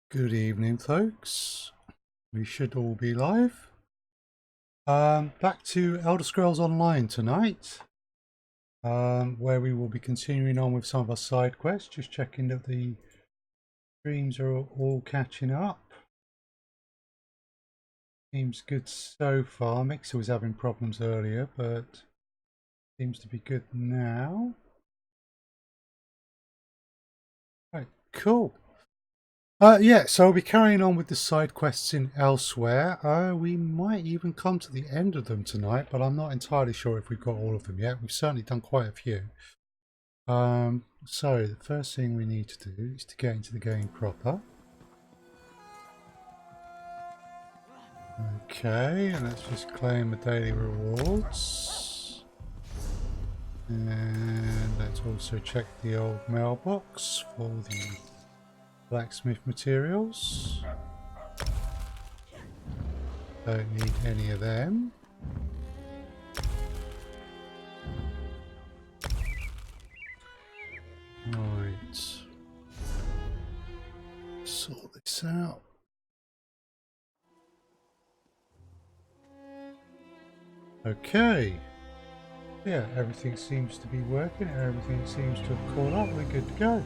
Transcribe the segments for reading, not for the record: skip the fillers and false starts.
Good evening, folks. We should all be live. Back to Elder Scrolls Online tonight, where we will be continuing on with some of our side quests. Just checking that the streams are all catching up. Seems good so far. Mixer was having problems earlier, but seems to be good now. Right, cool. Yeah, so I'll be carrying on with the side quests in Elsweyr. We might even come to the end of them tonight, but I'm not entirely sure if we've got all of them yet. We've certainly done quite a few. So the first thing we need to do is to get into the game proper. Okay, and let's just claim the daily rewards. And let's also check the old mailbox for the blacksmith materials. Don't need any of them. Right. Sort this out. Okay. Yeah, everything seems to be working. Everything seems to have caught up. We're good to go.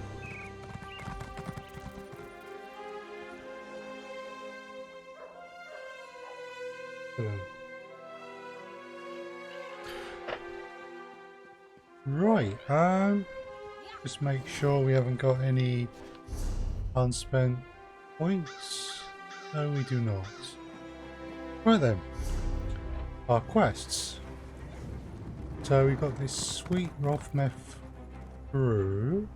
Right, just make sure we haven't got any unspent points. No, we do not. Right then, our quests. So we've got this sweet Rothmeth brew.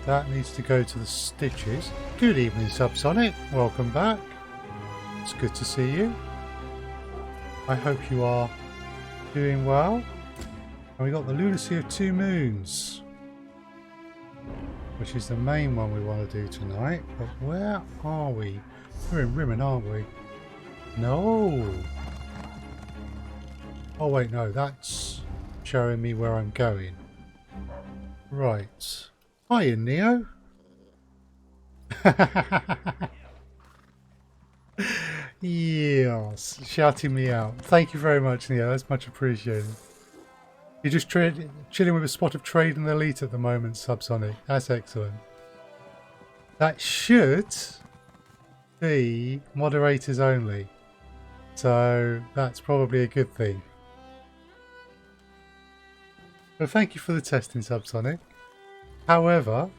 That needs to go to the Stitches. Good evening, Subsonic. Welcome back. It's good to see you. I hope you are doing well. And we got the Lunacy of Two Moons, which is the main one we want to do tonight. But where are we? We're in Rimmen, aren't we? No. Oh wait, no, that's showing me where I'm going. Right. Hiya, Neo. Yes, shouting me out. Thank you very much, Neo. That's much appreciated. You're just chilling with a spot of trade and elite at the moment, Subsonic. That's excellent. That should be moderators only. So that's probably a good thing. Well, thank you for the testing, Subsonic. However,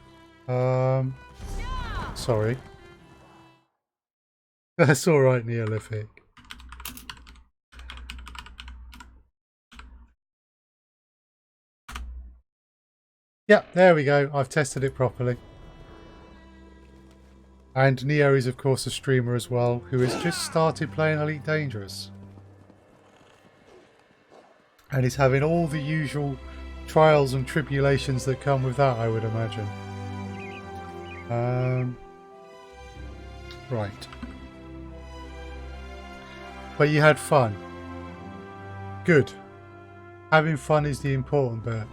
sorry. That's alright, Neolithic. Yep, there we go. I've tested it properly. And Neo is, of course, a streamer as well, who has just started playing Elite Dangerous. And is having all the usual trials and tribulations that come with that, I would imagine. Right. But you had fun. Good. Having fun is the important bit.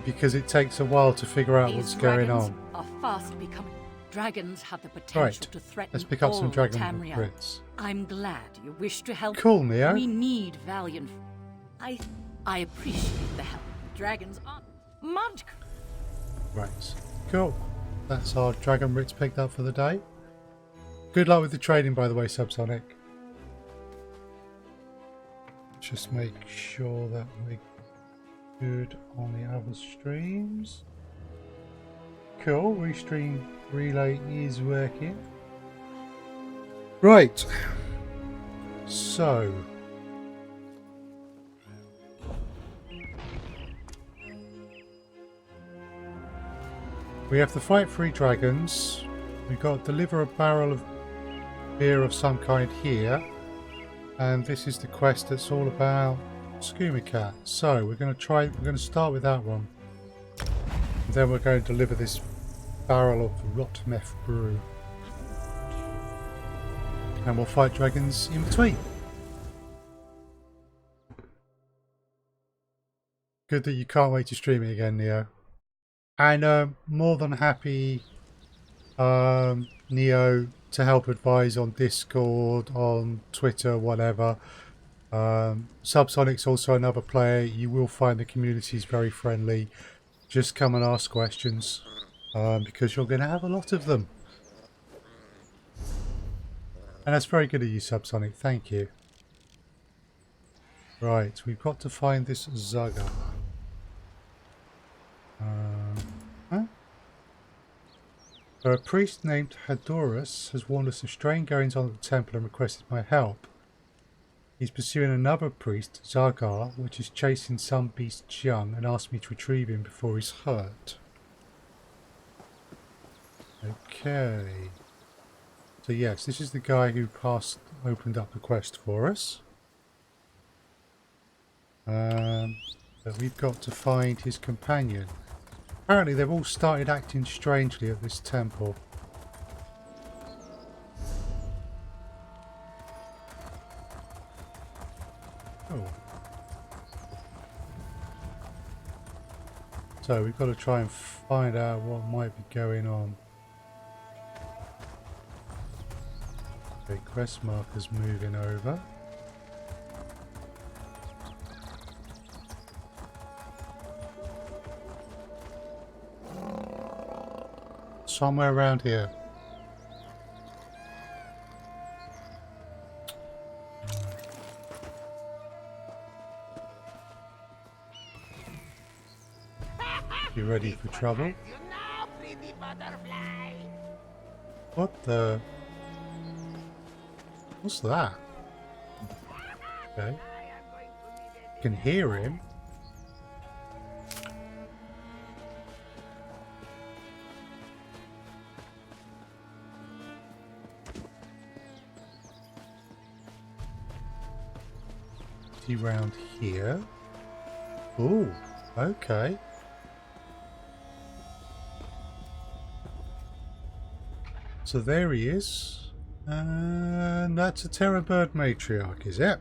Because it takes a while to figure out what's going on. Are fast becoming. Dragons have the potential to threaten. Let's pick up some dragon Tamriel. Brits. I'm glad you wish to help. Cool, Neo. We need valiant. I appreciate the help. Dragons aren't mud. Right. Cool. That's our dragon Brits picked up for the day. Good luck with the trading, by the way, Subsonic. Just make sure that we're good on the other streams. Cool, restream relay is working. Right. So. We have to fight 3 dragons. We've got to deliver a barrel of beer of some kind here. And this is the quest that's all about Skooma Cat. So we're going to start with that one. And then we're going to deliver this barrel of rot meth brew. And we'll fight dragons in between. Good that you can't wait to stream it again, Neo. And more than happy, Neo, to help advise on Discord, on Twitter, whatever. Subsonic's also another player. You will find the community is very friendly. Just come and ask questions, because you're going to have a lot of them. And that's very good of you, Subsonic. Thank you. Right, we've got to find this Zaga. So a priest named Hadorus has warned us of strange goings on at the temple and requested my help. He's pursuing another priest, Zagar, which is chasing some beast's young, and asked me to retrieve him before he's hurt. Okay. So yes, this is the guy who opened up the quest for us. But we've got to find his companion. Apparently they've all started acting strangely at this temple. Oh. So we've got to try and find out what might be going on. Okay, quest marker's moving over. Somewhere around here. You ready for trouble? What the? What's that? Okay. You can hear him. Is he round here? Ooh, okay. So there he is. And that's a Terror Bird Matriarch, is it?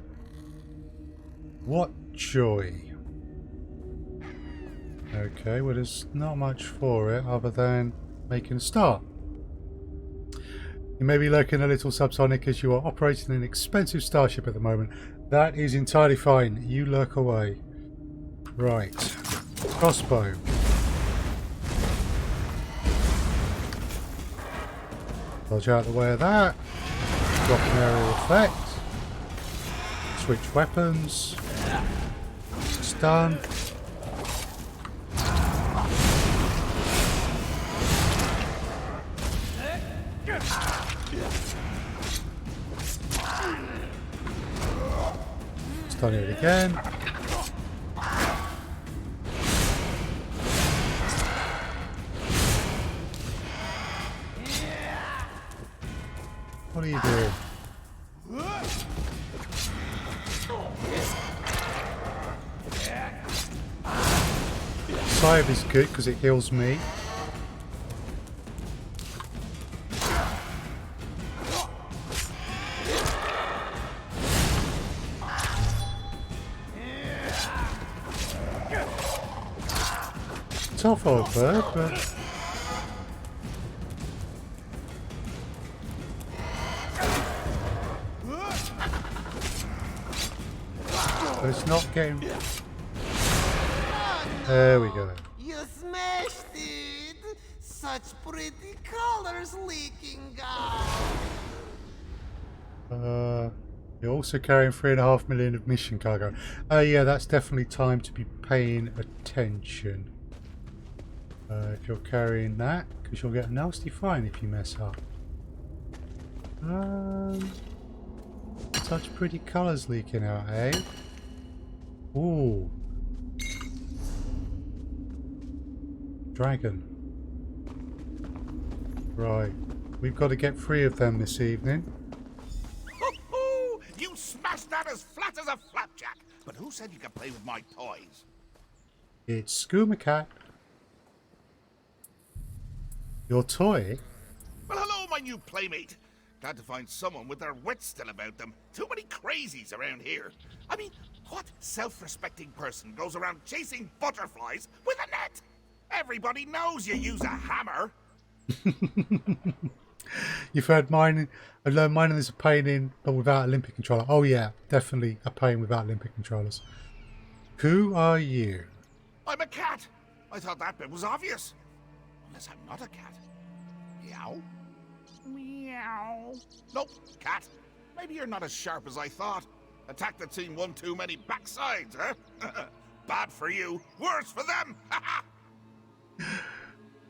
What joy. Okay, well there's not much for it other than making a start. You may be lurking a little, Subsonic, as you are operating an expensive starship at the moment. That is entirely fine. You lurk away. Right. Crossbow. Dodge out of the way of that. Drop an aerial effect. Switch weapons. Stun. Stun it again. What are you doing? Scythe is good because it heals me. Tough old bird, but it's not getting. There we go. You smashed it! Such pretty colors leaking out! You're also carrying 3.5 million of mission cargo. Yeah, that's definitely time to be paying attention. If you're carrying that, because you'll get a nasty fine if you mess up. Such pretty colours leaking out, eh? Ooh. Dragon. Right. We've got to get 3 of them this evening. You smashed that as flat as a flapjack. But who said you could play with my toys? It's Skooma Cat. Your toy? Well, hello, my new playmate. Glad to find someone with their wits still about them. Too many crazies around here. I mean, what self-respecting person goes around chasing butterflies with a net? Everybody knows you use a hammer. You've heard mining. I learned mining is a pain in, but without a limpet controller. Oh yeah, definitely a pain without limpet controllers. Who are you? I'm a cat. I thought that bit was obvious. Unless I'm not a cat. Meow? Meow. Nope, cat. Maybe you're not as sharp as I thought. Attack the team one too many backsides, huh? Bad for you, worse for them.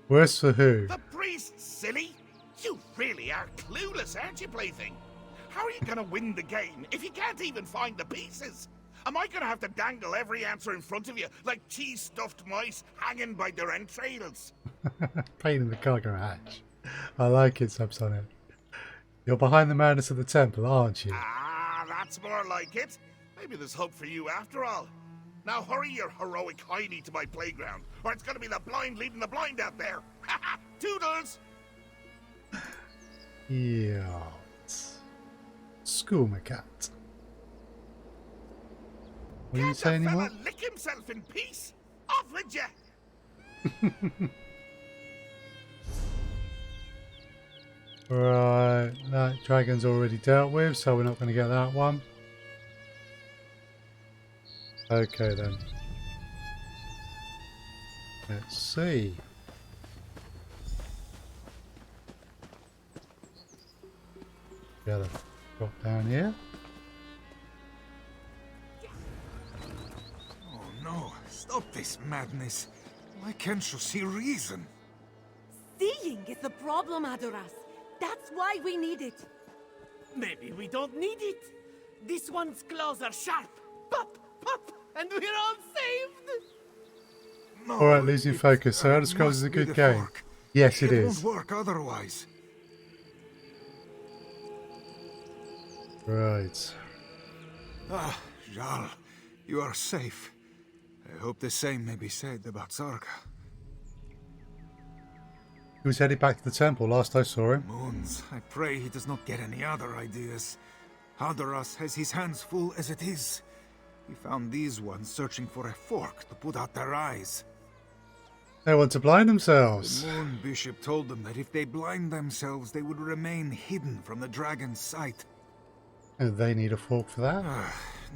Worse for who? The priest, silly. You really are clueless, aren't you, plaything? How are you gonna win the game if you can't even find the pieces? Am I gonna have to dangle every answer in front of you like cheese-stuffed mice hanging by their entrails? Pain in the cargo hatch. I like it, Subsonic. You're behind the madness of the temple, aren't you? Ah, that's more like it. Maybe there's hope for you after all. Now hurry your heroic hiney to my playground, or it's gonna be the blind leading the blind out there. Ha ha! Toodles! Yeah. Skooma Cat. What are you saying Can't a anymore? fella lick himself in peace? Off with ya! Right, that dragon's already dealt with, so we're not going to get that one. Okay then. Let's see. Gotta drop down here. Oh no, stop this madness. Why can't you see reason? Seeing is the problem, Adoras. That's why we need it. Maybe we don't need it. This one's claws are sharp. Pop, pop, and we're all saved. No, Alright, losing focus. So Elder Scrolls is a must be good the game. fork. Yes, it It is. won't work otherwise. Right. Ah, Jarl, you are safe. I hope the same may be said about Zarka. He was headed back to the temple last I saw him. Moons, I pray he does not get any other ideas. Haldoras has his hands full as it is. He found these ones searching for a fork to put out their eyes. They want to blind themselves. The Moon Bishop told them that if they blind themselves, they would remain hidden from the dragon's sight. And they need a fork for that.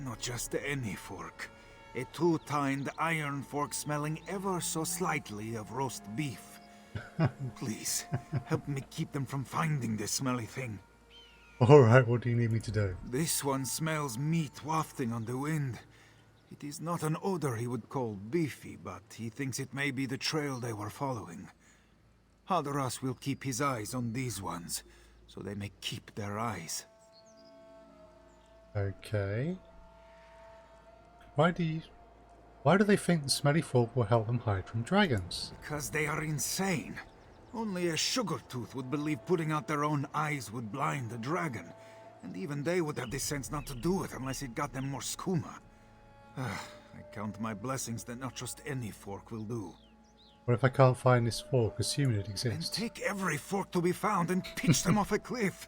Not just any fork. A two-tined iron fork smelling ever so slightly of roast beef. Please, help me keep them from finding this smelly thing. Alright, what do you need me to do? This one smells meat wafting on the wind. It is not an odor he would call beefy, but he thinks it may be the trail they were following. Haldoras will keep his eyes on these ones, so they may keep their eyes. Okay. Why do they think the smelly fork will help them hide from dragons? Because they are insane. Only a sugar tooth would believe putting out their own eyes would blind a dragon. And even they would have the sense not to do it unless it got them more skooma. I count my blessings that not just any fork will do. What if I can't find this fork, assuming it And exists? take every fork to be found and pitch them off a cliff.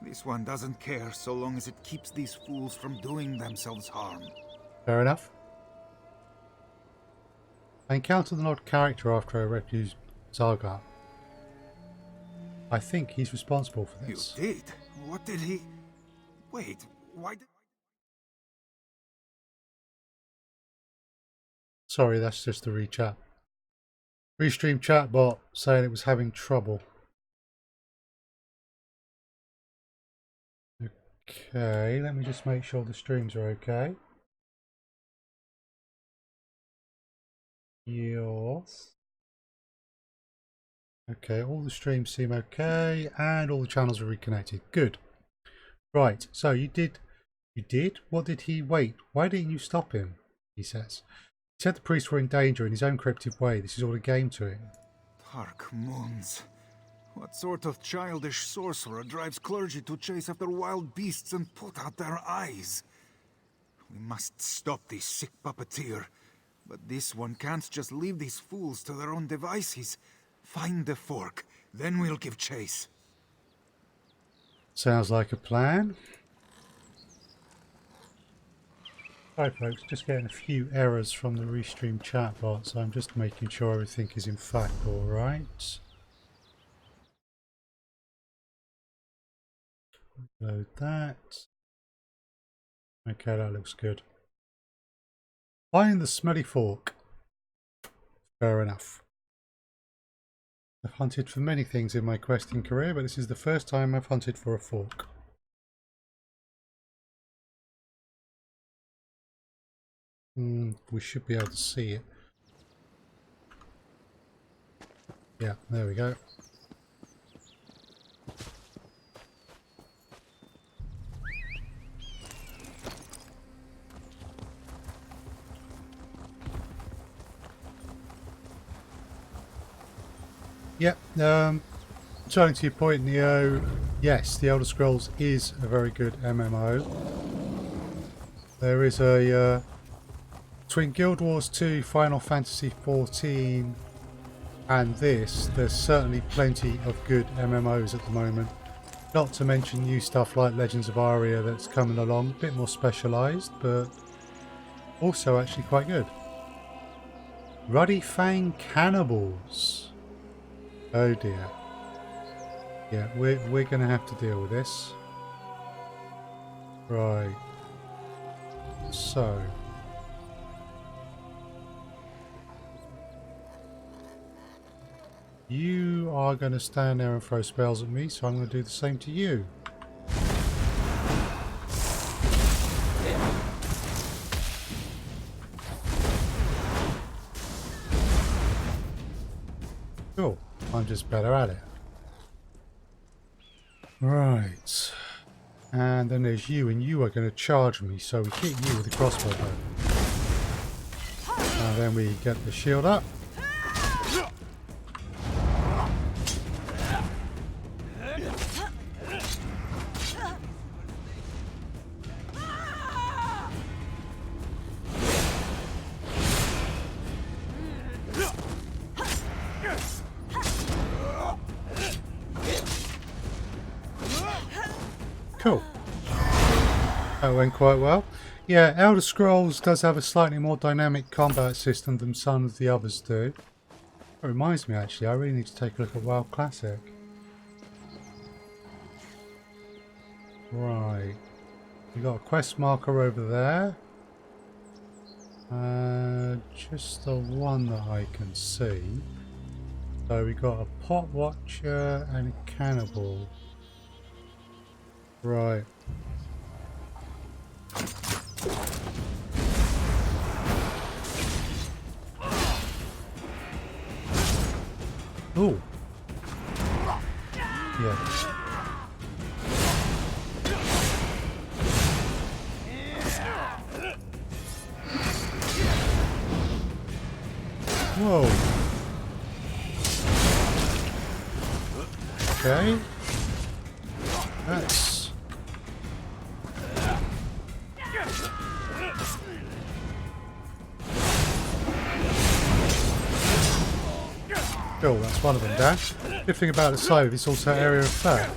This one doesn't care so long as it keeps these fools from doing themselves harm. Fair enough. I encountered an odd character after I rescued Zarga. I think he's responsible for You this. did? What did he... Wait, why did... Sorry, that's just the rechat. Restream chatbot saying it was having trouble. Okay, let me just make sure the streams are okay. Yes. Okay, all the streams seem okay, and all the channels are reconnected. Good. Right, so you did? What did he, wait, why didn't you stop him? He says. He said the priests were in danger in his own cryptic way. This is all a game to him. Dark moons. What sort of childish sorcerer drives clergy to chase after wild beasts and put out their eyes? We must stop this sick puppeteer. But this one can't just leave these fools to their own devices. Find the fork, then we'll give chase. Sounds like a plan. Hi folks, just getting a few errors from the Restream chatbot, so I'm just making sure everything is in fact alright. Load that. Okay, that looks good. Find the smelly fork. Fair enough. I've hunted for many things in my questing career, but this is the first time I've hunted for a fork. We should be able to see it. Yeah, there we go. Yep, turning to your point, Neo, yes, The Elder Scrolls is a very good MMO. There is a, between Guild Wars 2, Final Fantasy 14 and this, there's certainly plenty of good MMOs at the moment. Not to mention new stuff like Legends of Aria that's coming along, a bit more specialised, but also actually quite good. Ruddy Fang Cannibals. Oh dear. Yeah, we're going to have to deal with this. Right. So. You are going to stand there and throw spells at me, so I'm going to do the same to you. Cool. I'm just better at it. Right. And then there's you, and you are going to charge me, so we hit you with the crossbow bow. And then we get the shield up. Cool. That went quite well. Yeah, Elder Scrolls does have a slightly more dynamic combat system than some of the others do. It reminds me actually, I really need to take a look at WoW Classic. Right. We got a quest marker over there. Just the one that I can see. So we got a pot watcher and a cannibal. Right. Ooh. Yeah. Whoa. Okay. That's... Cool, that's one of them down. Good thing about the side, it's also area of effect.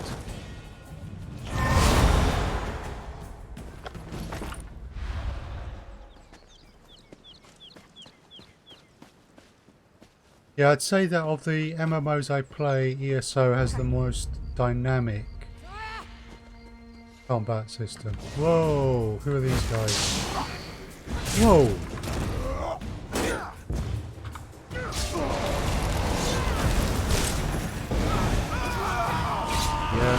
Yeah, I'd say that of the MMOs I play, ESO has the most dynamic combat system. Whoa, who are these guys? Whoa! Yeah.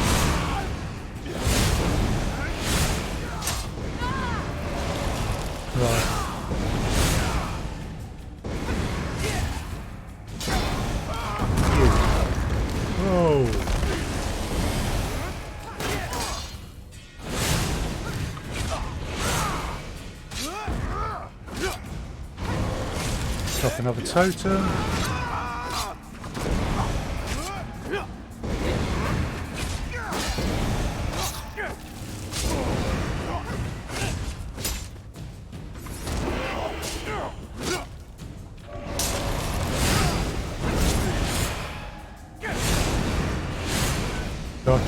Right. Whoa. Stop another totem. Gotcha.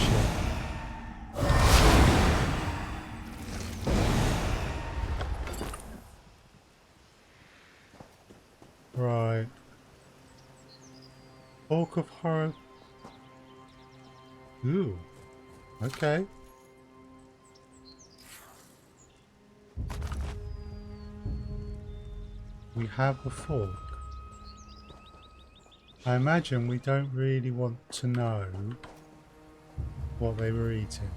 Right. Orc of Horror. Ooh. Okay. We have a fork. I imagine we don't really want to know what they were eating.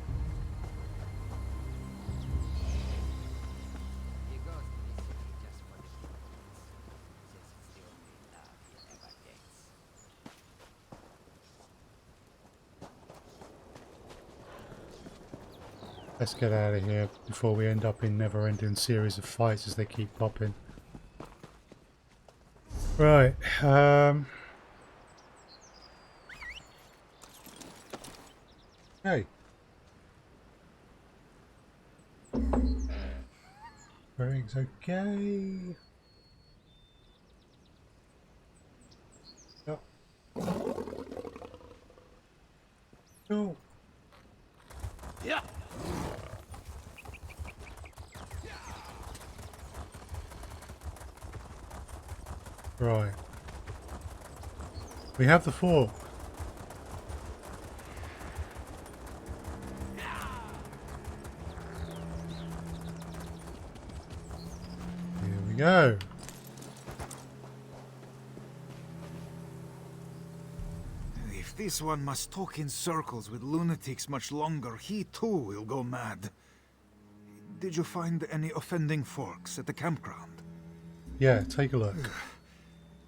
Let's get out of here before we end up in never-ending series of fights as they keep popping. Right, hey. Everything's okay. Yep. Go. Yeah. Right. We have the fork. Here we go. If this one must talk in circles with lunatics much longer, he too will go mad. Did you find any offending forks at the campground? Yeah, take a look.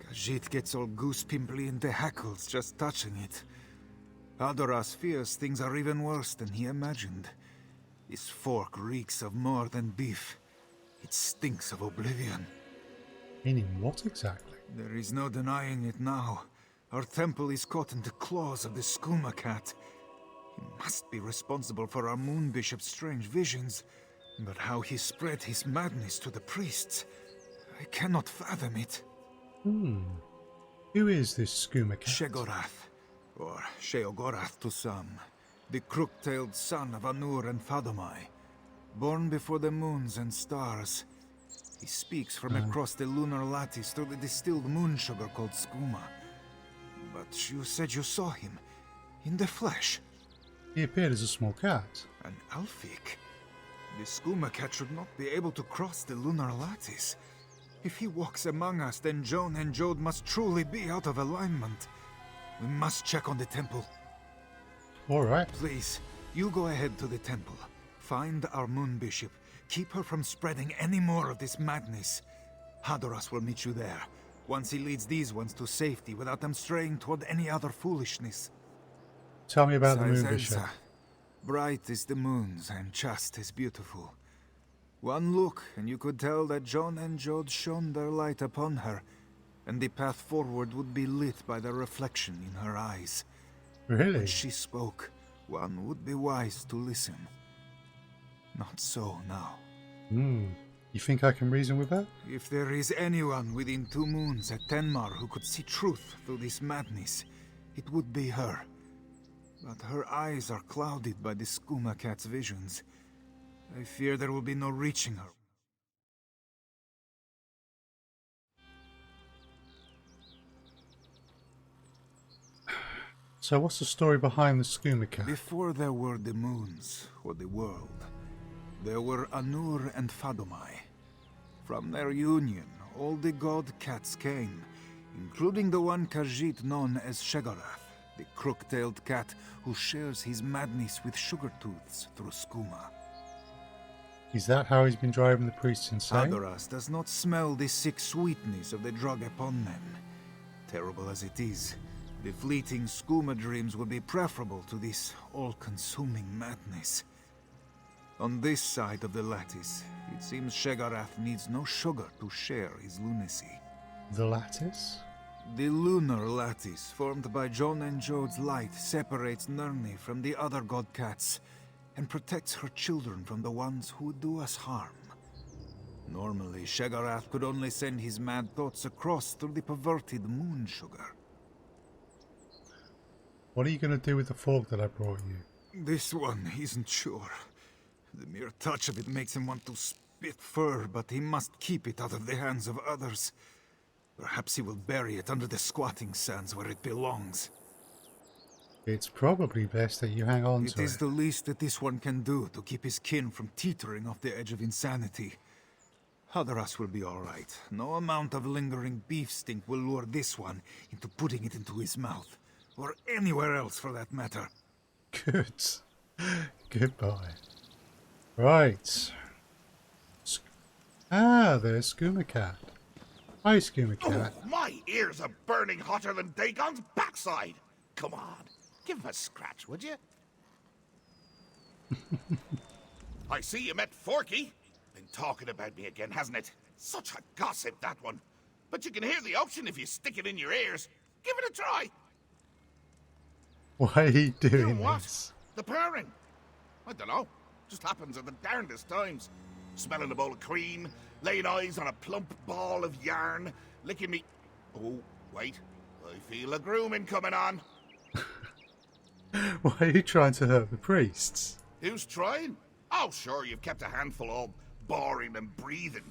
Khajiit gets all goose-pimply and the hackles just touching it. Adoras fears things are even worse than he imagined. This fork reeks of more than beef. It stinks of oblivion. Meaning what exactly? There is no denying it now. Our temple is caught in the claws of the Skooma Cat. He must be responsible for our moon bishop's strange visions. But how he spread his madness to the priests, I cannot fathom it. Who is this Skooma Cat? Shegorath, or Sheogorath to some, the crook-tailed son of Anur and Fadomai, born before the moons and stars. He speaks from across the lunar lattice through the distilled moon sugar called skooma. But you said you saw him, in the flesh. He appeared as a small cat. An Alfik. The Skooma Cat should not be able to cross the lunar lattice. If he walks among us, then Joan and Jode must truly be out of alignment. We must check on the temple. Alright. Please, you go ahead to the temple. Find our moon bishop. Keep her from spreading any more of this madness. Hadoras will meet you there, once he leads these ones to safety without them straying toward any other foolishness. Tell me about the moon bishop. Zazenza. Bright is the moons and just as beautiful. One look and you could tell that Joan and Jode shone their light upon her, and the path forward would be lit by the reflection in her eyes. Really? When she spoke, one would be wise to listen. Not so now. You think I can reason with her? If there is anyone within 2 moons at Tenmar who could see truth through this madness, it would be her. But her eyes are clouded by the Skooma Cat's visions. I fear there will be no reaching her. So what's the story behind the Skooma Cat? Before there were the moons, or the world, there were Anur and Fadomai. From their union, all the god cats came, including the one Khajiit known as Shegorath, the crook-tailed cat who shares his madness with Sugartooths through Skooma. Is that how he's been driving the priests insane? Adoras does not smell the sick sweetness of the drug upon them. Terrible as it is, the fleeting Skooma dreams would be preferable to this all-consuming madness. On this side of the lattice, it seems Shegorath needs no sugar to share his lunacy. The lattice? The lunar lattice, formed by Joan and Jode's light, separates Nirni from the other god cats, and protects her children from the ones who would do us harm. Normally, Shegorath could only send his mad thoughts across through the perverted moon sugar. What are you going to do with the fork that I brought you? This one isn't sure. The mere touch of it makes him want to spit fur, but he must keep it out of the hands of others. Perhaps he will bury it under the squatting sands where it belongs. It's probably best that you hang on to It is the least that this one can do to keep his kin from teetering off the edge of insanity. Hadoras will be all right. No amount of lingering beef stink will lure this one into putting it into his mouth. Or anywhere else for that matter. Good. Goodbye. Right. There's Skooma Cat. Hi, Skooma Cat. Oh, my ears are burning hotter than Dagon's backside. Come on, give him a scratch, would you? I see you met Forky. Been talking about me again, hasn't it? Such a gossip, that one. But you can hear the ocean if you stick it in your ears. Give it a try. Why are you doing Doing what? this? The purring. I don't know. Just happens at the darndest times. Smelling a bowl of cream, laying eyes on a plump ball of yarn, licking me... Oh, wait. I feel a grooming coming on. Why are you trying to hurt the priests? Who's trying? Oh, sure, you've kept a handful all boring and breathing.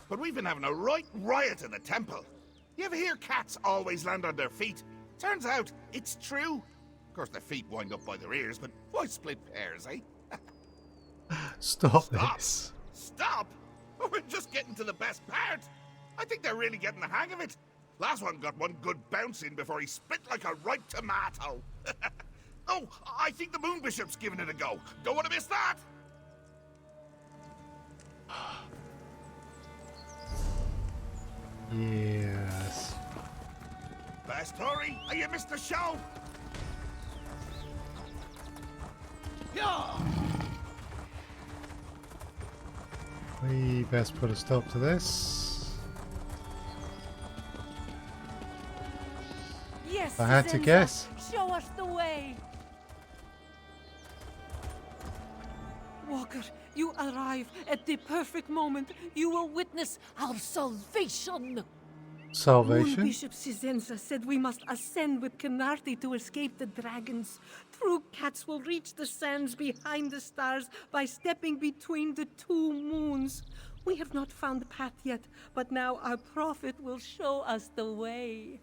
But we've been having a right riot in the temple. You ever hear cats always land on their feet? Turns out, it's true. Of course, their feet wind up by their ears, but why split pairs, eh? Stop this. Stop? We're just getting to the best part. I think they're really getting the hang of it. Last one got one good bounce in before he split like a ripe tomato. Oh, I think the Moon Bishop's giving it a go. Don't want to miss that. Yes. Best hurry, or you missed the show. Yeah. We best put a stop to this. Yes, I had to Zenza, guess. Show us the way. Walker, you arrive at the perfect moment. You will witness our salvation. Salvation? Moon Bishop Cisenza said we must ascend with Canarti to escape the dragons. True cats will reach the sands behind the stars by stepping between the two moons. We have not found the path yet, but now our prophet will show us the way.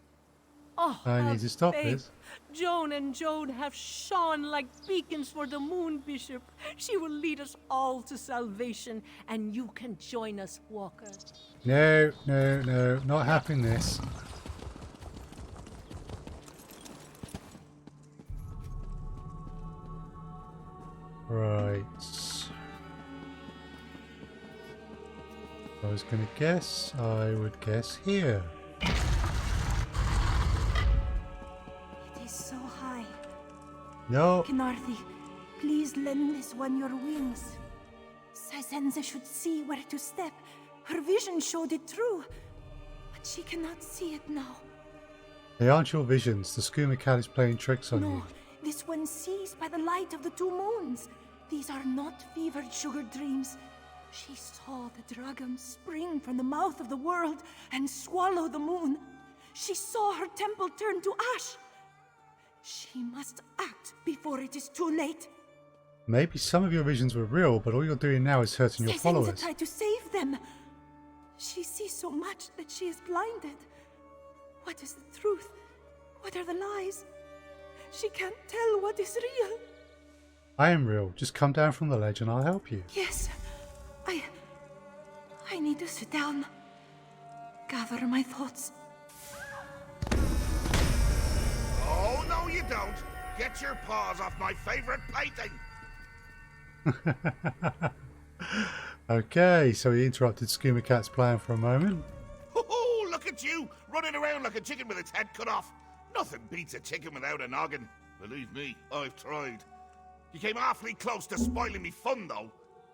Oh, I our need to stop faith. this. Joan and Joan have shone like beacons for the Moon Bishop. She will lead us all to salvation, and you can join us, Walker. No, no, no, not having this. Right. I was going to guess, I would guess here. It is so high. No, Canarthi, please lend this one your wings. Cisenza should see where to step. Her vision showed it true, but she cannot see it now. they aren't your visions. The Skooma Cat is playing tricks on you. No, this one sees by the light of the two moons. These are not fevered sugar dreams. She saw the dragon spring from the mouth of the world and swallow the moon. She saw her temple turn to ash. She must act before it is too late. Maybe some of your visions were real, but all you're doing now is hurting your Cisenza followers. tried to save them. She sees so much that she is blinded. What is the truth? What are the lies? She can't tell what is real. I am real. Just come down from the ledge and I'll help you. Yes, I need to sit down. Gather my thoughts. Oh, no you don't. Get your paws off my favorite painting. Okay, so he interrupted Skooma Cat's plan for a moment. Oh, look at you, running around like a chicken with its head cut off. Nothing beats a chicken without a noggin. Believe me, I've tried. You came awfully close to spoiling me fun, though.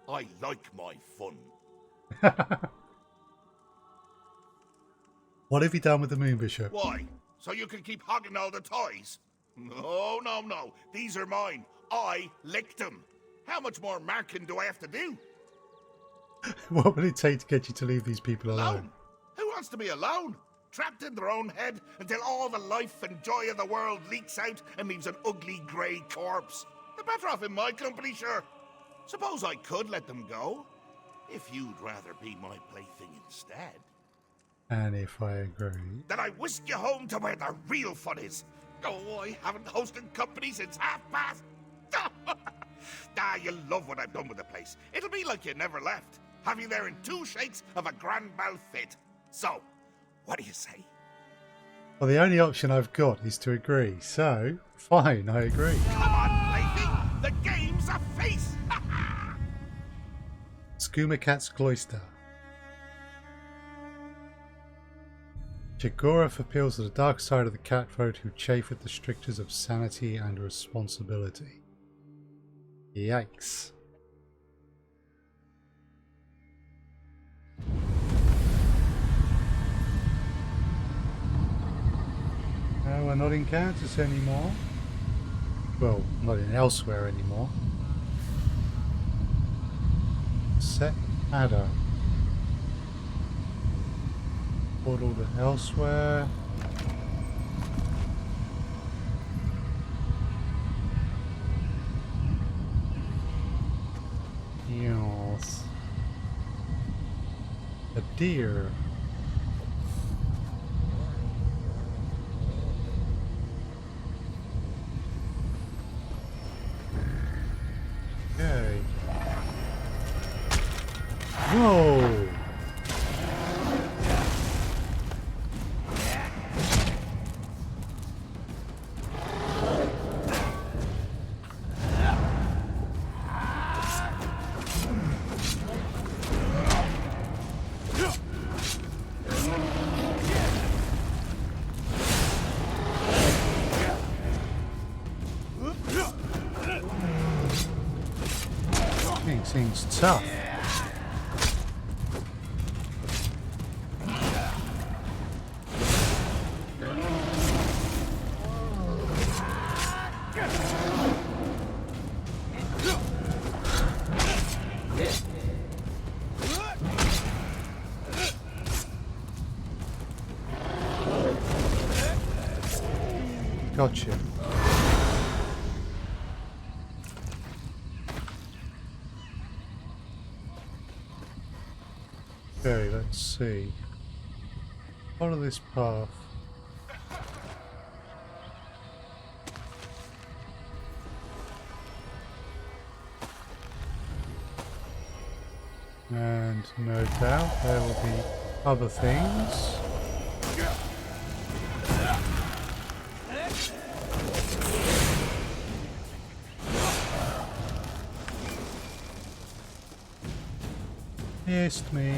I like my fun. What have you done with the Moon Bishop? Why? So you can keep hogging all the toys? No, no, no. These are mine. I licked them. How much more marking do I have to do? What will it take to get you to leave these people alone? Alone? Who wants to be alone? trapped in their own head until all the life and joy of the world leaks out and leaves an ugly grey corpse. They're better off in my company, sure. Suppose I could let them go, if you'd rather be my plaything instead. And if I agree. Then I whisk you home to where the real fun is. Oh, I haven't hosted company since half-past. You'll love what I've done with the place. It'll be like you never left. Have you there in 2 shakes of a grand mal fit. So, what do you say? Well, the only option I've got is to agree. So, fine, I agree. Come on, plaything. The game's a face. Skooma Cat's Cloister. Jagorov appeals to the dark side of the cat folk who chafe at the strictures of sanity and responsibility. Yikes. No, we're not in Kansas anymore. Well, not in Elsweyr anymore. Set adder. Portal to Elsweyr. Yes. A deer. Okay. Whoa! Seems tough. Gotcha. Okay, let's see. Follow this path. And no doubt there will be other things. Missed me.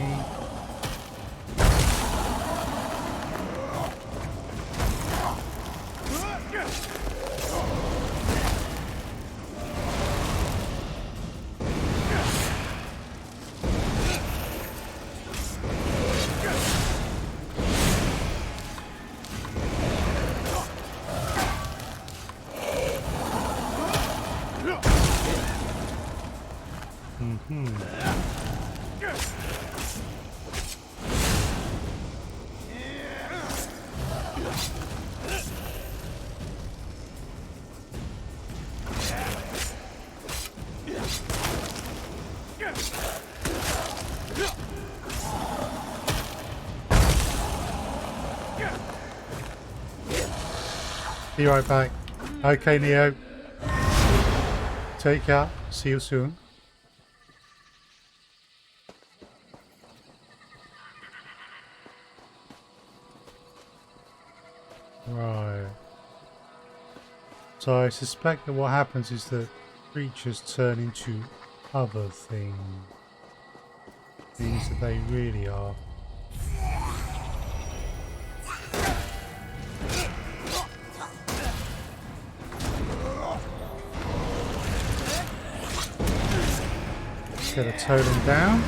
Be right back. Okay, Neo. Take care. See you soon. Right. So I suspect that what happens is that creatures turn into other things. Things that they really are. Gotta tow them down.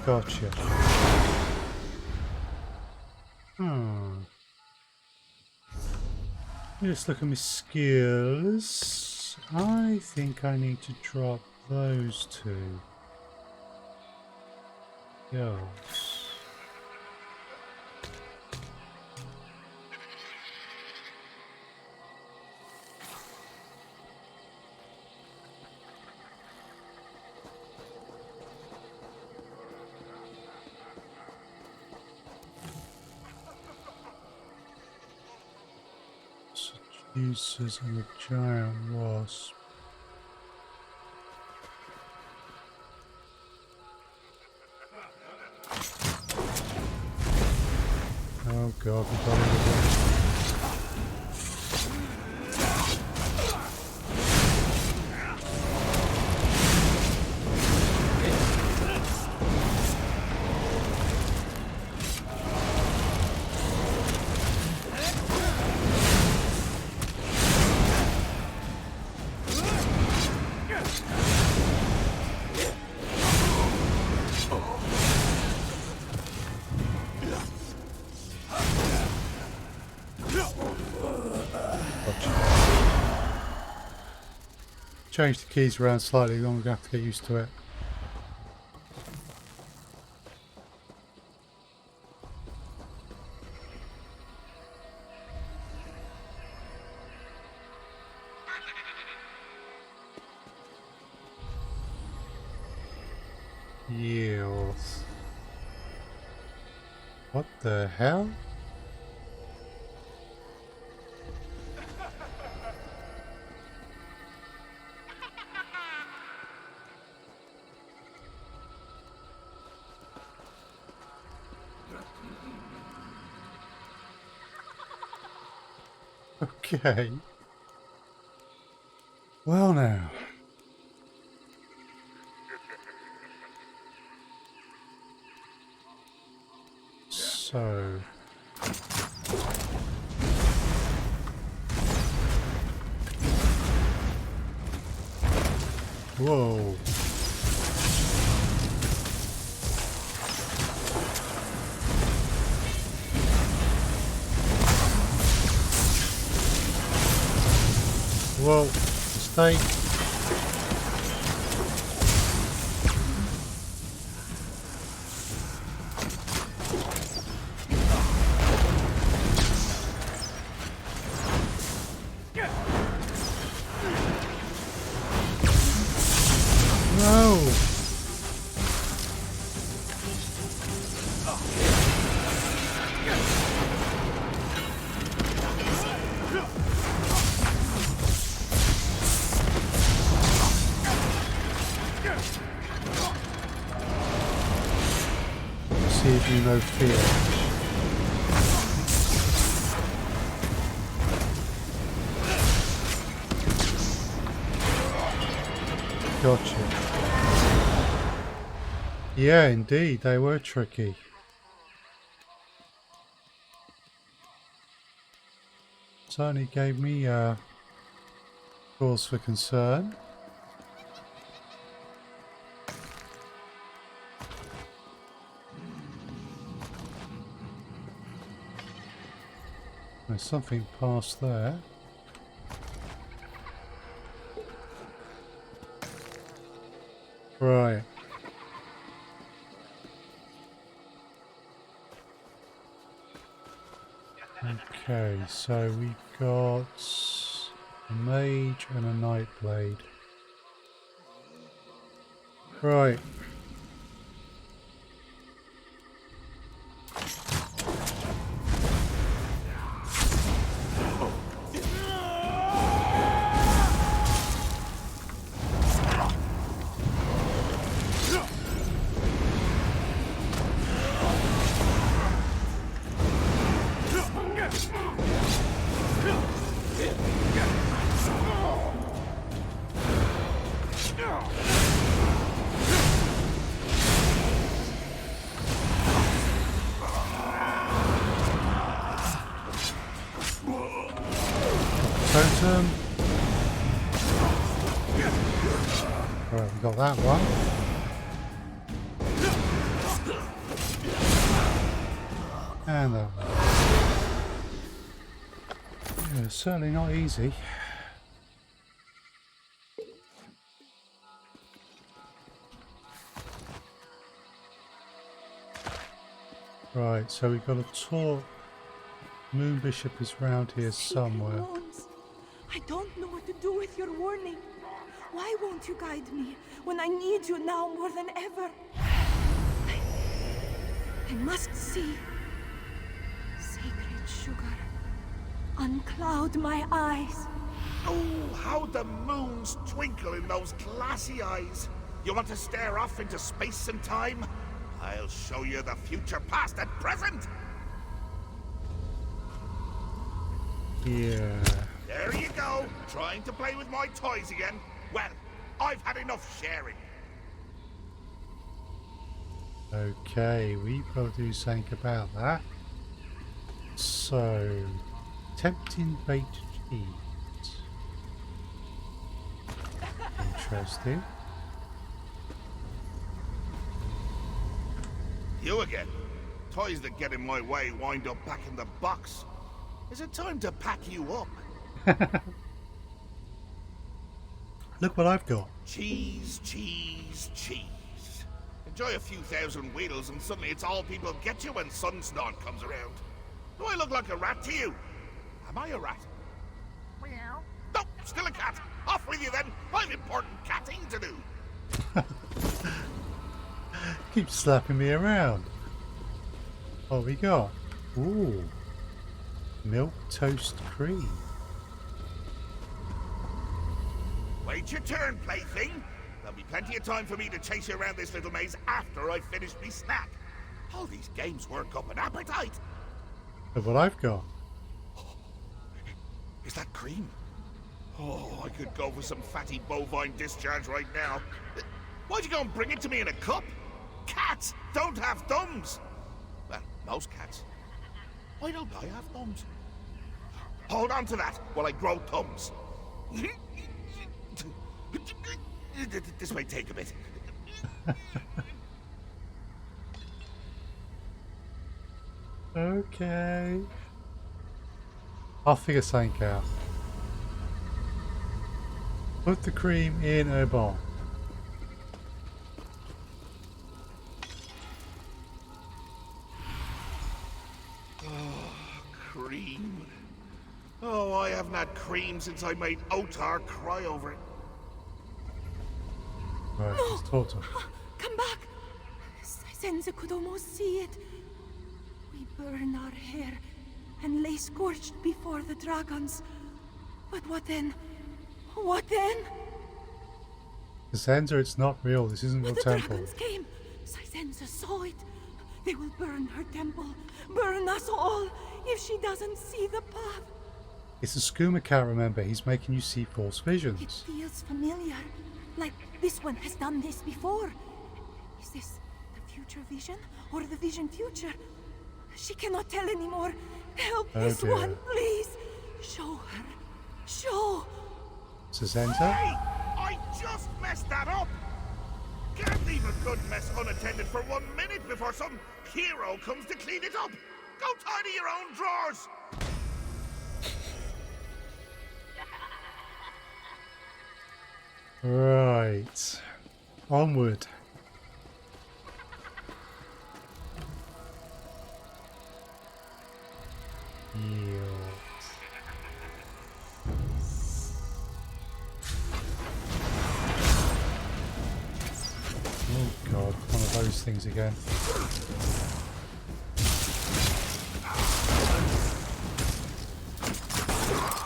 Gotcha. Just look at my skills. I think I need to drop those two girls. Seducers and the giant wasp. Oh god, we got it again. Change the keys around slightly, I'm going to have to get used to it. Yes. What the hell? Okay. Well now. So. Whoa. Whoa, mistake. No. See if you know fear. Gotcha. Yeah, indeed, they were tricky. Certainly gave me cause for concern. There's something past there. Right. Okay, so we've got a mage and a nightblade. Right. Totem. Right, we got that one. And that one. Yeah, certainly not easy. Right, so we've got a talk. Moon Bishop is round here Secret somewhere. wounds. I don't know what to do with your warning. Why won't you guide me when I need you now more than ever? I must see. Sacred sugar, uncloud my eyes. Oh, how the moons twinkle in those glassy eyes. You want to stare off into space and time? I'll show you the future, past and present. Yeah. There you go, trying to play with my toys again. Well, I've had enough sharing. Okay, we've got to do something about that. So, tempting bait to eat. Interesting. You again. Toys that get in my way wind up back in the box. Is it time to pack you up? Look what I've got. Cheese, cheese, cheese. Enjoy a few thousand wheels and suddenly it's all people get you when Sunstorm comes around. Do I look like a rat to you? Am I a rat? Meow. No, still a cat. Off with you then. I've important catting to do. Keep slapping me around. What we got? Ooh. Milk toast cream. Wait your turn, plaything. There'll be plenty of time for me to chase you around this little maze after I've finished me snack. All these games work up an appetite. Look what I've got. Is that cream? Oh, I could go for some fatty bovine discharge right now. Why'd you go and bring it to me in a cup? Cats don't have thumbs. Well, most cats. Why don't I have thumbs? Hold on to that while I grow thumbs. This may take a bit. Okay. I'll figure something out. Put the cream in a bowl. Cream. Oh, I haven't had cream since I made Otar cry over it. Right, let's talk to him. Come back. Senza could almost see it. We burn our hair and lay scorched before the dragons. But what then? What then? Cassandra, it's not real. This isn't your The temple. dragons came. Sisenza saw it. They will burn her temple. Burn us all if she doesn't see the path. It's a Skooma Cat, remember. He's making you see false It visions. feels familiar. Like this one has done this before. Is this the future vision or the vision future? She cannot tell anymore. Help Oh this dear. one, please. Show her. Show. Cassandra? Hey! I just messed that up! Can't leave a good mess unattended for 1 minute before some hero comes to clean it up! Go tidy your own drawers! Right. Onward. Yield. Oh god, one of those things again.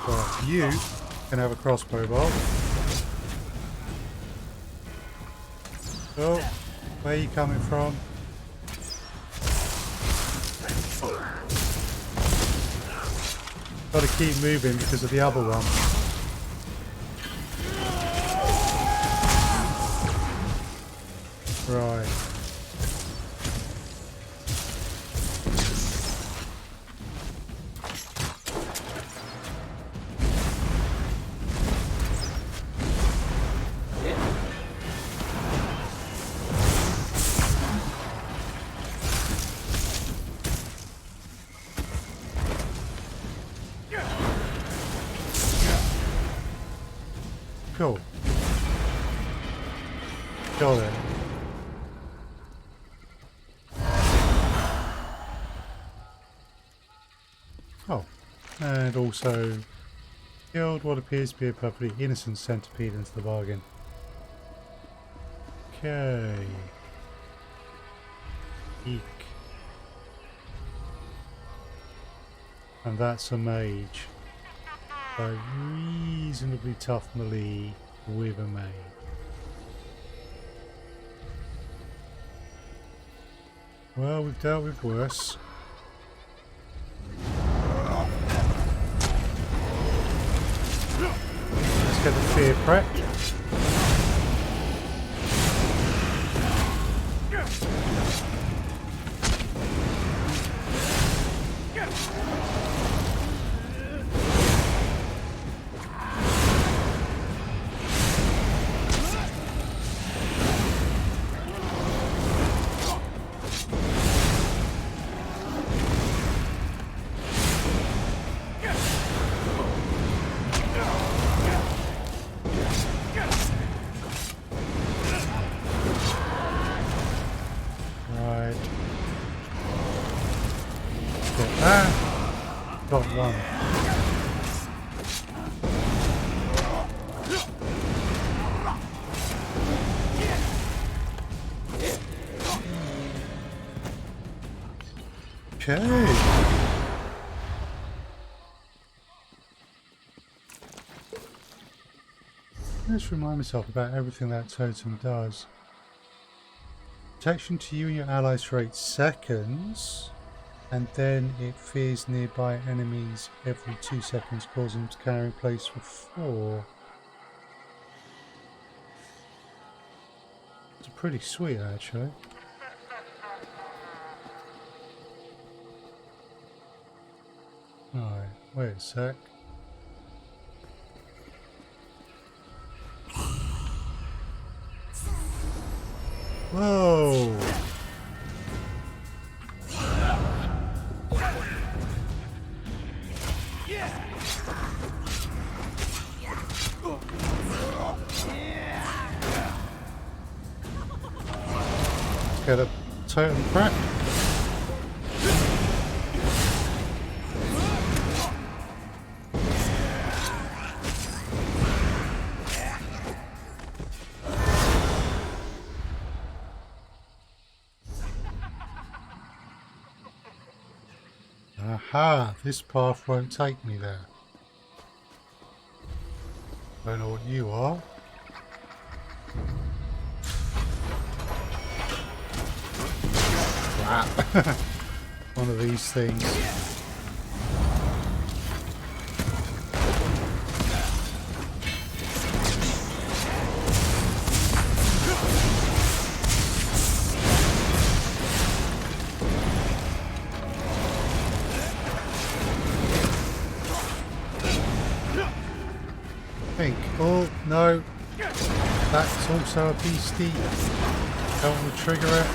Right, you can have a crossbow bolt. Oh, where are you coming from? Got to keep moving because of the other one. Right. Cool. Got it. Oh, and also killed what appears to be a perfectly innocent centipede into the bargain. Okay. Eek. And that's a mage. So reasonably tough melee with a mage. Well, we've dealt with worse. Let's get the fear prep. Got one. Okay. Let's remind myself about everything that totem does. Protection to you and your allies for 8 seconds. And then it fears nearby enemies every 2 seconds, causing them to carry in place for 4. It's pretty sweet, actually. Alright, wait a sec. Whoa! Get a totem crack. Aha, this path won't take me there. Don't know what you are. One of these things. Pink. Oh no, that's also a beastie. Don't want to trigger it.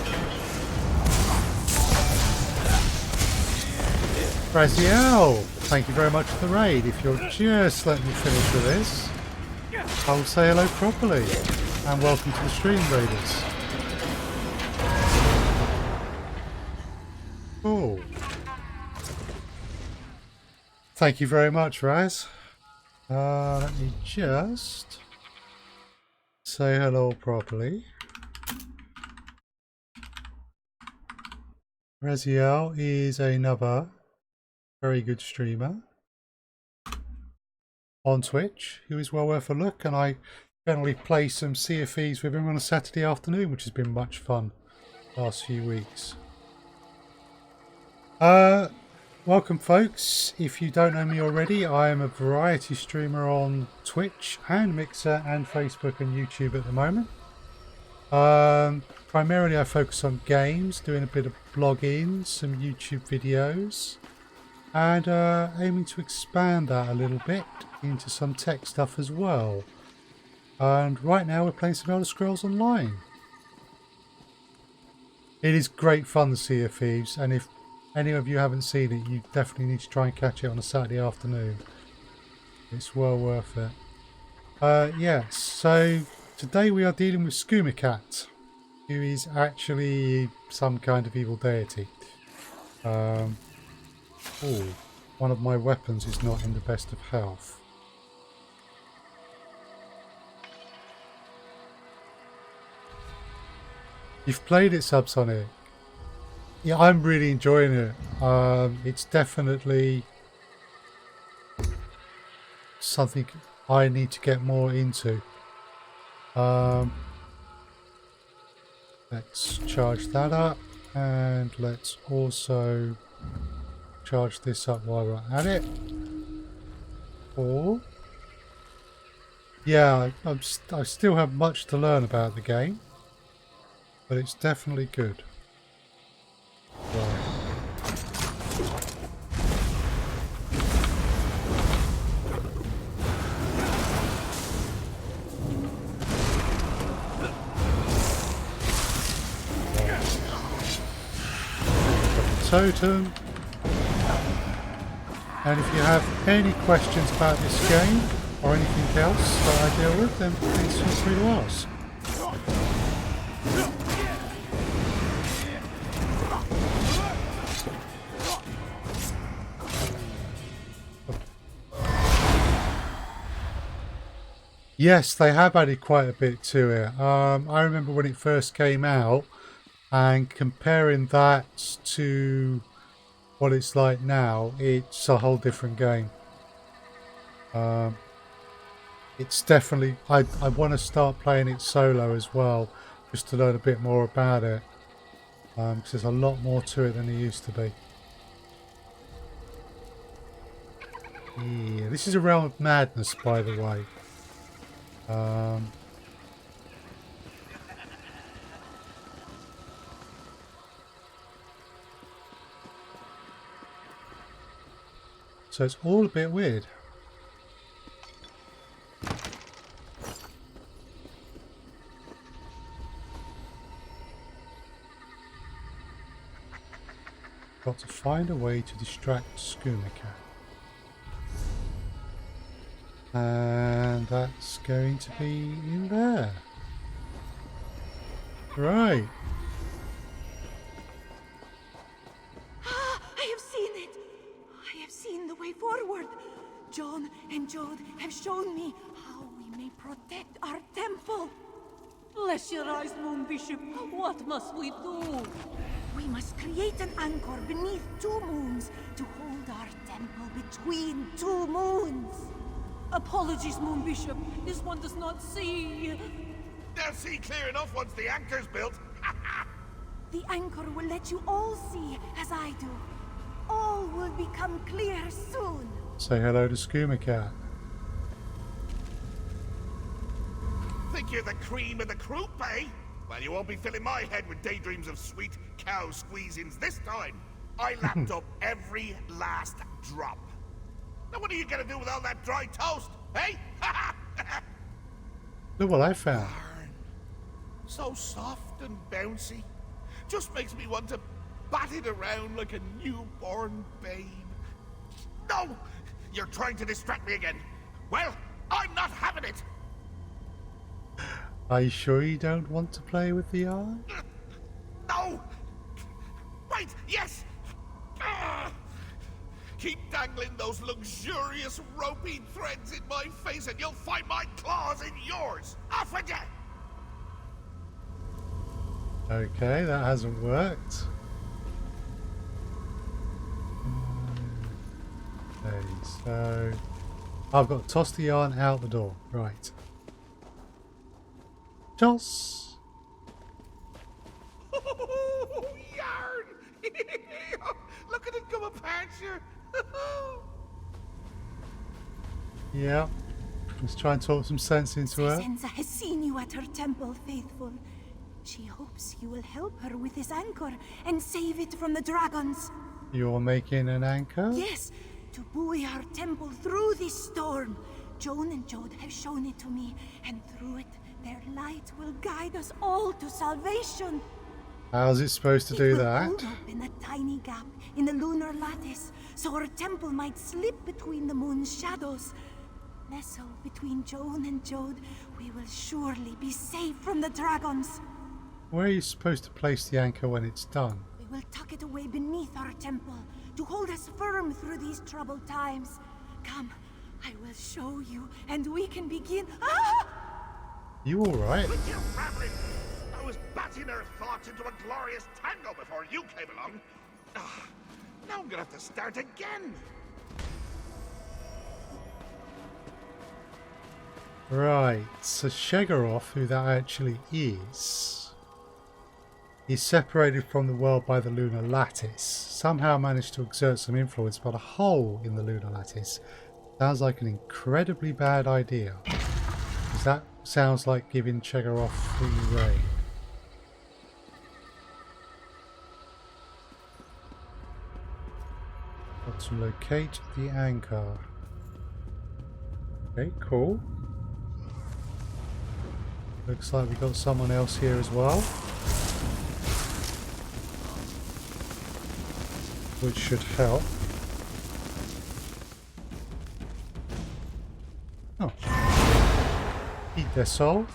Raziel, thank you very much for the raid. If you'll just let me finish with this, I'll say hello properly. And welcome to the stream, raiders. Cool. Thank you very much, Raz. Let me just say hello properly. Raziel is another very good streamer on Twitch who is well worth a look, and I generally play some Sea of Thieves with him on a Saturday afternoon, which has been much fun the last few weeks. Welcome folks. If you don't know me already, I am a variety streamer on Twitch and Mixer and Facebook and YouTube at the moment. Primarily I focus on games, doing a bit of blogging, some YouTube videos, and aiming to expand that a little bit into some tech stuff as well. And right now we're playing some Elder Scrolls Online. It is great fun, the Sea of Thieves, and if any of you haven't seen it, you definitely need to try and catch it on a Saturday afternoon. It's well worth it. Yes, so today we are dealing with Skooma Cat, who is actually some kind of evil deity. Oh, one of my weapons is not in the best of health. You've played it, Subsonic? Yeah, I'm really enjoying it. It's definitely something I need to get more into. Let's charge that up, and let's also charge this up while we're at it. Or yeah, I still have much to learn about the game, but it's definitely good. Right. Totem. And if you have any questions about this game or anything else that I deal with, then please feel free to ask. Yes, they have added quite a bit to it. I remember when it first came out, and comparing that to what it's like now, it's a whole different game. It's definitely... I want to start playing it solo as well, just to learn a bit more about it. Because there's a lot more to it than there used to be. Yeah, this is a Realm of Madness, by the way. So it's all a bit weird. Got to find a way to distract Skooma Cat. And that's going to be in there. Right. I have seen it! I have seen the way forward. John and Jode have shown me how we may protect our temple. Bless your eyes, Moon Bishop. What must we do? We must create an anchor beneath two moons to hold our temple between two moons. Apologies, Moon Bishop. This one does not see. They'll see clear enough once the anchor's built. The anchor will let you all see as I do. All will become clear soon. Say hello to Skooma Cat. Think you're the cream of the croup, eh? Well, you won't be filling my head with daydreams of sweet cow squeezings this time. I lapped up every last drop. Now what are you gonna do with all that dry toast, eh? Look what I found. Darn. So soft and bouncy. Just makes me want to bat it around like a newborn babe. No! You're trying to distract me again. Well, I'm not having it. Are you sure you don't want to play with the eye? No! Wait, yes! Keep dangling those luxurious ropey threads in my face and you'll find my claws in yours! Off with you! Okay, that hasn't worked. Okay, so I've got to toss the yarn out the door. Right. Toss. Yarn! Look at it come apart, sure. Yeah. Let's try and talk some sense into her. Senza has seen you at her temple, faithful. She hopes you will help her with this anchor and save it from the dragons. You're making an anchor? Yes, to buoy our temple through this storm. Joan and Jode have shown it to me, and through it, their light will guide us all to salvation. How's it supposed to do It will that? hold up in a tiny gap in the lunar lattice, so our temple might slip between the moon's shadows. Nestled between Joan and Jode, we will surely be safe from the dragons. Where are you supposed to place the anchor when it's done? We will tuck it away beneath our temple, to hold us firm through these troubled times. Come, I will show you, and we can begin. Ah! You alright? With your family! I was batting their thoughts into a glorious tango before you came along. Now I'm gonna have to start again. Right, so Shegaroth, who that actually is, he's separated from the world by the lunar lattice. Somehow managed to exert some influence, but a hole in the lunar lattice sounds like an incredibly bad idea. Because that sounds like giving Shegaroth free reign. Got to locate the anchor. Okay, cool. Looks like we've got someone else here as well. Which should help. Oh. Eat their soul.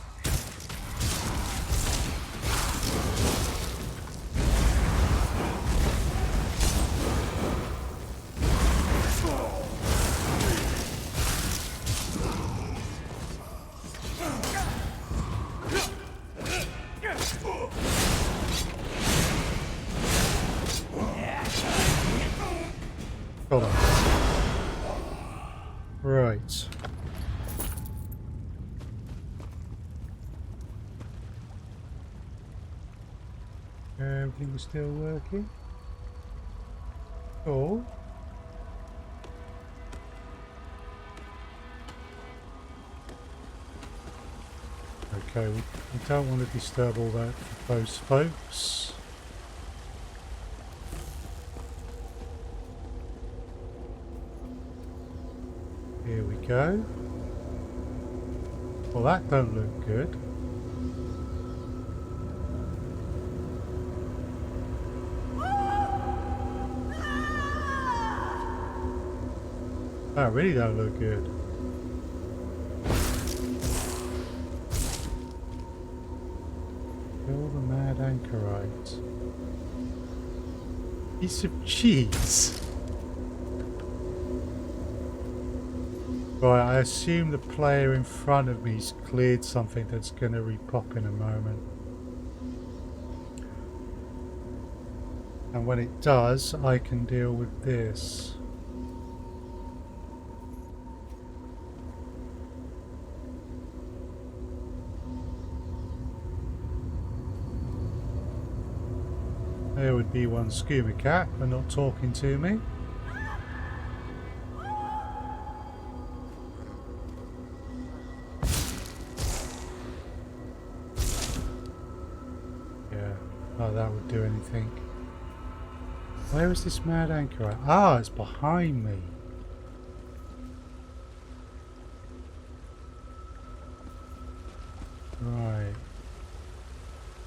Got him. Right. Everything was still working. Cool. Okay, we don't want to disturb all that for those folks. Here we go. Well, that don't look good. That really don't look good. Kill the mad anchorite. Piece of cheese. Right, I assume the player in front of me's cleared something that's going to repop in a moment. And when it does, I can deal with this. There would be one Skooma Cat for not talking to me. Yeah, oh, that would do anything. Where is this mad anchor at? Ah, it's behind me. Right.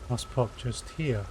Must pop just here.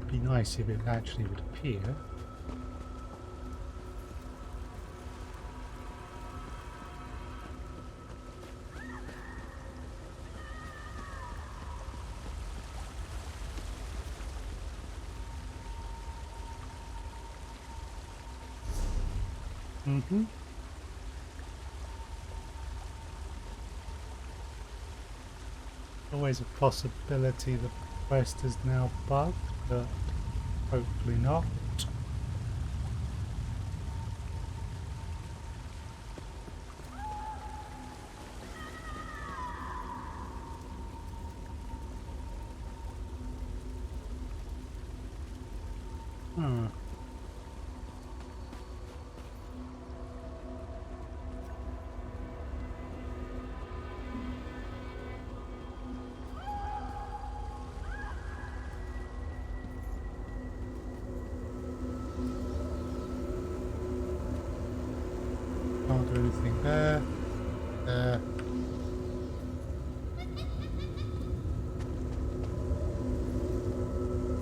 Be nice if it actually would appear. Always a possibility the quest is now bugged, but hopefully not.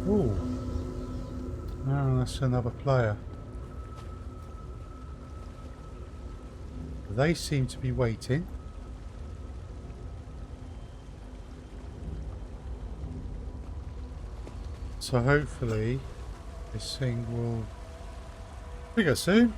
Oh. No, that's another player. They seem to be waiting. So hopefully this thing will trigger soon.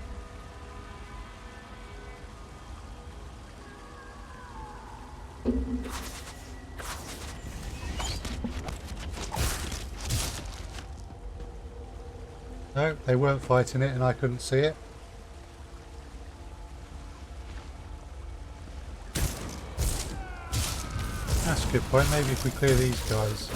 No, they weren't fighting it and I couldn't see it. That's a good point. Maybe if we clear these guys.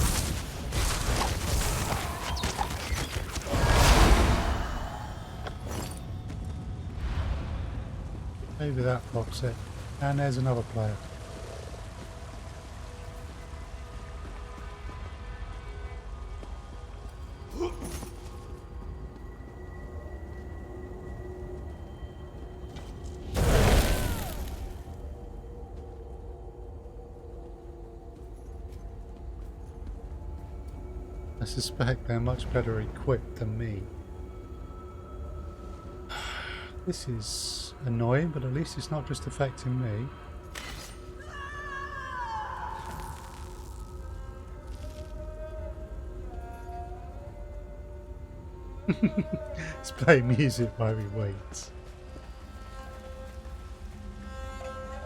Maybe that blocks it. And there's another player. I suspect they're much better equipped than me. This is annoying, but at least it's not just affecting me. Let's play music while we wait.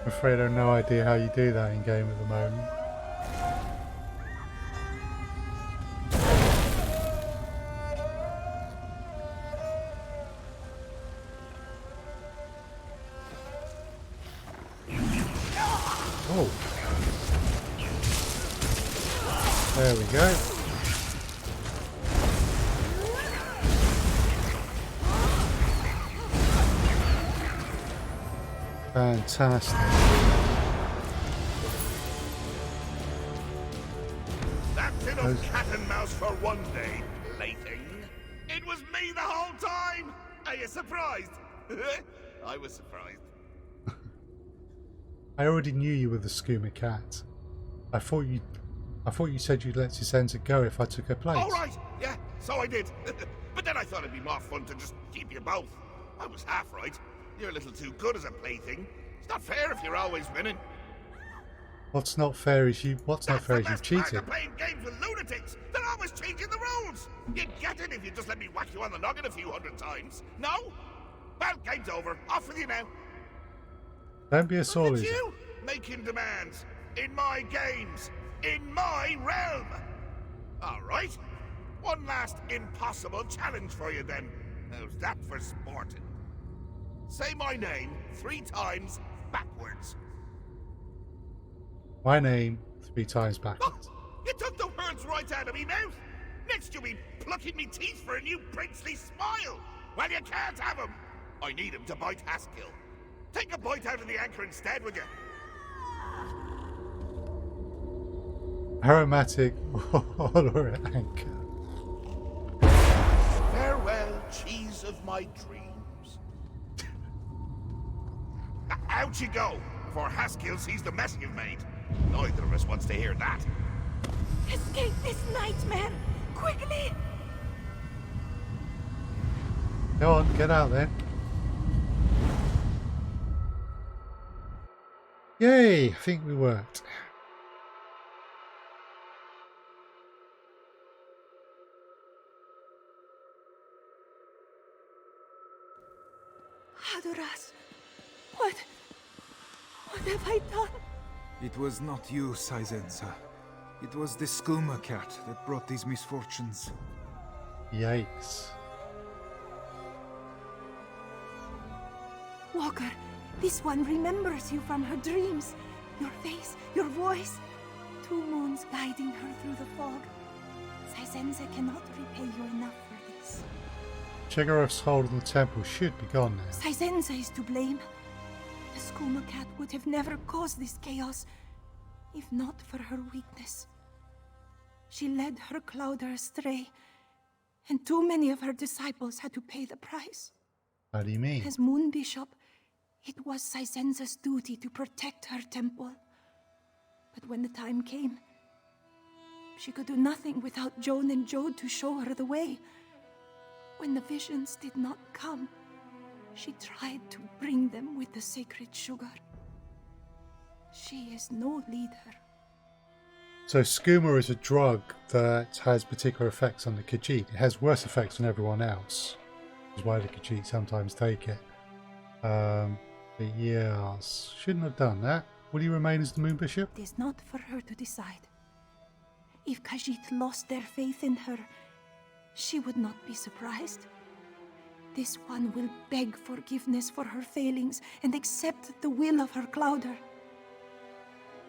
I'm afraid I have no idea how you do that in game at the moment. Oh. There we go. Fantastic. That's enough cat and mouse for one day, plaything. It was me the whole time! Are you surprised? I was surprised. I already knew you were the Skooma Cat. I thought you said you'd let Sisenza go if I took her place. All right, yeah, so I did. But then I thought it'd be more fun to just keep you both. I was half right. You're a little too good as a plaything. It's not fair if you're always winning. What's not fair is you. What's not fair is you've cheated. That's the best part of playing games with lunatics. They're always changing the rules. You'd get it if you just let me whack you on the noggin a few hundred times. No? Well, game's over. Off with you now. Don't be a sore Look at loser. you making demands in my games, in my realm. All right. One last impossible challenge for you then. How's that for sporting? Say my name 3 times backwards. My name 3 times backwards. Oh, you took the words right out of me mouth. Next you'll be plucking me teeth for a new princely smile. Well, you can't have him. I need him to bite Haskill. Take a bite out of the anchor instead, would you? Aromatic or anchor. Farewell, cheese of my dreams. Out you go, before Haskill sees the mess you've made. Neither of us wants to hear that. Escape this nightmare! Quickly! Go on, get out there. Yay! I think we worked. Hadoras, what have I done? It was not you, Sisenza. It was the Skooma Cat that brought these misfortunes. Yikes. Walker, this one remembers you from her dreams. Your face, your voice. 2 moons guiding her through the fog. Sisenza cannot repay you enough for this. Chegarov's hold on the temple should be gone now. Sisenza is to blame. The Skooma Cat would have never caused this chaos, if not for her weakness. She led her Clouder astray, and too many of her disciples had to pay the price. How do you mean? As Moon Bishop, it was Sisenza's duty to protect her temple. But when the time came, She could do nothing without Joan and Jode to show her the way. When the visions did not come, she tried to bring them with the sacred sugar. She is no leader. So skooma is a drug that has particular effects on the Khajiit. It has worse effects on everyone else, which is why the Khajiit sometimes take it. But yes, shouldn't have done that. Will you remain as the Moon Bishop? It is not for her to decide. If Khajiit lost their faith in her, she would not be surprised. This one will beg forgiveness for her failings and accept the will of her Clouder.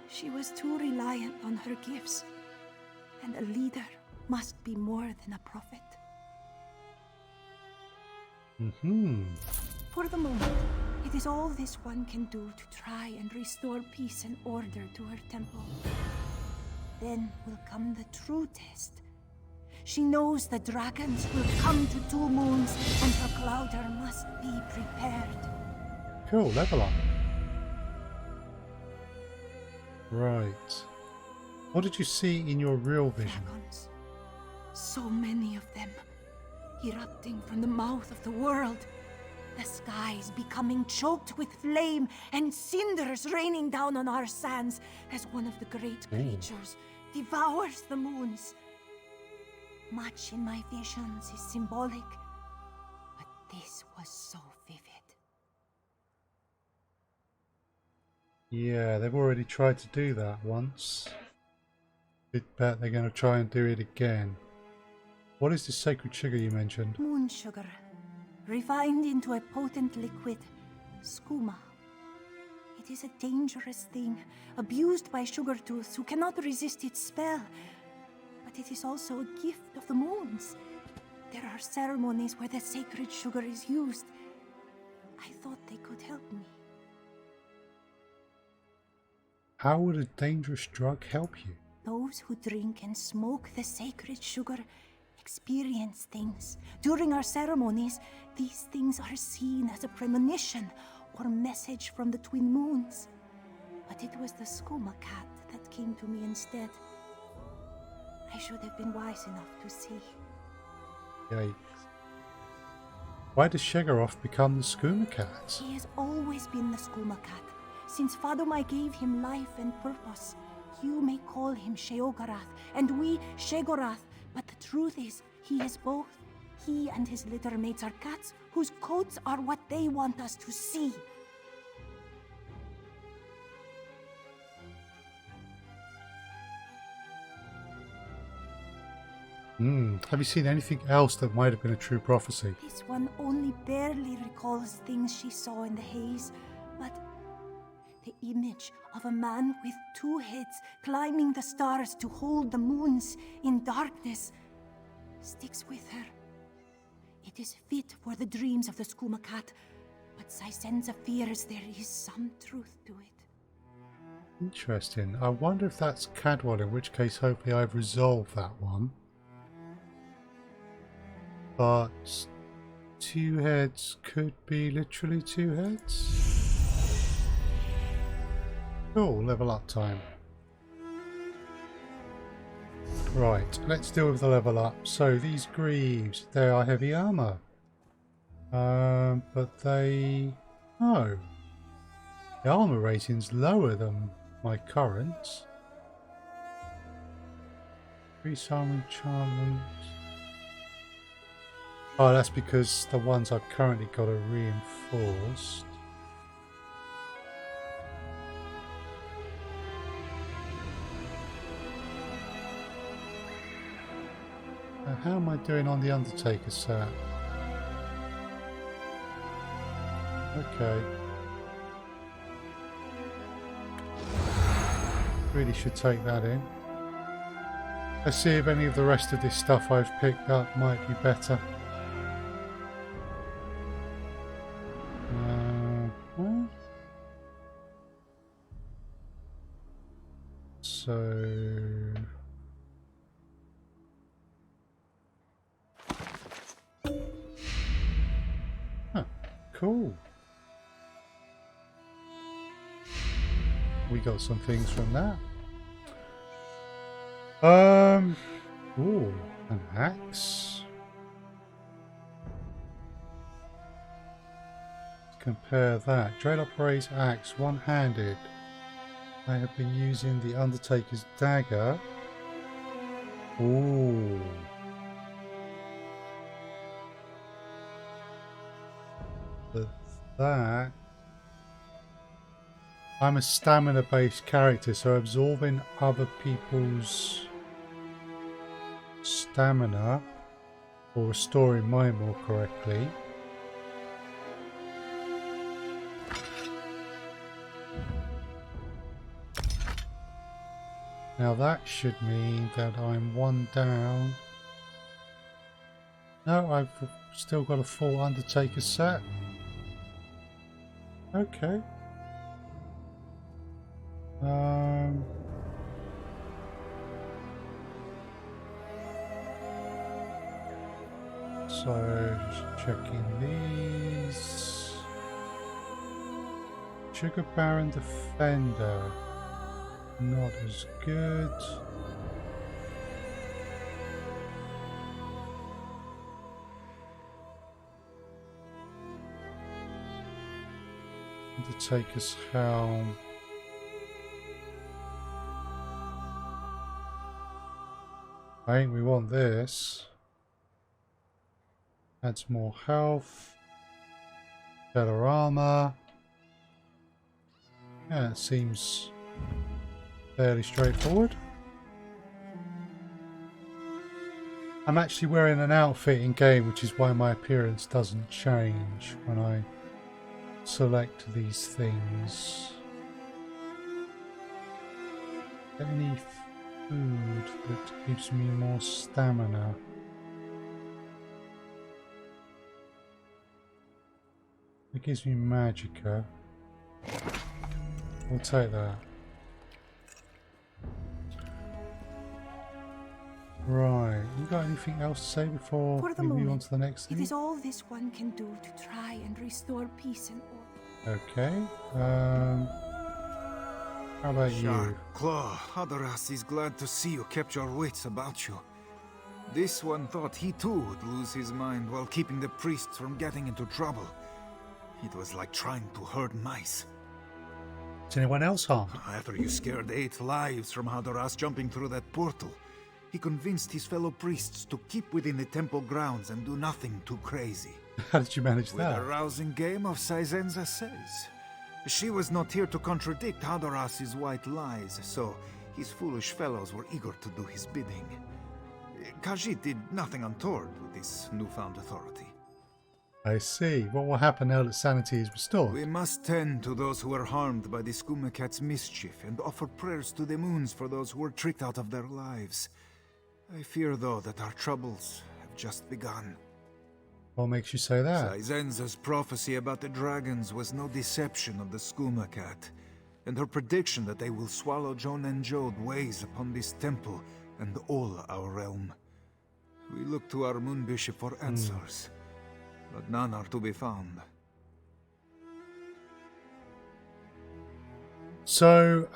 She was too reliant on her gifts, and a leader must be more than a prophet. For the moment, it is all this one can do to try and restore peace and order to her temple. Then will come the true test. She knows the dragons will come to Two Moons, and her Clouder must be prepared. Cool, level up. Right. What did you see in your real vision? Dragons. So many of them, erupting from the mouth of the world. The skies becoming choked with flame and cinders raining down on our sands as one of the great creatures devours the moons. Much in my visions is symbolic, but this was so vivid. Yeah, they've already tried to do that once. I'd bet they're going to try and do it again. What is the sacred sugar you mentioned? Moon sugar, refined into a potent liquid, skooma. It is a dangerous thing, abused by sugar-tooths who cannot resist its spell. But it is also a gift of the moons. There are ceremonies where the sacred sugar is used. I thought they could help me. How would a dangerous drug help you? Those who drink and smoke the sacred sugar experience things. During our ceremonies, these things are seen as a premonition or message from the twin moons. But it was the Skooma Cat that came to me instead. I should have been wise enough to see. Yikes. Why does Shegaroth become the Skooma Cat? He has always been the Skooma Cat. Since Fadomai gave him life and purpose, you may call him Sheogorath, and we Shegorath, but the truth is, he is both. He and his littermates are cats whose coats are what they want us to see. Have you seen anything else that might have been a true prophecy? This one only barely recalls things she saw in the haze, but the image of a man with two heads climbing the stars to hold the moons in darkness sticks with her. It is fit for the dreams of the Skooma Cat, but Sysenza fears there is some truth to it. Interesting. I wonder if that's Cadwell, in which case hopefully I've resolved that one. But two heads could be literally two heads. Cool, level up time. Right, let's deal with the level up. So these greaves, they are heavy armor. But they... Oh. The armor rating's lower than my current. Increase armor enchantment. Oh, that's because the ones I've currently got are reinforced. How am I doing on the Undertaker set? Okay. Really should take that in. Let's see if any of the rest of this stuff I've picked up might be better. So... Huh, cool. We got some things from that. Ooh, an axe. Let's compare that. Dread operates axe, one-handed. I have been using the Undertaker's dagger. Ooh. But that... I'm a stamina-based character, so absorbing other people's stamina, or restoring mine more correctly. Now that should mean that I'm one down. No, I've still got a full Undertaker set. Okay. So just checking these. Sugar Baron Defender. Not as good. Undertaker's Helm. I think we want this. Adds more health. Better armor. Yeah, it seems fairly straightforward. I'm actually wearing an outfit in game, which is why my appearance doesn't change when I select these things. Any food that gives me more stamina. It gives me magicka. We'll take that. Right, you got anything else to say before For the we move on moment, to the next it thing? is all this one can do to try and restore peace and order. Okay. How about you? Sharp Claw, Hadoras is glad to see you kept your wits about you. This one thought he too would lose his mind while keeping the priests from getting into trouble. It was like trying to herd mice. Is anyone else harmed? After you scared 8 lives from Hadoras jumping through that portal, he convinced his fellow priests to keep within the temple grounds and do nothing too crazy. How did you manage With that? a rousing game of Saizenza says. She was not here to contradict Hadoras's white lies, so his foolish fellows were eager to do his bidding. Khajiit did nothing untoward with this newfound authority. I see. What will happen now that sanity is restored? We must tend to those who were harmed by the Skooma Cat's mischief and offer prayers to the moons for those who were tricked out of their lives. I fear, though, that our troubles have just begun. What makes you say that? Saizenza's prophecy about the dragons was no deception of the Skooma Cat, and her prediction that they will swallow Jon and Jode weighs upon this temple and all our realm. We look to our moon bishop for answers, but none are to be found. So,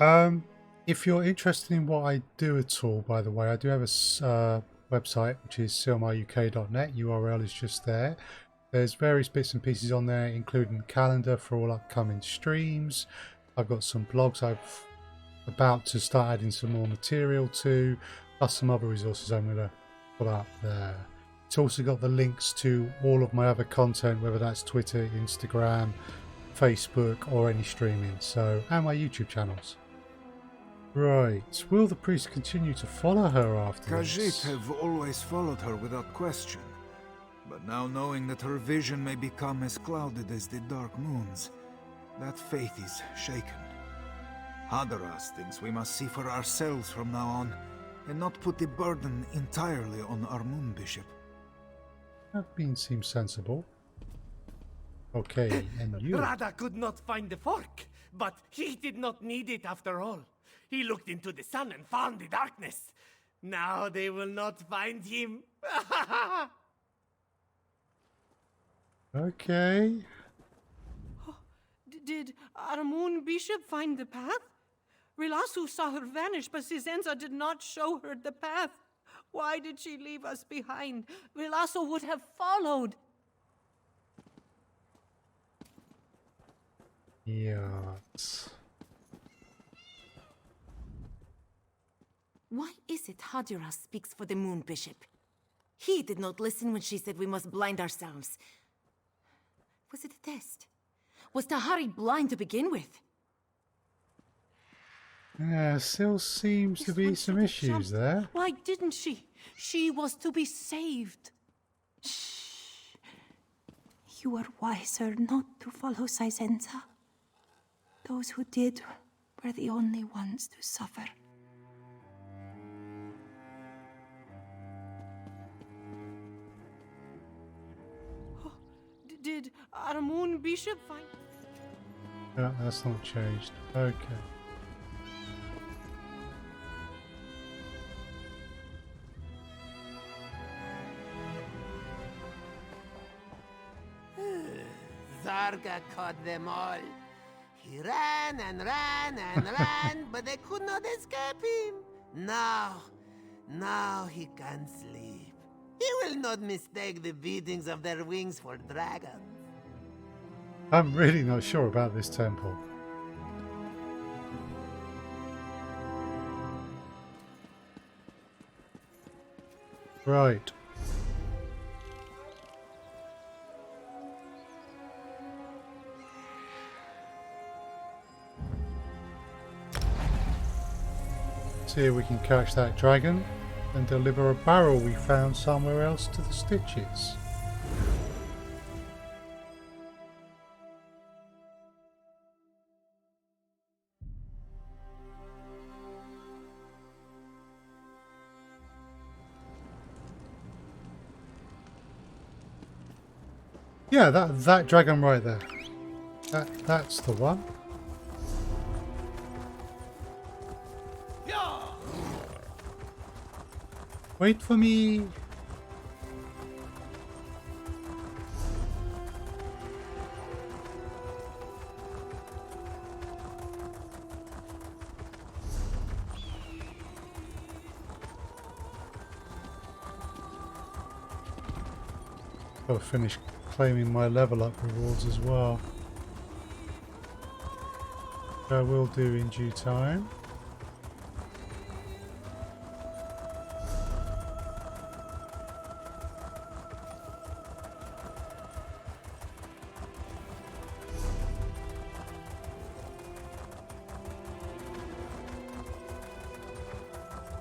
if you're interested in what I do at all, by the way, I do have a website, which is SilmarUK.net. URL is just there. There's various bits and pieces on there, including calendar for all upcoming streams. I've got some blogs I'm about to start adding some more material to, plus some other resources I'm going to put up there. It's also got the links to all of my other content, whether that's Twitter, Instagram, Facebook, or any streaming, so, and my YouTube channels. Right, will the priest continue to follow her after Khajiit this? have always followed her without question, but now knowing that her vision may become as clouded as the dark moons, that faith is shaken. Hadoras thinks we must see for ourselves from now on, and not put the burden entirely on our moon bishop. That seems sensible. Okay, and you? Rada could not find the fork, but he did not need it after all. He looked into the sun and found the darkness. Now they will not find him. Okay. Did our moon bishop find the path? Rilasu saw her vanish, but Cisenza did not show her the path. Why did she leave us behind? Rilasu would have followed. Yes. Why is it Hadira speaks for the Moon Bishop? He did not listen when she said we must blind ourselves. Was it a test? Was Tahari blind to begin with? Yeah, still seems to be some issues there. Why didn't she? She was to be saved. Shh. You are wiser not to follow Cisenza. Those who did were the only ones to suffer. Did our Moon Bishop find... No, that's not changed. Okay. Zarga caught them all. He ran and ran and ran, but they could not escape him. Now he can't sleep. He will not mistake the beatings of their wings for dragons. I'm really not sure about this temple. Right. See if we can catch that dragon and deliver a barrel we found somewhere else to the Stitches. Yeah, that dragon right there. That's the one. Wait for me. Gotta finish claiming my level up rewards as well. Which I will do in due time.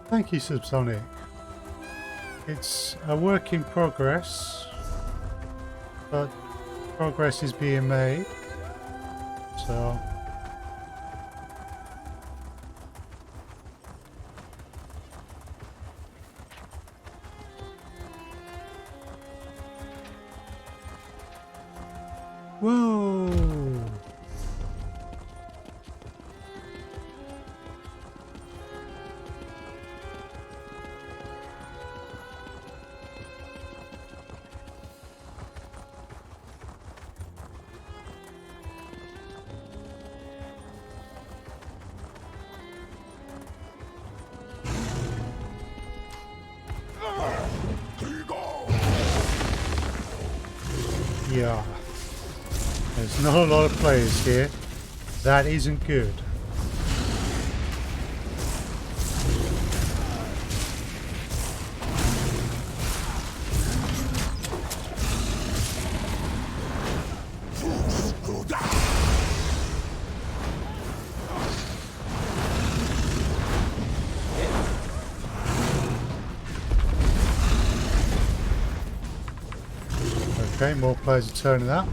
Thank you, Subsonic. It's a work in progress, but progress is being made, so... Whoa! Yeah, there's not a lot of players here. That isn't good. Okay, more players are turning up.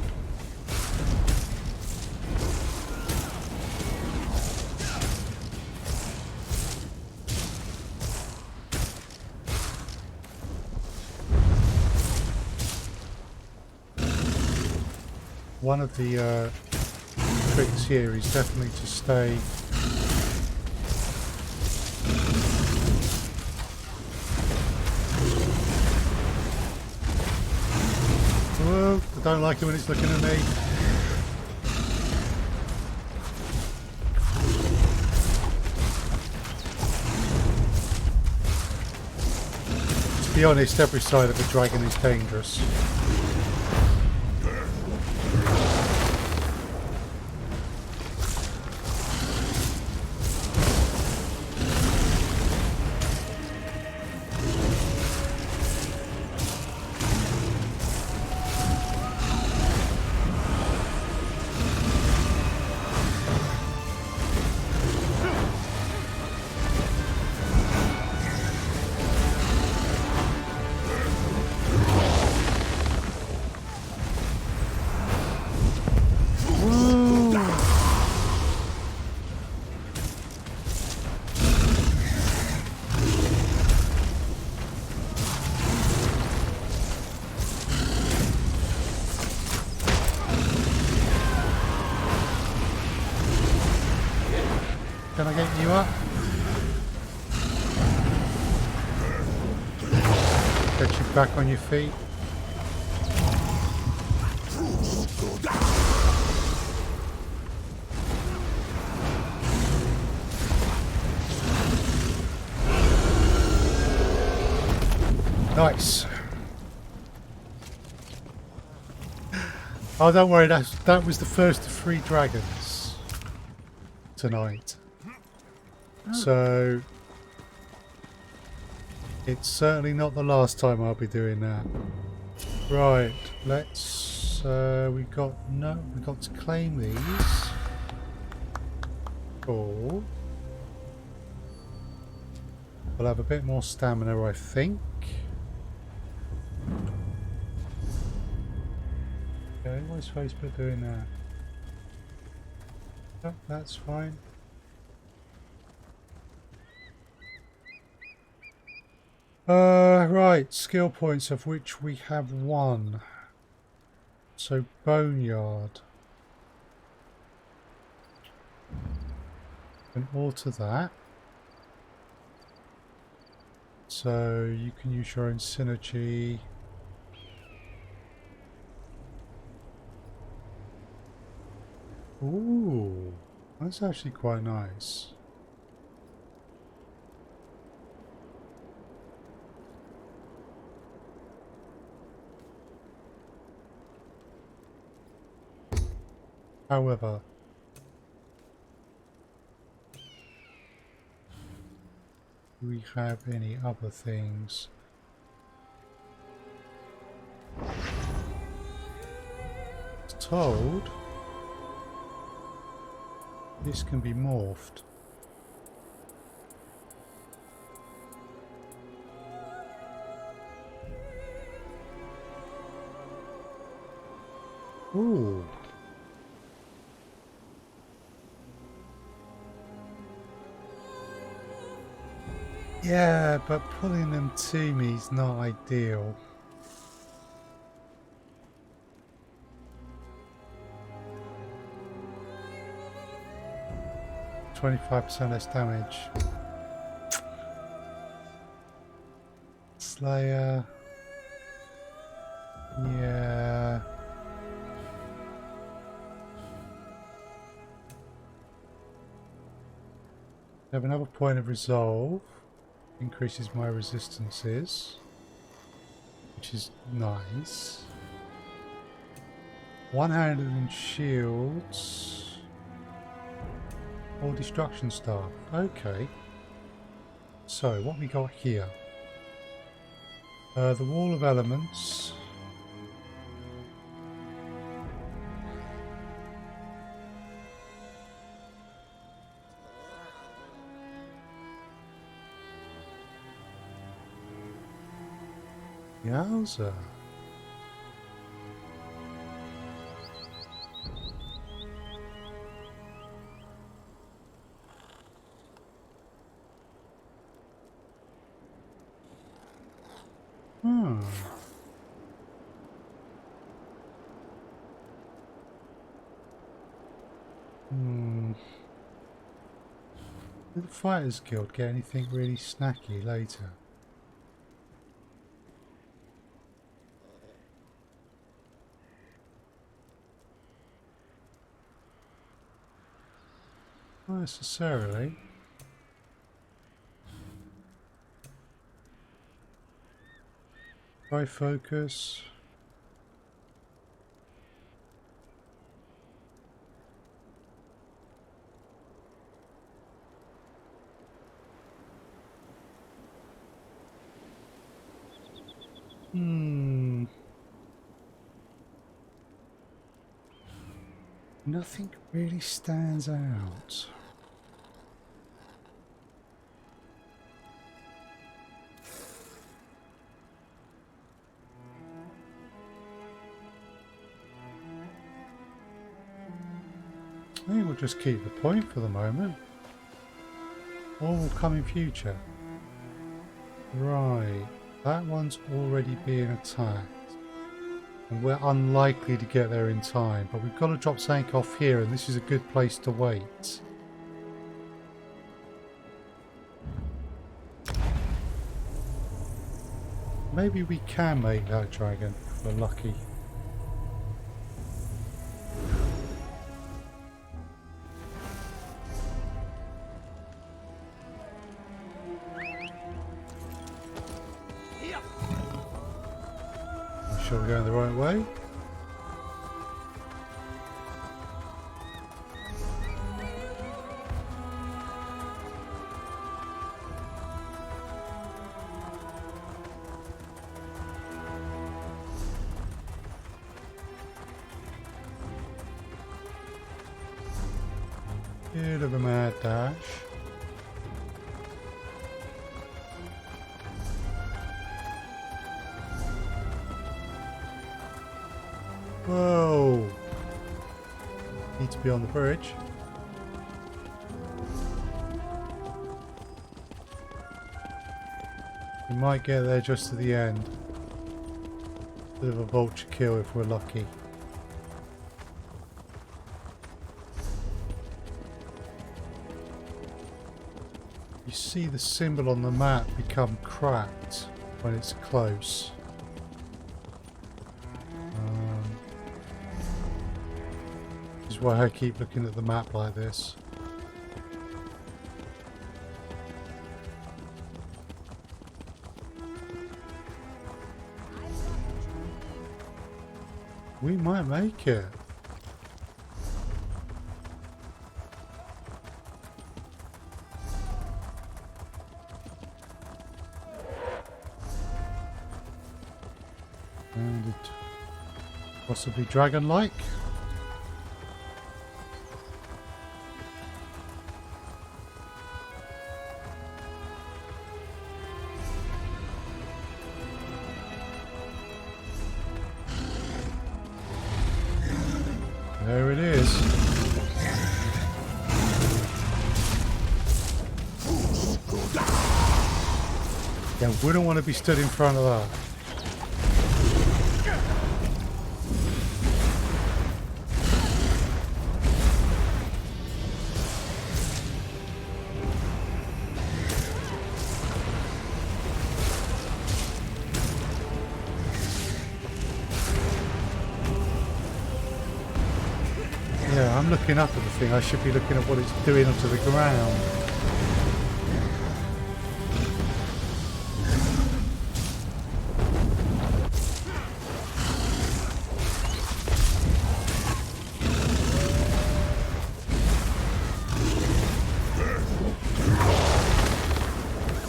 One of the tricks here is definitely to stay whoa, I don't like it when it's looking at me. be honest, every side of a dragon is dangerous. Can I get you up? Get you back on your feet. Nice. Oh, don't worry, that was the first of 3 dragons tonight. So it's certainly not the last time I'll be doing that. Right, let's we've got to claim these. Cool. We'll have a bit more stamina, I think. Okay, what am I supposed to be doing that? Oh, that's fine. Right, skill points of which we have 1. So Boneyard. Can alter that. So you can use your own synergy. Ooh, that's actually quite nice. However, do we have any other things? It's told this can be morphed. Ooh. Yeah, but pulling them to me is not ideal. %25 less damage. Slayer. Yeah. I have another point of resolve. Increases my resistances, which is nice. One-handed and shields. Or destruction staff. Okay. So, what we got here? The Wall of Elements. Yowza. Did the Fighters Guild get anything really snacky later? Not necessarily. Try focus. Nothing really stands out. I think we'll just keep the point for the moment. All will come in future. Right, that one's already being attacked. And we're unlikely to get there in time, but we've got to drop something off here, and this is a good place to wait. Maybe we can make that dragon if we're lucky. Sure we're going the right way. Bit of a mad dash. Whoa! Need to be on the bridge. We might get there just at the end. Bit of a vulture kill if we're lucky. You see the symbol on the map become cracked when it's close. Is why I keep looking at the map like this. We might make it. And it possibly dragon-like. There it is. Yeah, we don't want to be stood in front of that. Yeah, I'm looking up at the thing. I should be looking at what it's doing onto the ground.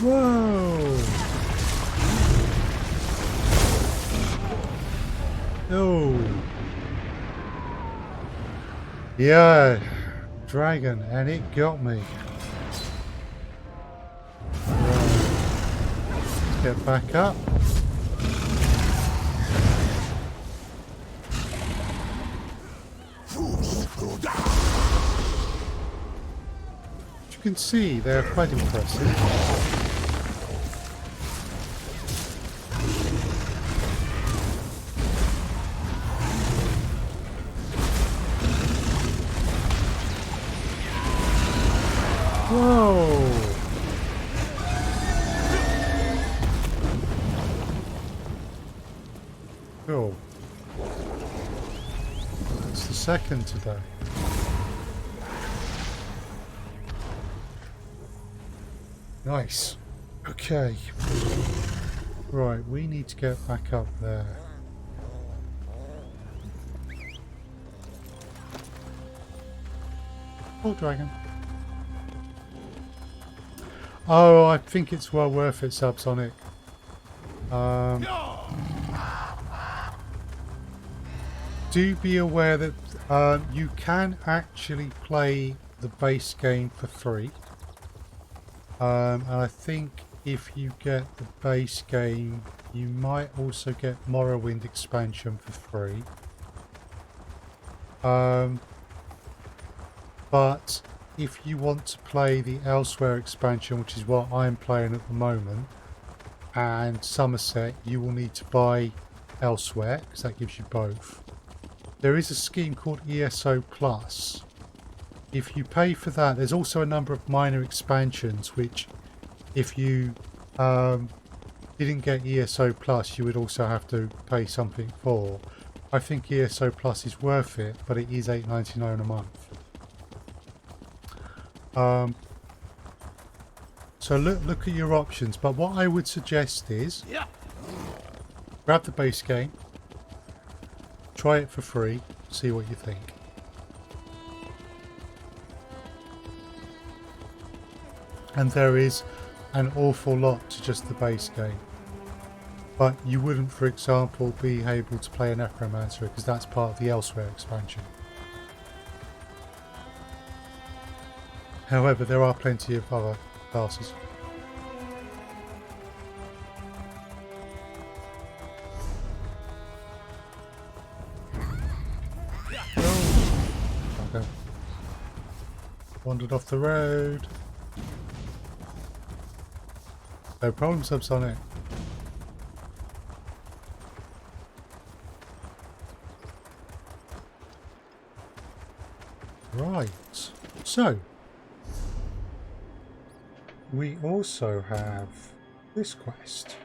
Whoa! Oh! Yeah, dragon, and it got me. Right. Let's get back up. As you can see, they're quite impressive. Whoa! Cool. That's the second today. Nice. Okay. Right, we need to get back up there. Oh, dragon. Oh, I think it's well worth it, Subsonic. Do be aware that you can actually play the base game for free. And I think if you get the base game, you might also get Morrowind expansion for free. But if you want to play the Elsweyr expansion, which is what I'm playing at the moment, and Somerset, you will need to buy Elsweyr, because that gives you both. There is a scheme called ESO Plus. If you pay for that, there's also a number of minor expansions, which if you didn't get ESO Plus, you would also have to pay something for. I think ESO Plus is worth it, but it is $8.99 a month. So look at your options, but what I would suggest is grab the base game, try it for free, see what you think. And there is an awful lot to just the base game. But you wouldn't, for example, be able to play a Necromancer because that's part of the Elsweyr expansion. However, there are plenty of other classes. Okay. Wandered off the road. No problem, Subsonic. Right. So, we also have this quest.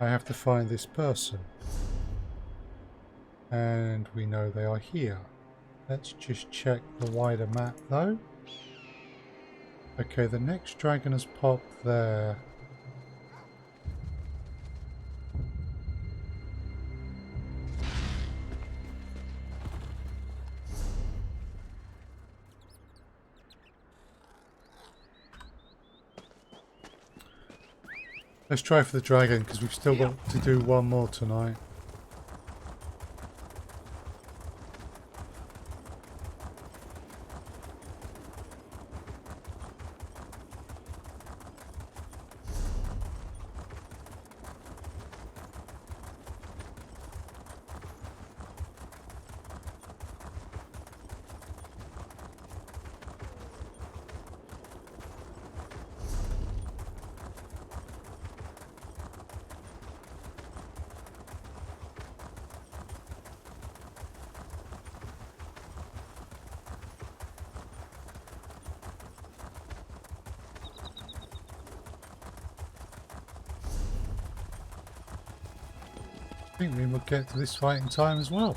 I have to find this person. And we know they are here. Let's just check the wider map though. Okay, the next dragon has popped there. Let's try for the dragon because we've still got to do one more tonight. I think we will get to this fight in time as well.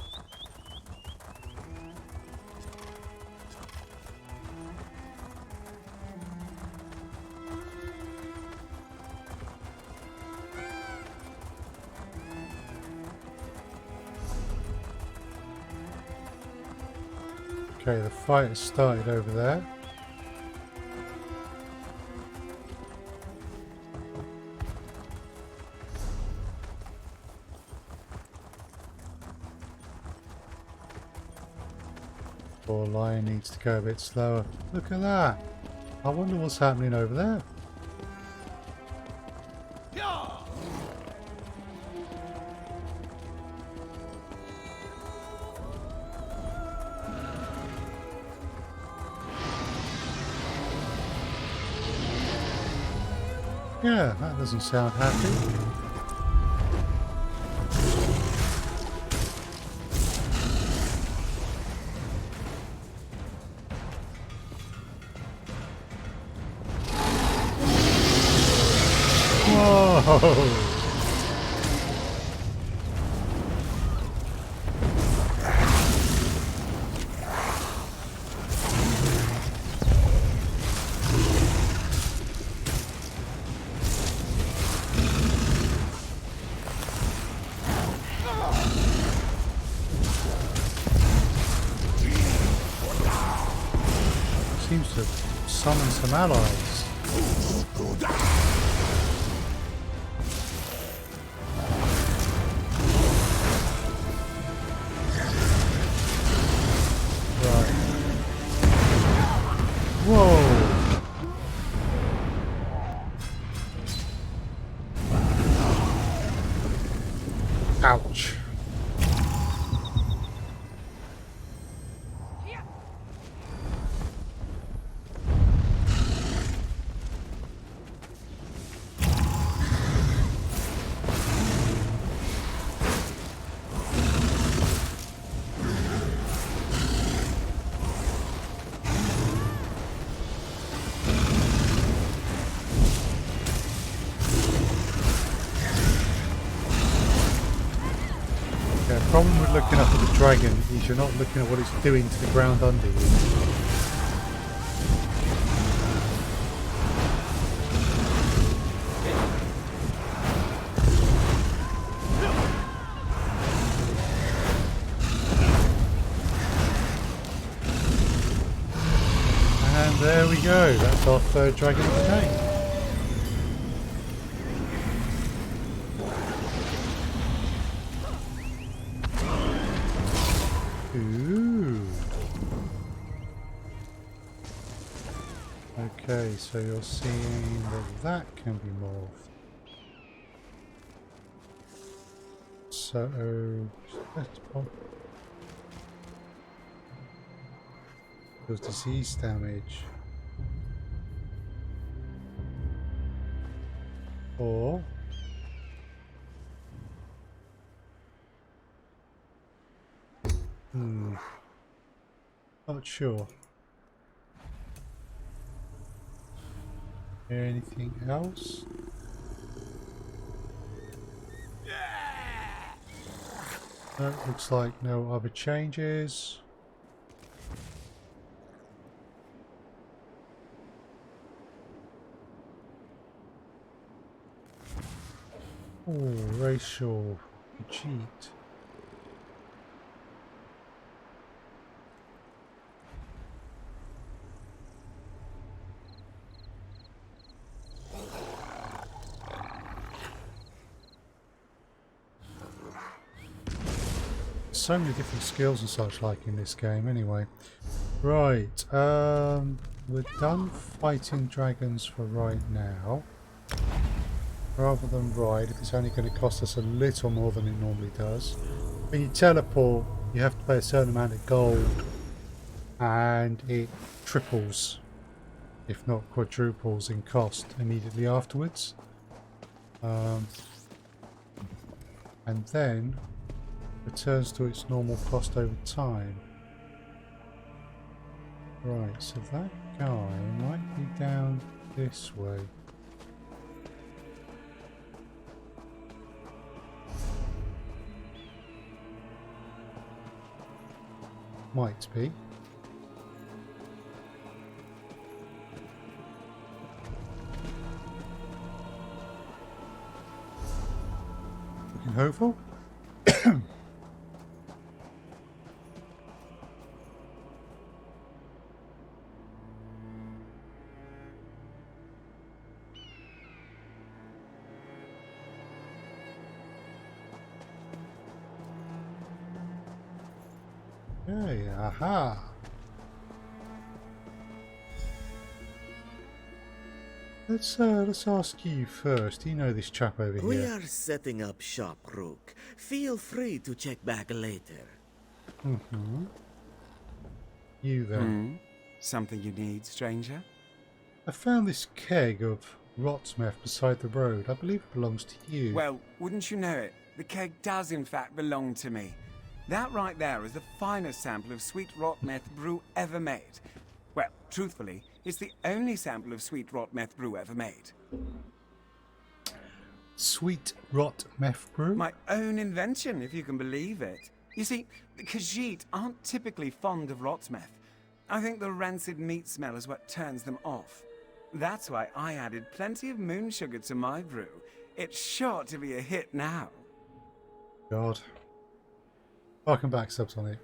Okay, the fight has started over there. Poor lion needs to go a bit slower. Look at that. I wonder what's happening over there. Yeah, that doesn't sound happy. Whoa! to summon some allies. Right. Whoa! Ouch. The problem with looking up at the dragon is you're not looking at what it's doing to the ground under you. And there we go, that's our third dragon of the day. Ooh. Okay, so you're seeing that that can be morphed. So let's pop. There's disease damage. Or not sure. Anything else? No, looks like no other changes. Oh, racial cheat. So many different skills and such like in this game anyway. Right, we're done fighting dragons for right now. Rather than ride, if it's only going to cost us a little more than it normally does. When you teleport, you have to pay a certain amount of gold and it triples, if not quadruples in cost immediately afterwards. And then returns to its normal cost over time. Right, so that guy might be down this way. Might be. Looking hopeful. Hey, aha. Let's ask you first. You know this chap over here. We are setting up shop, Rook. Feel free to check back later. Mm-hmm. You then. Something you need, stranger? I found this keg of Rotsmeth beside the road. I believe it belongs to you. Well, wouldn't you know it? The keg does in fact belong to me. That right there is the finest sample of sweet rot meth brew ever made. Well, truthfully, it's the only sample of sweet rot meth brew ever made. Sweet rot meth brew? My own invention, if you can believe it. You see, the Khajiit aren't typically fond of rot meth. I think the rancid meat smell is what turns them off. That's why I added plenty of moon sugar to my brew. It's sure to be a hit now. God. Welcome back, Subsonic.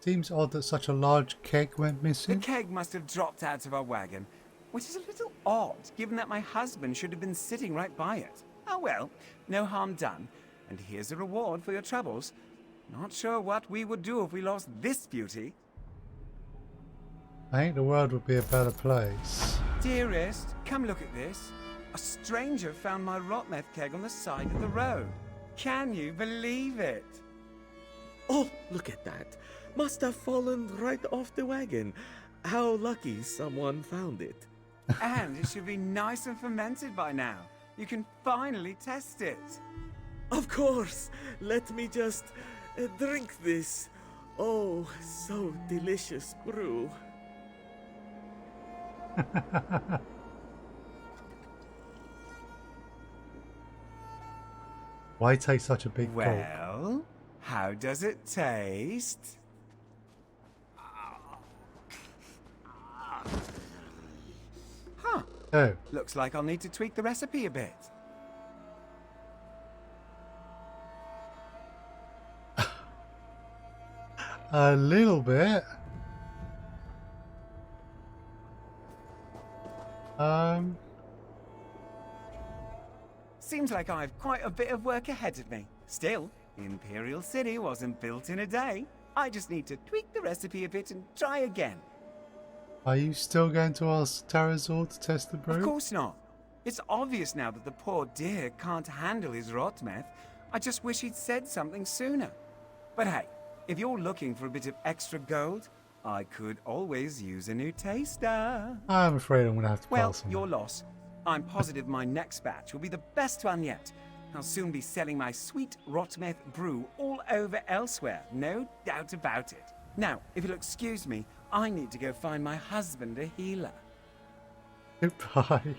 Seems odd that such a large keg went The missing. keg must have dropped out of our wagon, which is a little odd, given that my husband should have been sitting right by it. Oh well, no harm done. And here's a reward for your troubles. Not sure what we would do if we lost this beauty. I think the world would be a better place. Dearest, come look at this. A stranger found my rotmeth keg on the side of the road. Can you believe it? Oh, look at that. Must have fallen right off the wagon. How lucky someone found it. And it should be nice and fermented by now. You can finally test it. Of course. Let me just drink this. Oh, so delicious brew. Why take such a big gulp? Well, how does it taste? Huh. Oh, Looks like I'll need to tweak the recipe a bit. a little bit. Seems like I've quite a bit of work ahead of me. Still, Imperial City wasn't built in a day. I just need to tweak the recipe a bit and try again. Are you still going to ask Tarazor to test the brew? Of course not. It's obvious now that the poor dear can't handle his rotmeth. I just wish he'd said something sooner. But hey, if you're looking for a bit of extra gold, I could always use a new taster. I'm afraid I'm going to have to Well, pass on your that. loss. I'm positive my next batch will be the best one yet. I'll soon be selling my sweet rotmeth brew all over Elsweyr, no doubt about it. Now, if you'll excuse me, I need to go find my husband a healer. Goodbye.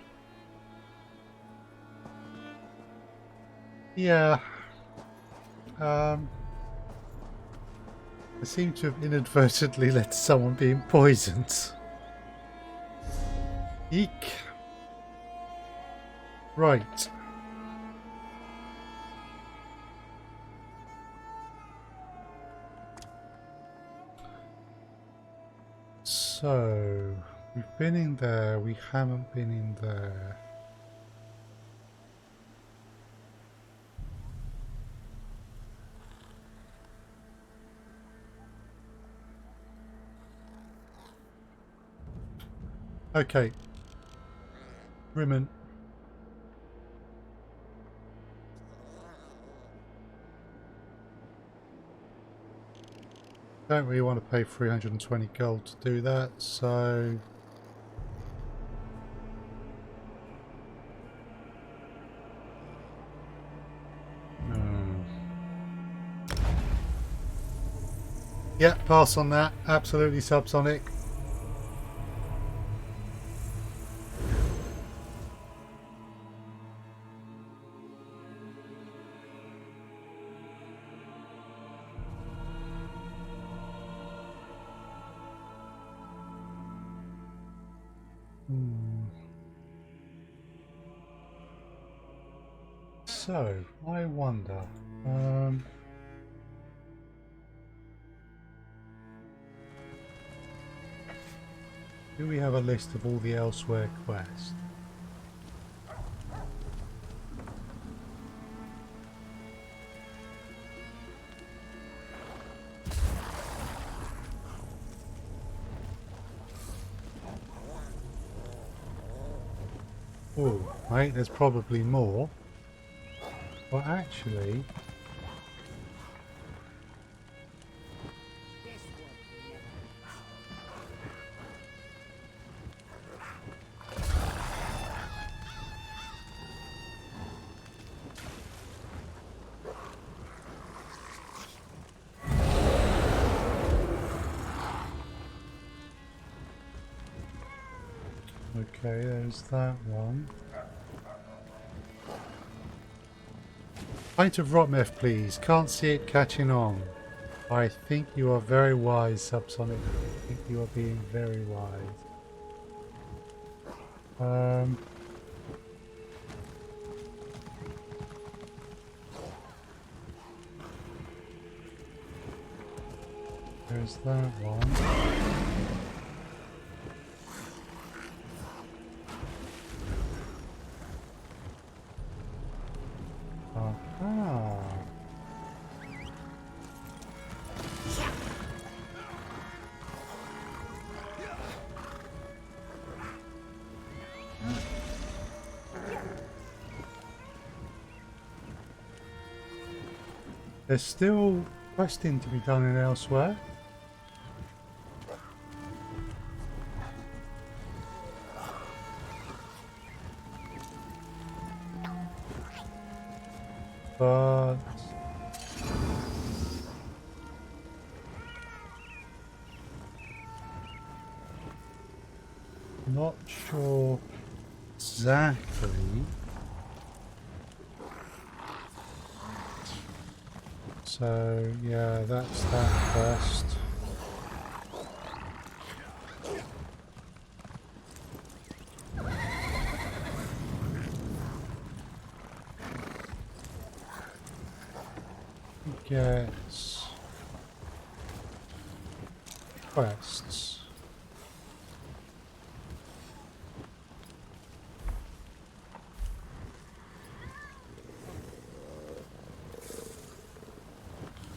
Yeah. I seem to have inadvertently let someone being poisoned. Eek. Right. So, we've been in there, we haven't been in there. Okay. Rimmen. Don't really want to pay 320 gold to do that, so... Yeah, pass on that. Absolutely subsonic. So, I wonder, do we have a list of all the Elsweyr quests? Oh, right, there's probably more. Well, actually... Okay, there's that one. Pint of rotmeth, please. Can't see it catching on. I think you are very wise, Subsonic. I think you are being very wise. There's that one. Aha. There's still questing to be done in Elsweyr. But not sure exactly. So yeah, that's that first. Gets quests.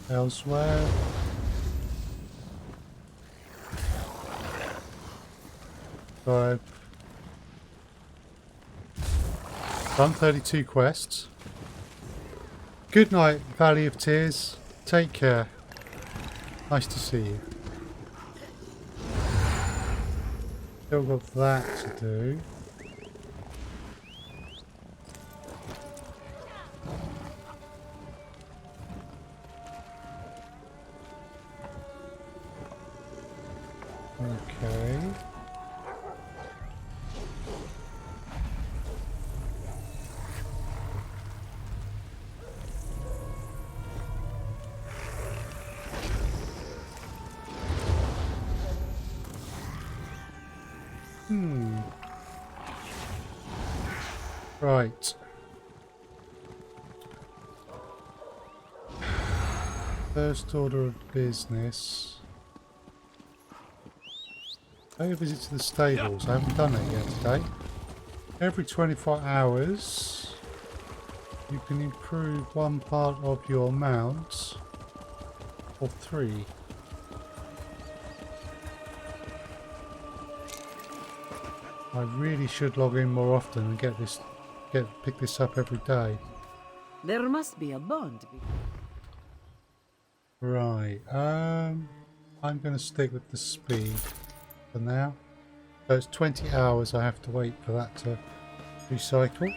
Elsweyr. So I've done 32 quests. Good night, Valley of Tears. Take care. Nice to see you. Still got that to do. Okay. Right. First order of business. Pay a visit to the stables. I haven't done that yet today. Every 24 hours, you can improve one part of your mount or 3. I really should log in more often and pick this up every day. There must be a bond. Right. I'm going to stick with the speed for now. So it's 20 hours I have to wait for that to recycle.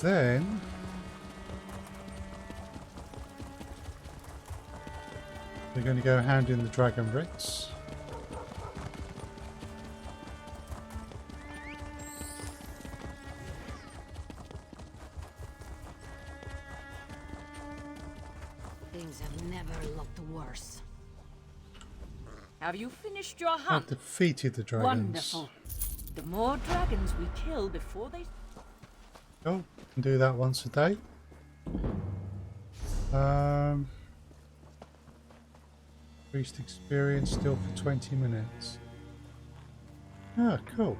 Then we're going to go hand in the dragon bricks. Things have never looked worse. Have you finished your I've hunt? defeated the dragons. Wonderful. The more dragons we kill before they... Oh, can do that once a day. Increased experience still for 20 minutes. Ah, cool.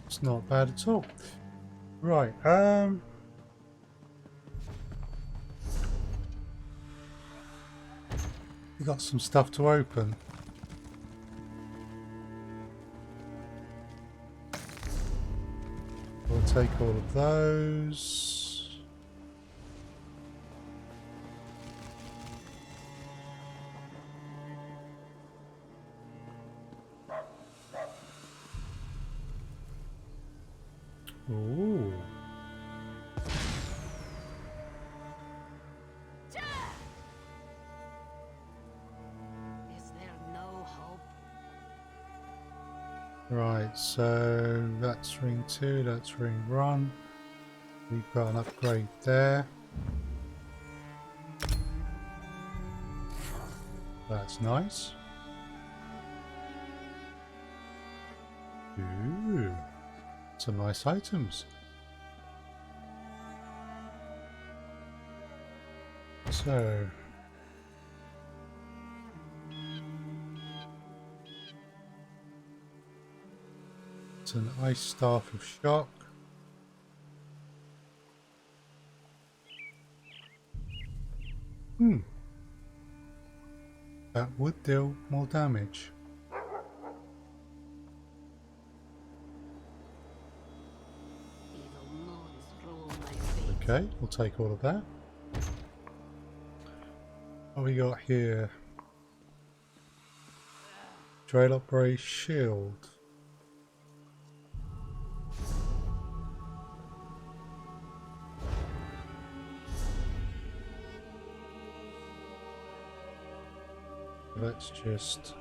It's not bad at all. Right, we got some stuff to open. We'll take all of those. Ooh. Is there no hope? Right, so that's ring 2, that's ring 1. We've got an upgrade there. That's nice. Ooh, some nice items. So. It's an ice staff of shock. That would deal more damage. Okay, we'll take all of that. What we got here? Trail Operator Shield. Let's just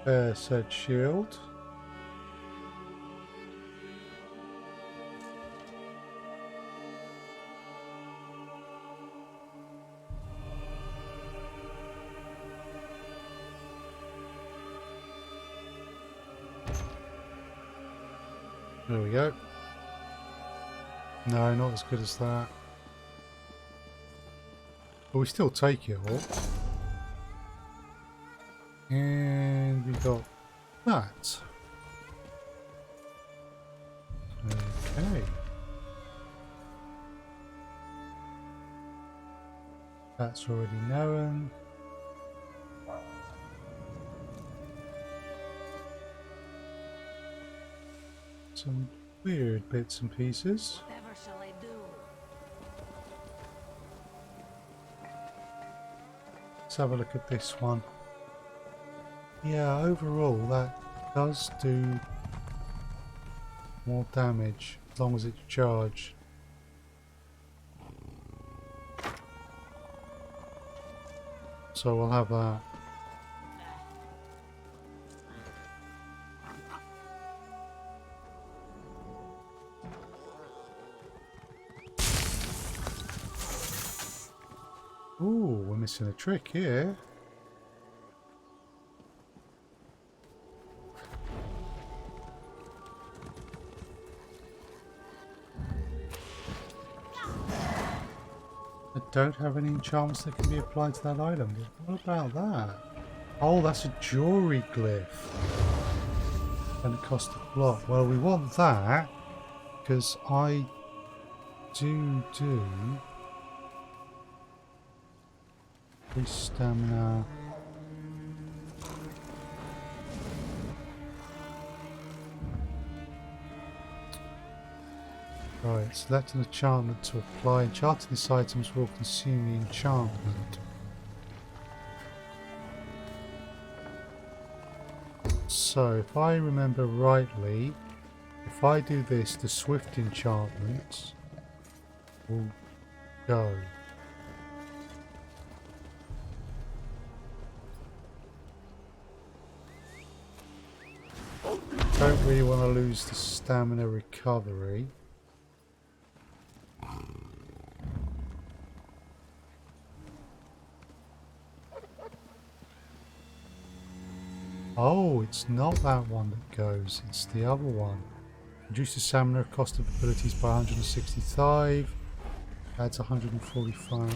repair said shield. There we go. No, not as good as that. But we still take it all. And we got that. Okay. That's already known. Some weird bits and pieces. Whatever shall I do? Let's have a look at this one. Yeah, overall that does do more damage as long as it's charged. So we'll have that. Ooh, we're missing a trick here. I don't have any enchantments that can be applied to that item. What about that? Oh, that's a jewelry glyph. And it costs a block. Well, we want that because I do stamina. Right, select an enchantment to apply. Enchanting these items will consume the enchantment. So, if I remember rightly, if I do this, the Swift enchantment will go. Don't really want to lose the stamina recovery. Oh, it's not that one that goes, it's the other one. Reduces stamina cost of abilities by 165, adds 145.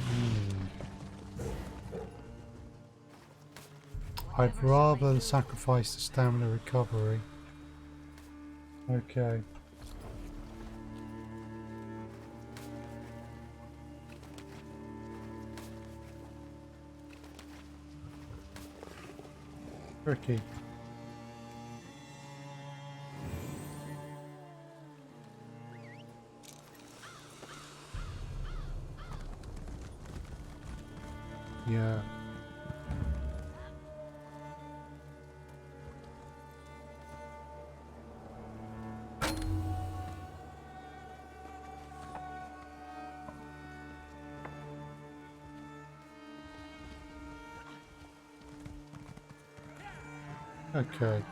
I'd rather sacrifice the stamina recovery. Okay. Tricky. Yeah. Okay.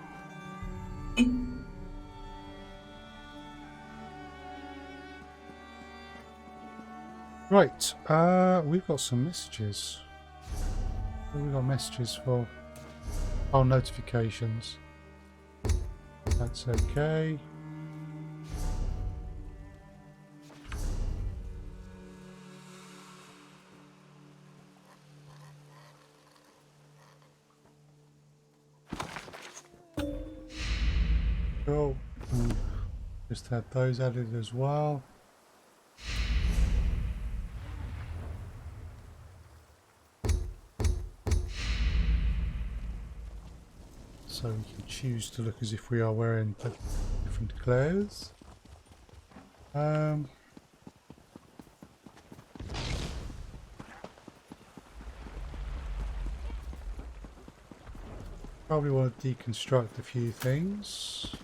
Right, we've got some messages. What have we got messages for? Oh, notifications. That's okay. Cool. Just had those added as well. So we can choose to look as if we are wearing different clothes. Probably want to deconstruct a few things.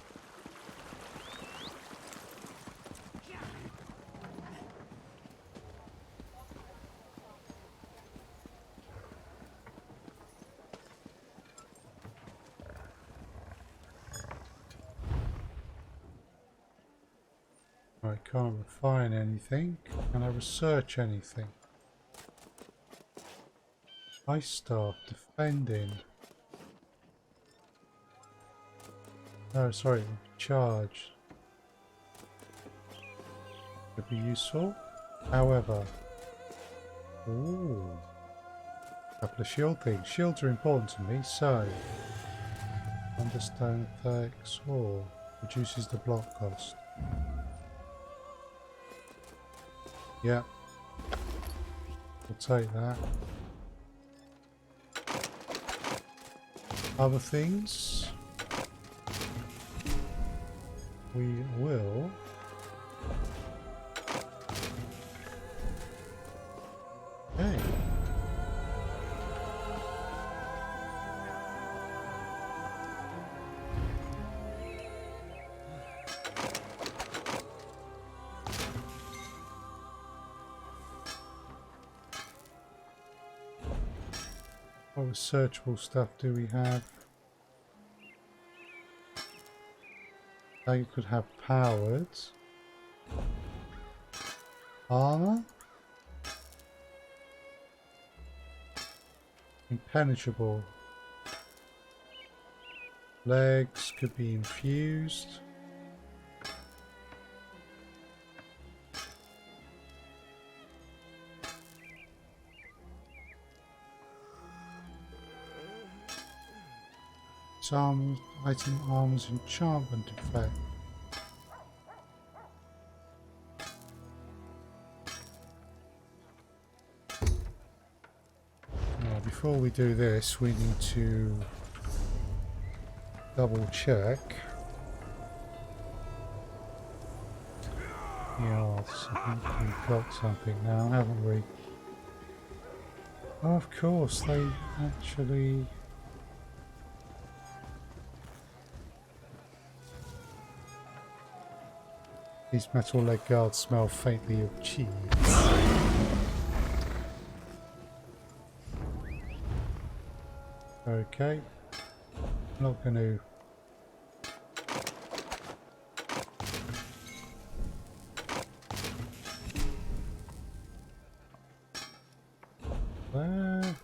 I can't refine anything. Can I research anything? Ice staff, defending. Oh, sorry, charge. Could be useful. However, ooh, couple of shield things. Shields are important to me, so understone effects or reduces the block cost. Yep, we'll take that. Other things we will okay. What researchable stuff do we have? They could have powered armor, impenetrable legs could be infused. Armor, item armor's enchantment effect. Now, before we do this, we need to double check. Yes, I think we've got something now, haven't we? Oh, of course, they actually. These metal leg guards smell faintly of cheese. Okay. Not going to. There.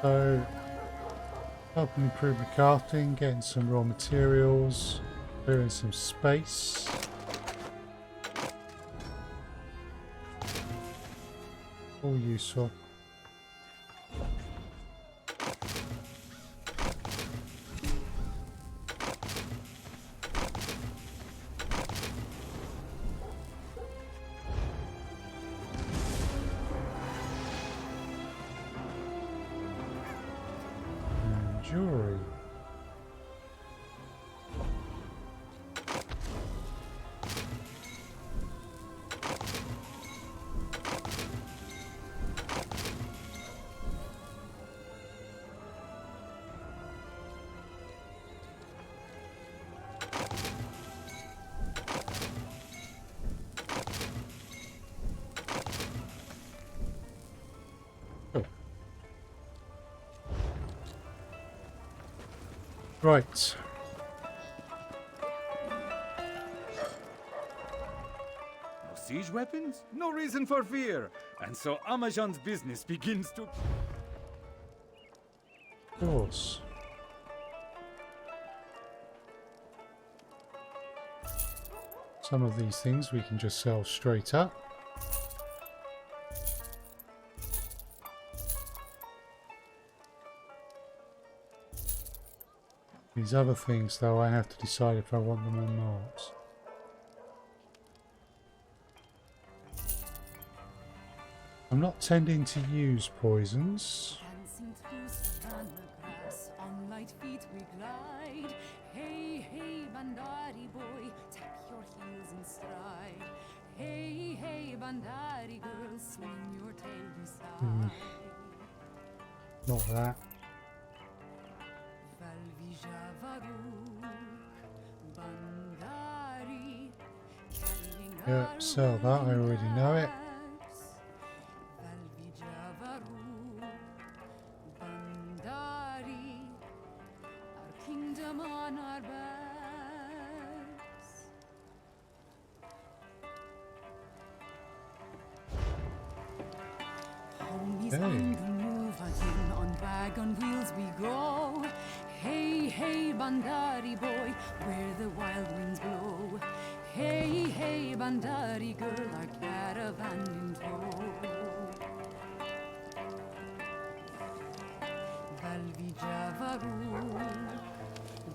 So, helping improve the crafting, getting some raw materials, clearing some space. All useful. Jewelry. Right. No siege weapons? No reason for fear. And so Amajan's business begins to... Of course. Some of these things we can just sell straight up. These other things, though, I have to decide if I want them or not. I'm not tending to use poisons. Dancing through savannah grass, on light feet we glide. Hey, hey, Bandari boy, tap your heels in stride. Hey, hey, Bandari girl, swing your tail beside. Not that. Yep, sell that, I already know it. On wagon wheels we go. Hey, hey, Bandari boy, where the wild winds blow. Hey, hey, Bandari girl, our caravan in tow. Valvi Javaru,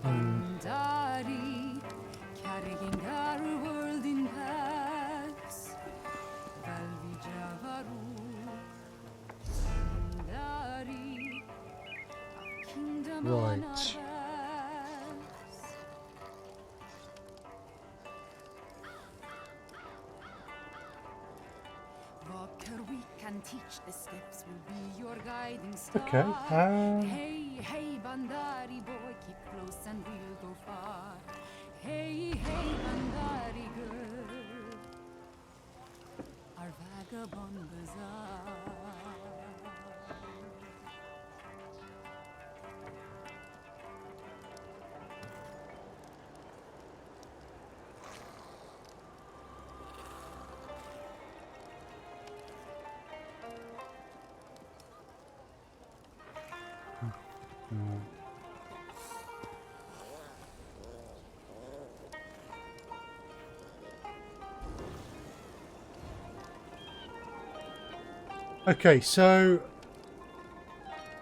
Bandari, carrying our world in packs. Valvi Javaru. Right. Walker, we can teach, the steps will be your guiding star. Okay. Hey, hey, Bandari boy, keep close and we'll go far. Hey, hey, Bandari girl, our vagabond bazaar. Okay, so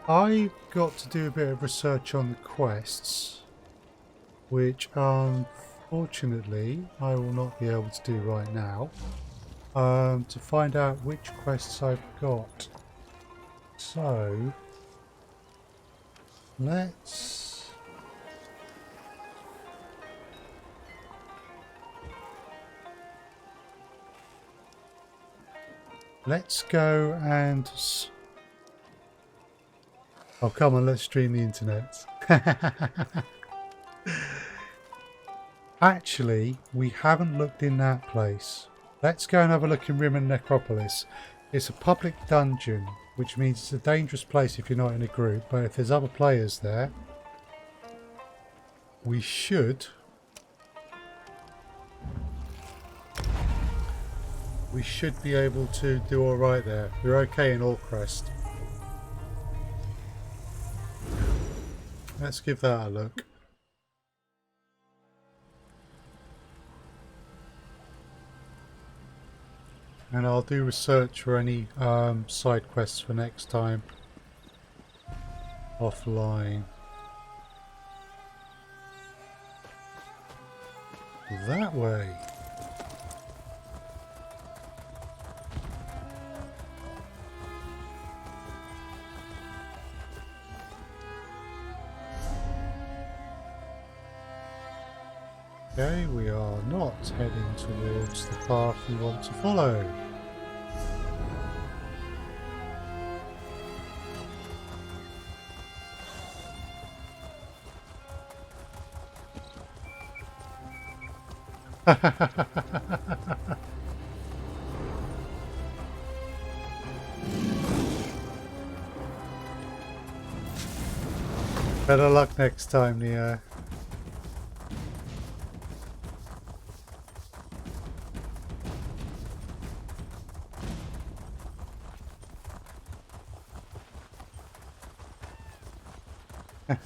I got to do a bit of research on the quests, which unfortunately I will not be able to do right now, to find out which quests I've got. So let's go and... Oh, come on, let's stream the internet. Actually, we haven't looked in that place. Let's go and have a look in Rimmen Necropolis. It's a public dungeon, which means it's a dangerous place if you're not in a group, but if there's other players there, we should be able to do alright there. We're okay in Allcrest. Let's give that a look. And I'll do research for any side quests for next time. Offline. That way. Okay, we are not heading towards the path we want to follow. Better luck next time, Neo. Right.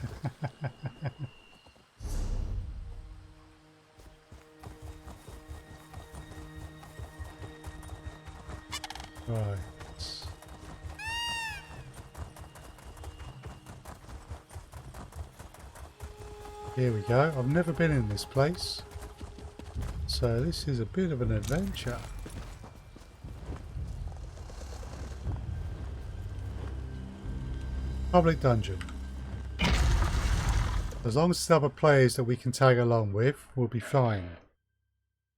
Here we go. I've never been in this place, so this is a bit of an adventure. Public dungeon. As long as there's other players that we can tag along with, we'll be fine.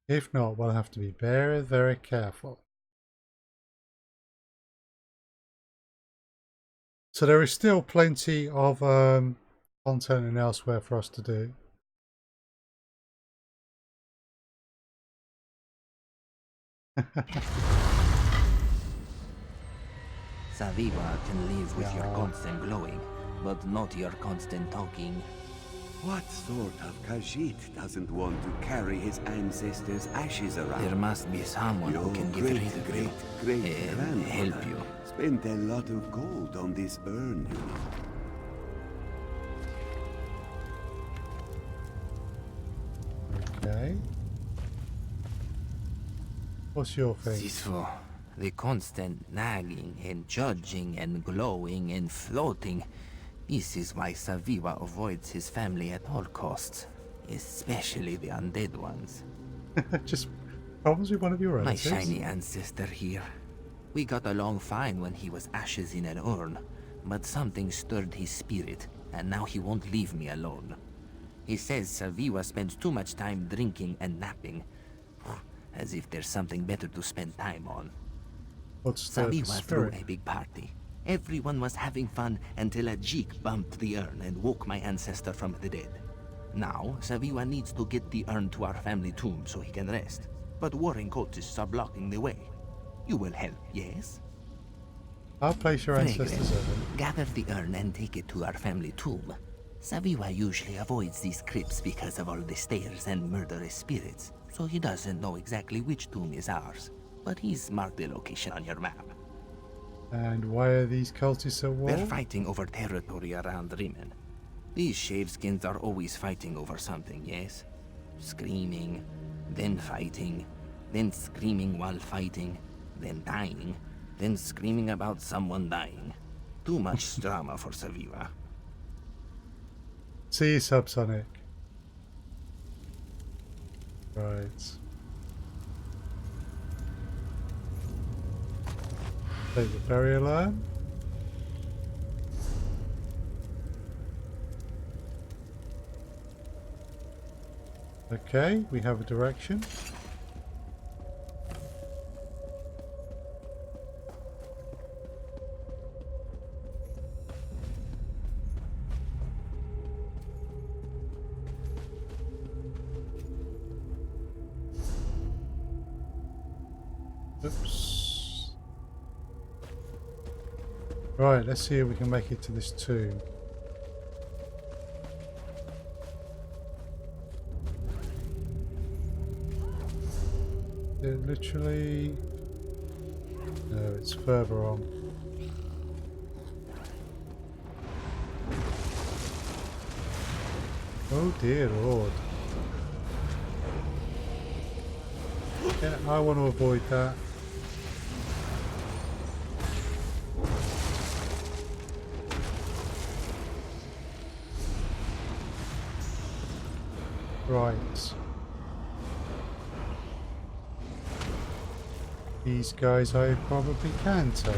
If not, we'll have to be very, very careful. So there is still plenty of content in Elsweyr for us to do. Saviva can live with your constant glowing, but not your constant talking. What sort of Khajiit doesn't want to carry his ancestors' ashes around? There must be someone who can get rid of you and help you. Spent a lot of gold on this urn, you know. Okay. What's your thing? Sisu, the constant nagging and judging and glowing and floating. This is why Saviva avoids his family at all costs, especially the undead ones. Just problems with one of your relatives? My shiny ancestor here. We got along fine when he was ashes in an urn, but something stirred his spirit, and now he won't leave me alone. He says Saviva spends too much time drinking and napping, as if there's something better to spend time on. What's the Saviva threw a big party. Everyone was having fun until a Jeek bumped the urn and woke my ancestor from the dead. Now, Saviva needs to get the urn to our family tomb so he can rest, but warring cultists are blocking the way. You will help, yes? I'll place your ancestors over. Gather the urn and take it to our family tomb. Saviva usually avoids these crypts because of all the stairs and murderous spirits, so he doesn't know exactly which tomb is ours, but he's marked the location on your map. And why are these cultists at war? They're fighting over territory around Rimmen. These shaveskins are always fighting over something, yes? Screaming, then fighting, then screaming while fighting, then dying, then screaming about someone dying. Too much drama for Saviva. See you, Subsonic. Right. Take the burial urn. Okay, we have a direction. Oops. Right, let's see if we can make it to this tomb. It literally... No, it's further on. Oh dear Lord. Yeah, I want to avoid that. Right. These guys I probably can take.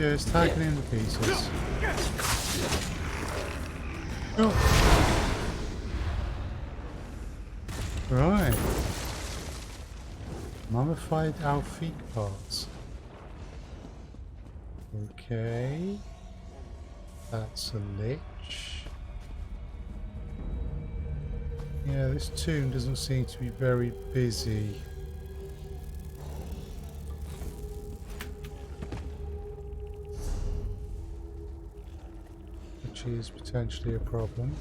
Just hacking into pieces. Oh. Right. Mummified Alfiq parts. Okay. That's a lich. Yeah, this tomb doesn't seem to be very busy. Which is potentially a problem.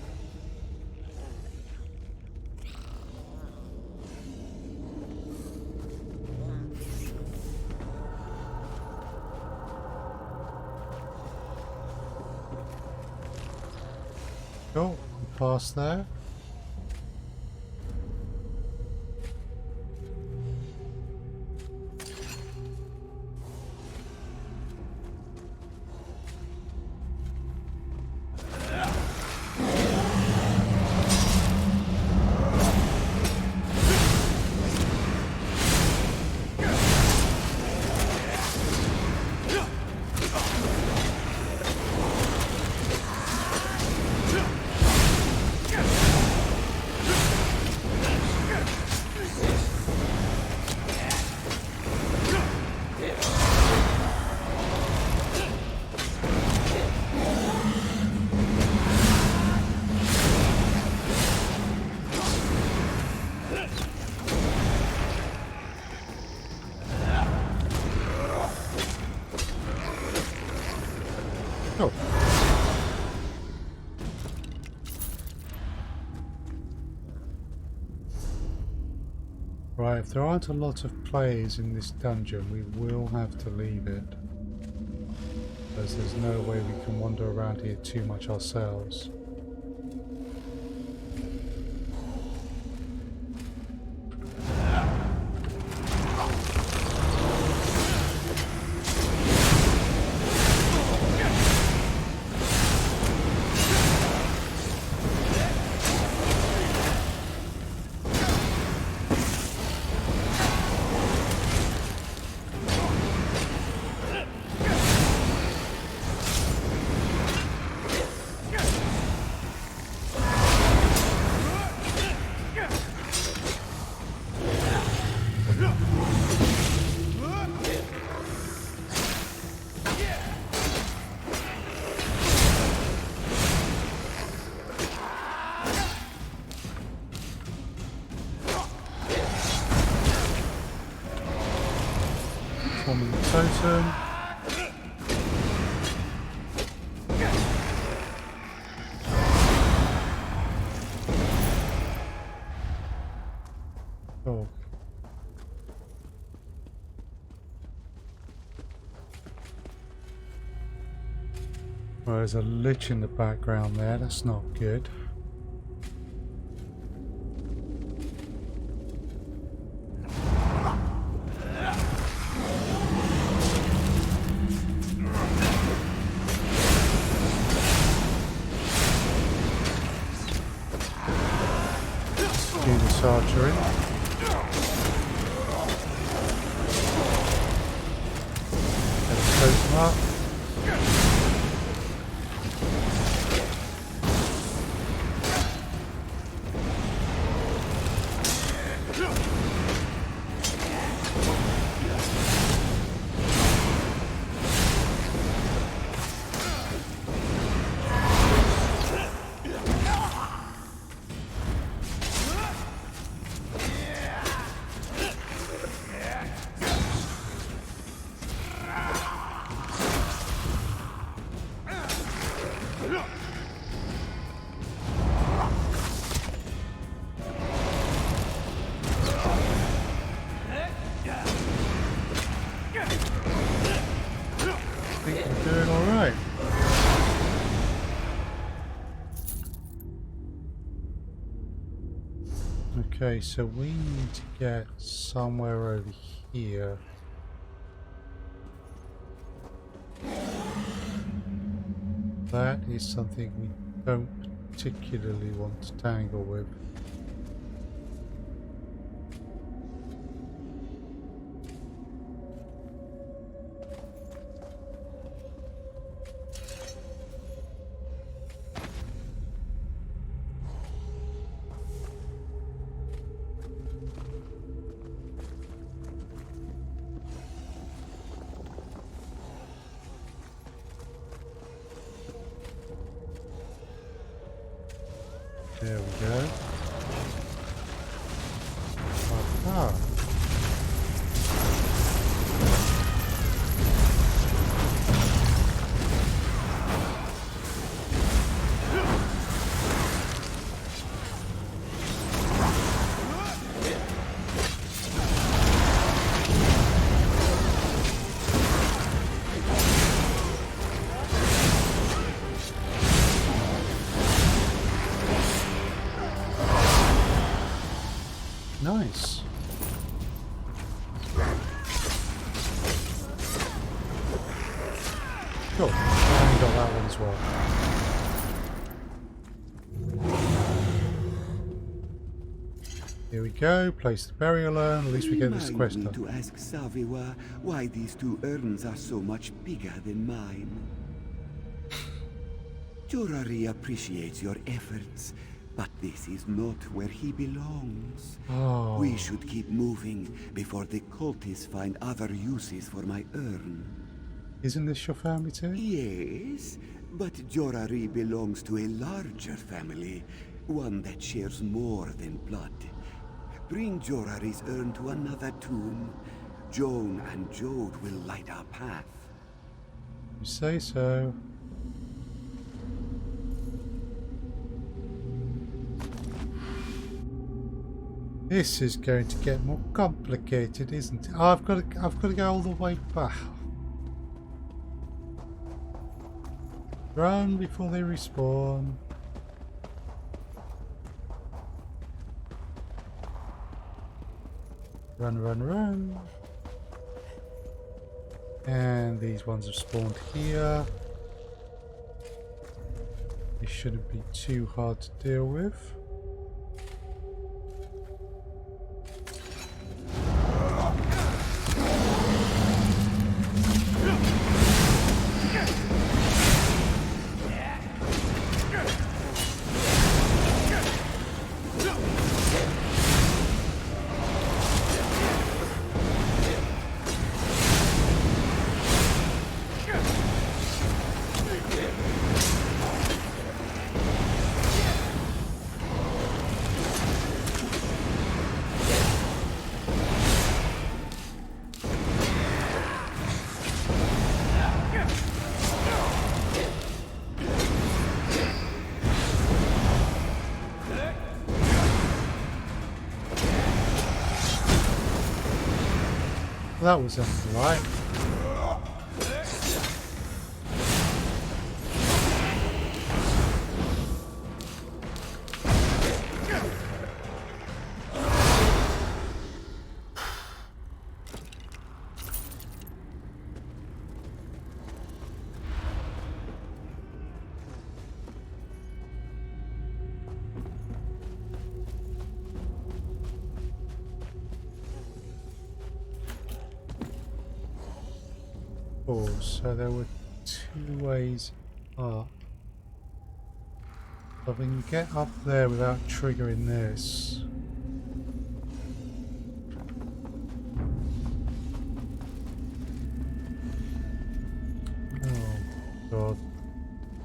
Oh, we passed there. Right, if there aren't a lot of players in this dungeon, we will have to leave it. Because there's no way we can wander around here too much ourselves. Forming the totem. Oh. Well, there's a lich in the background there, that's not good. Archery. Let's close them up. Okay, so we need to get somewhere over here. That is something we don't particularly want to tangle with. There we go. Aha. Nice. Cool. I only got that one as well. Here we go. Place the burial urn. At least we get this quest Remind done. me to ask Saviwa why these two urns are so much bigger than mine. Jorari appreciates your efforts, but this is not where he belongs. Oh. We should keep moving before the cultists find other uses for my urn. Isn't this your family too? Yes, but Jorari belongs to a larger family, one that shares more than blood. Bring Jorari's urn to another tomb. Joan and Jode will light our path. You say so. This is going to get more complicated, isn't it? Oh, I've got to go all the way back. Run before they respawn. Run, run, run. And these ones have spawned here. This shouldn't be too hard to deal with. That was something, right? So there were two ways up. But we can get up there without triggering this. Oh god.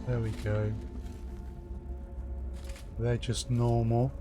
There we go. They're just normal.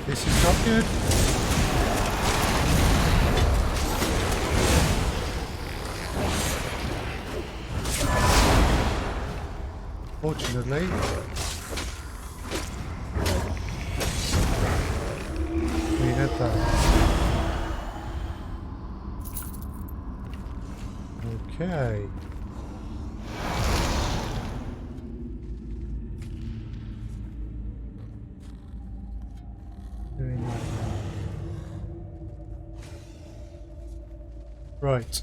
This is not good. Fortunately, we had that. Okay. Right.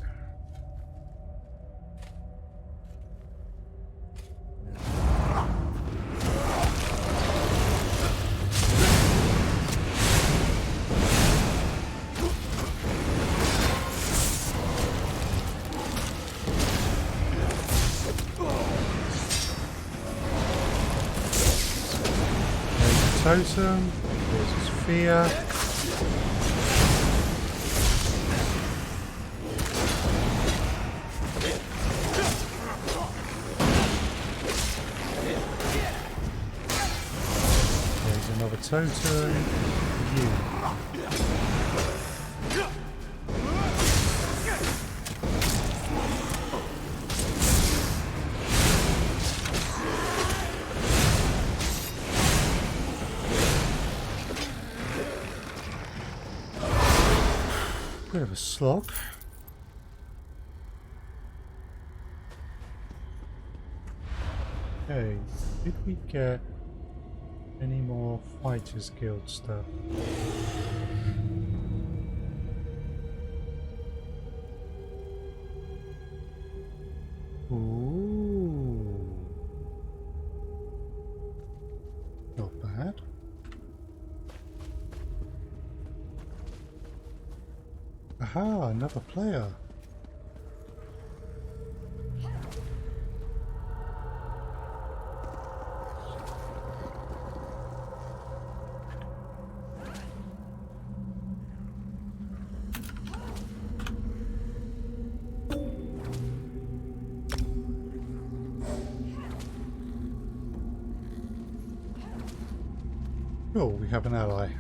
totem. There's his fear. There's another totem. You. Bit of a slog. Okay, did we get any more Fighters Guild stuff? Ooh. Not bad. Aha, another player. Oh, we have an ally.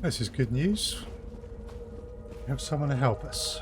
This is good news. We have someone to help us.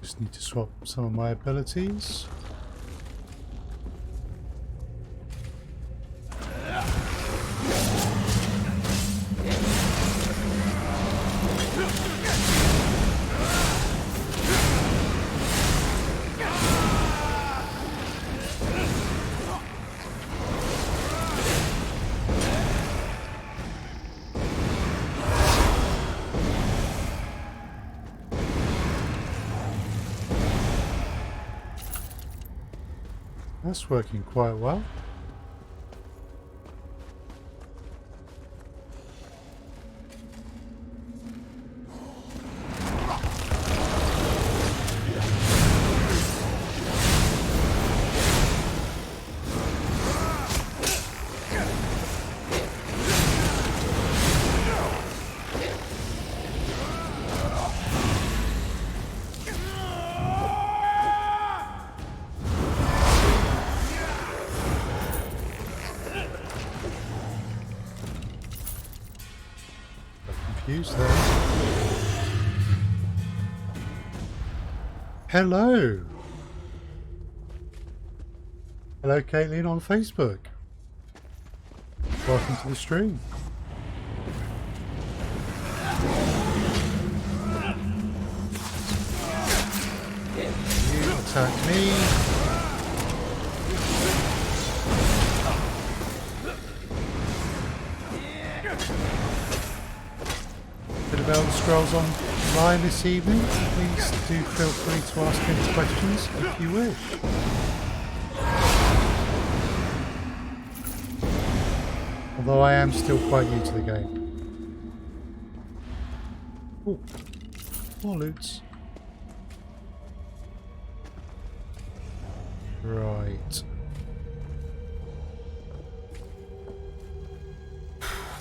Just need to swap some of my abilities. That's working quite well. Confused there. Hello. Hello, Caitlin on Facebook. Welcome to the stream. You attack me. Bit of Elder Scrolls Online this evening. Please do feel free to ask any questions if you wish. Although I am still quite new to the game. Ooh, more loots. Right.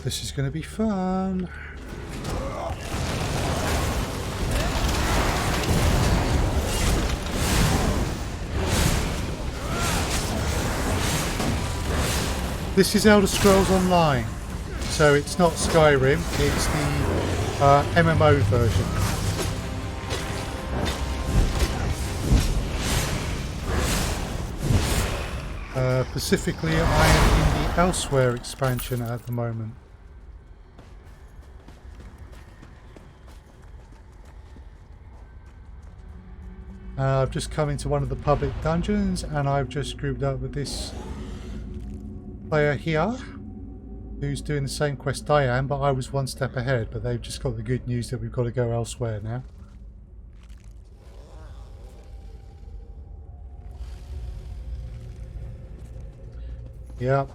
This is going to be fun. This is Elder Scrolls Online, so it's not Skyrim, it's the MMO version. Specifically, I am in the Elsweyr expansion at the moment. I've just come into one of the public dungeons and I've just grouped up with this player here who's doing the same quest I am, but I was one step ahead, but they've just got the good news that we've got to go elsewhere now. Yep.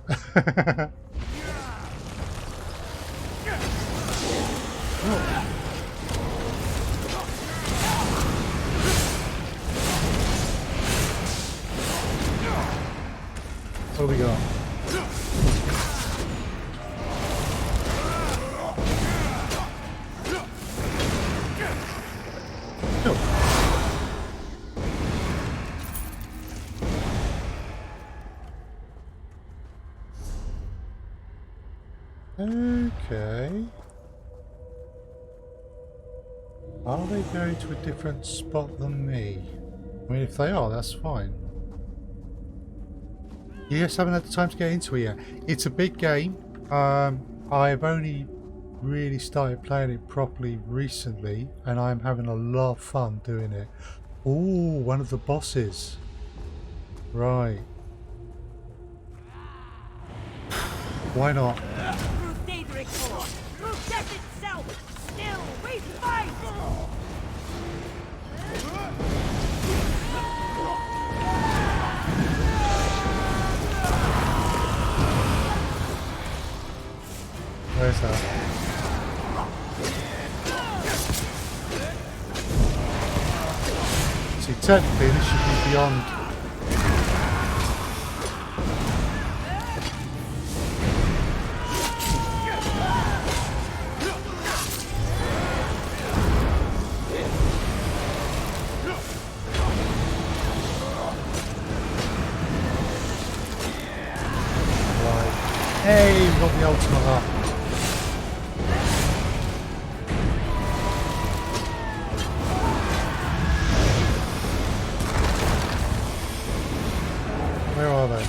What do we got? Okay. Are they going to a different spot than me? I mean, if they are, that's fine. Yes, I haven't had the time to get into it yet. It's a big game. I've only really started playing it properly recently, and I'm having a lot of fun doing it. Ooh, one of the bosses. Right. Why not? Through death itself, still we fight! Where's that? See, technically this should be beyond. Hey, we've got the ultimate up. Where are they?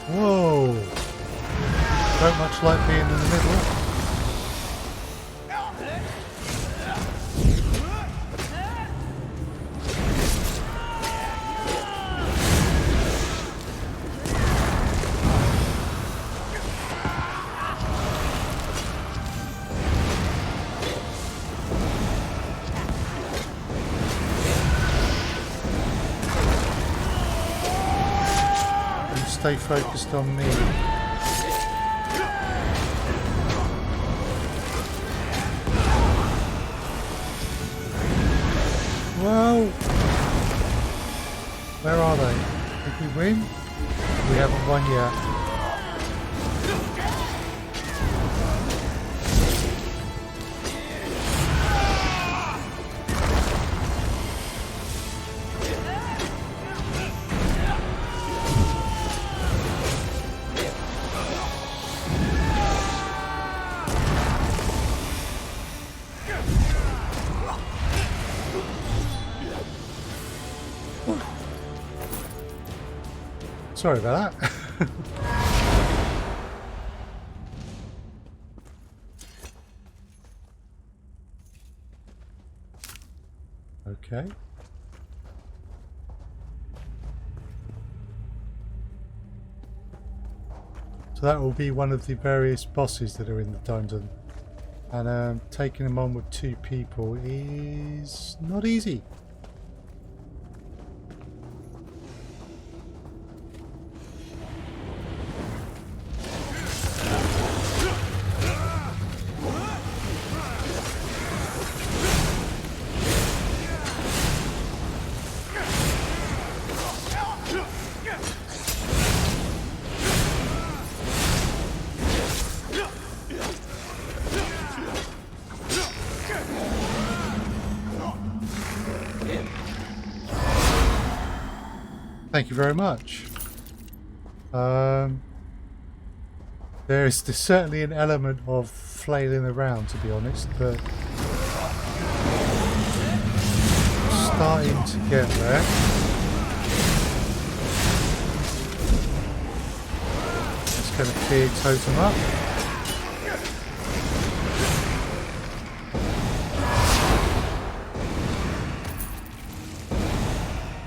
Whoa! Don't much like being in the middle. stay focused on me. Whoa! Where are they? Did we win? We haven't won yet. Sorry about that. Okay. So that will be one of the various bosses that are in the dungeon. And taking them on with 2 people is not easy. Thank you very much. There's certainly an element of flailing around, to be honest, but starting to get there. Just going to clear totem up.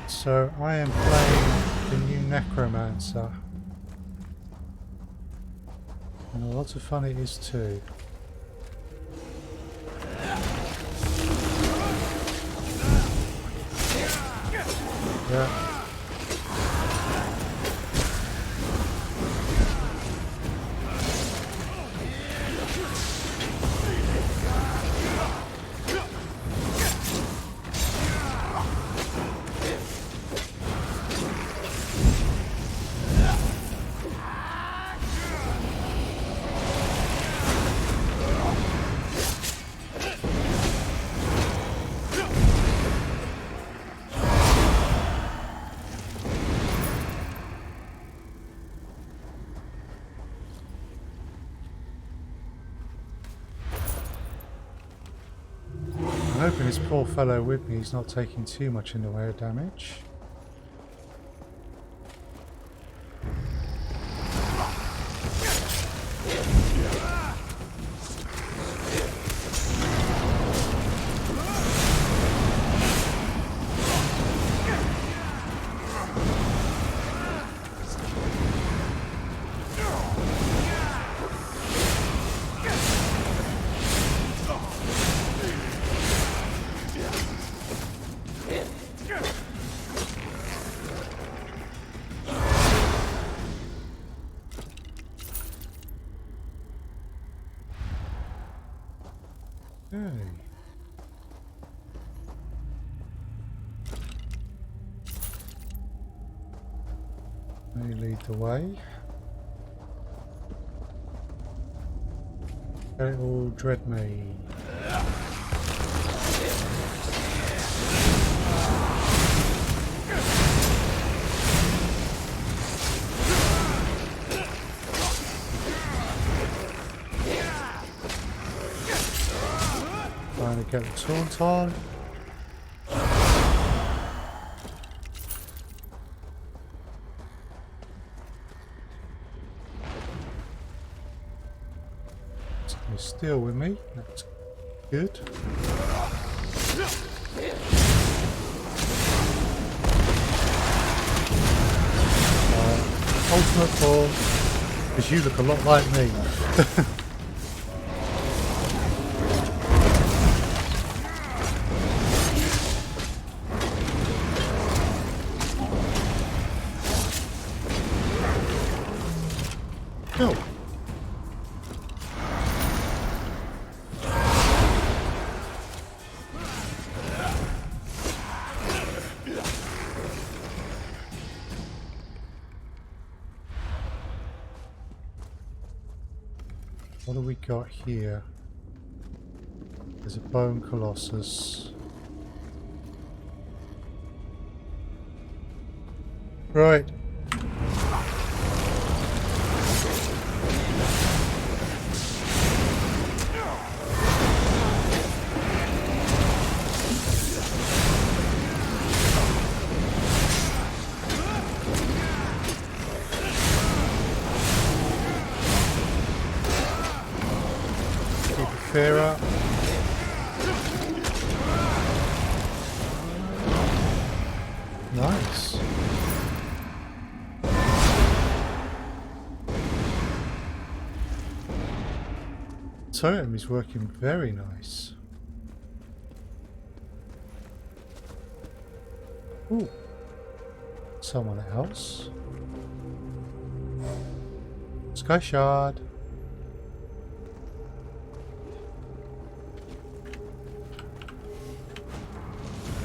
So I am playing the new Necromancer, and a lot of fun it is too. Yeah. I'm hoping this poor fellow with me is not taking too much in the way of damage. Okay. They lead the way. They all dread me. Trying to get the taunt on. He's still with me. That's good. Ultimate form, because you look a lot like me. What do we got here? There's a bone colossus. Right. Fear up. Nice. Totem is working very nice. Ooh. Someone else. Sky Shard.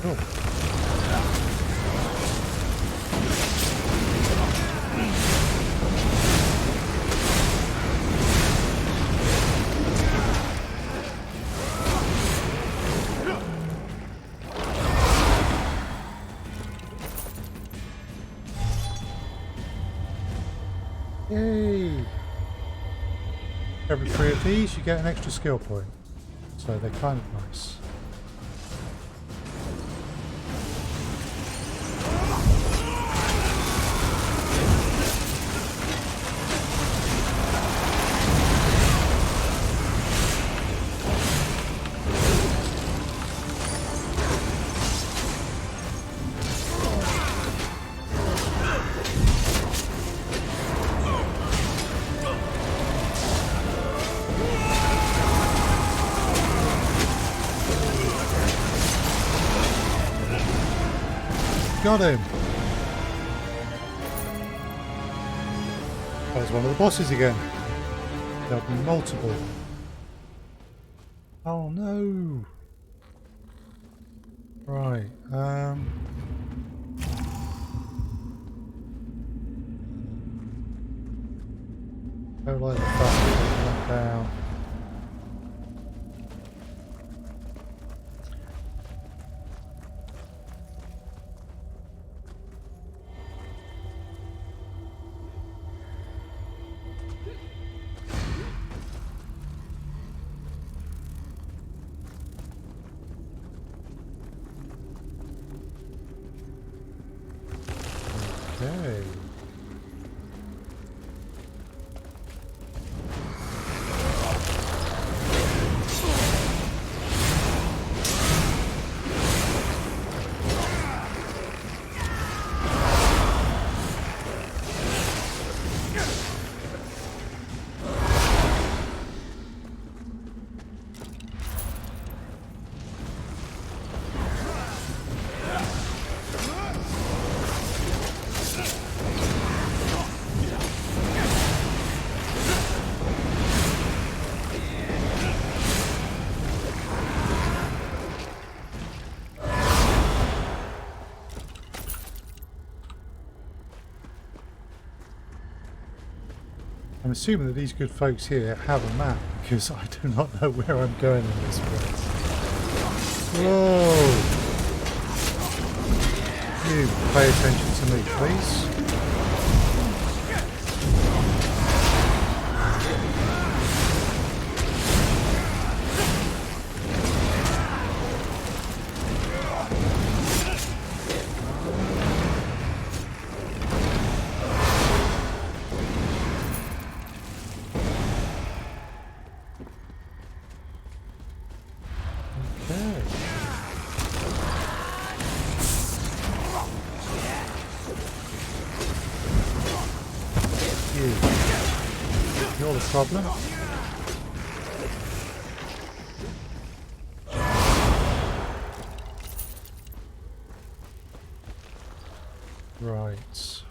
Oh. Yay! Every 3 of these you get an extra skill point, so they're kind of nice. Got him! That was one of the bosses again. There'll be multiple. Oh no! Right, don't like the fact that down. Okay. I'm assuming that these good folks here have a map, because I do not know where I'm going in this place. Whoa! You pay attention to me, please. You're the problem. Right.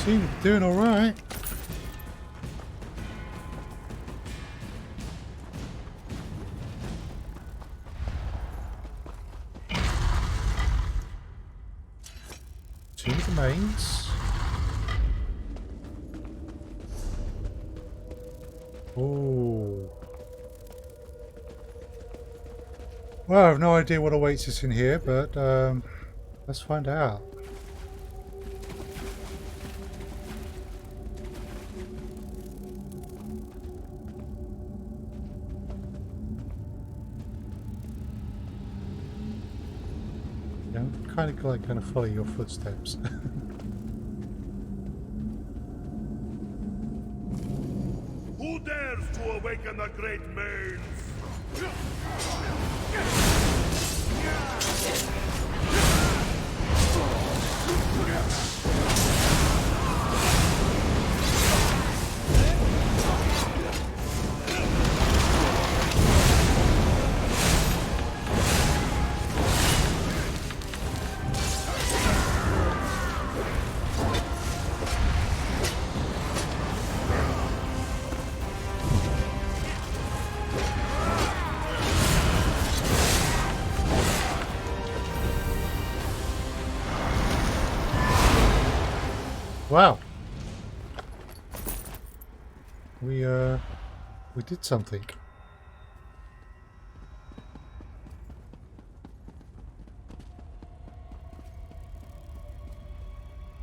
seem to be doing alright. Two of the mains. Oh. Well, I have no idea what awaits us in here, but let's find out. Yeah, I'm kind of follow your footsteps. Who dares to awaken the great mains? Wow. We did something.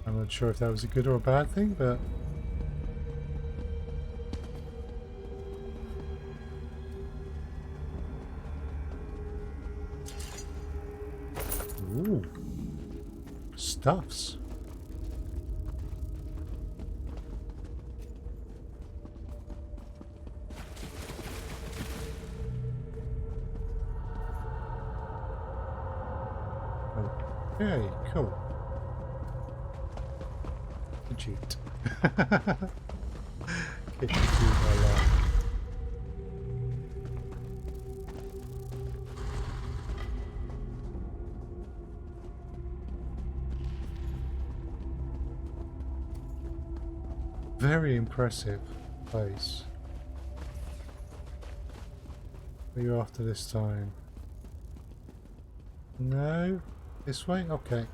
I'm not sure if that was a good or a bad thing, but ooh. Stuffs. Okay, cool. Cheat. Get you through my life. Very impressive place. What are you after this time? No? This way? Okay.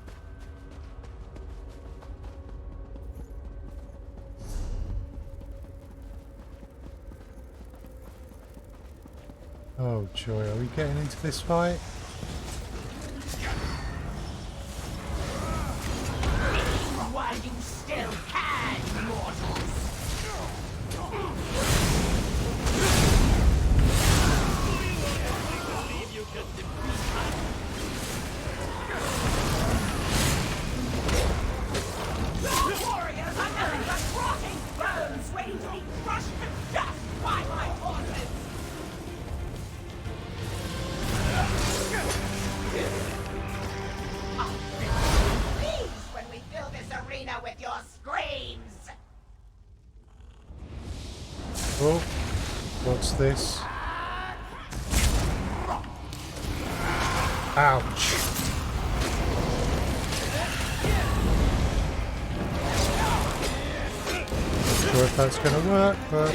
Oh joy, are we getting into this fight? While you still can, mortals! Warriors are nothing but rotting bones waiting to be crushed to dust by my horses! Please, when we fill this arena with your screams! Oh, what's this? Ouch. Not sure if that's going to work, but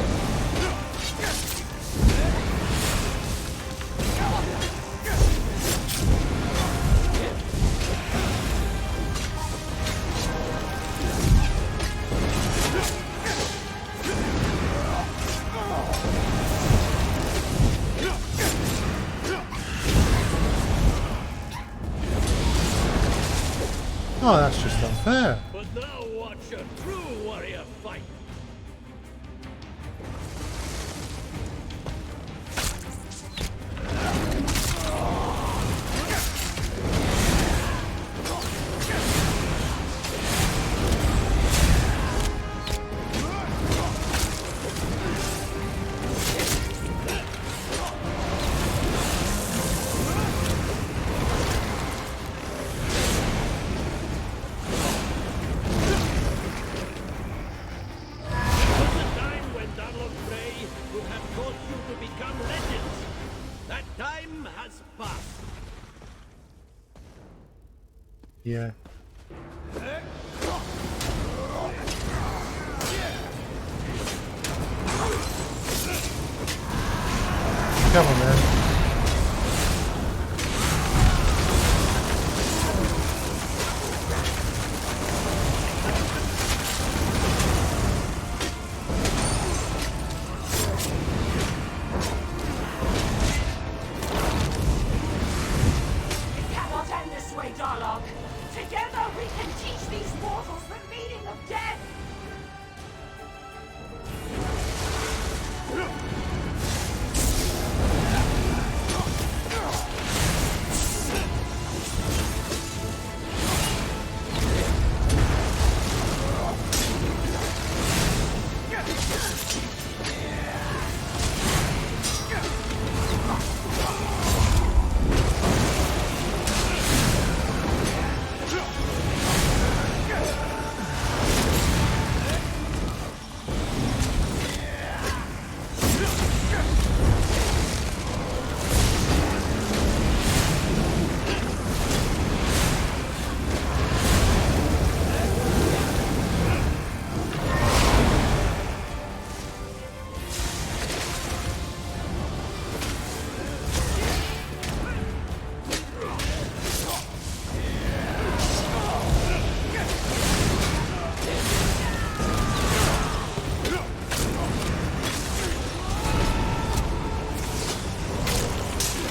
oh, that's just unfair. But now watch a true warrior fight. Yeah. Come on, man. It cannot end this way, Darlok. Together we can teach these mortals the meaning of death.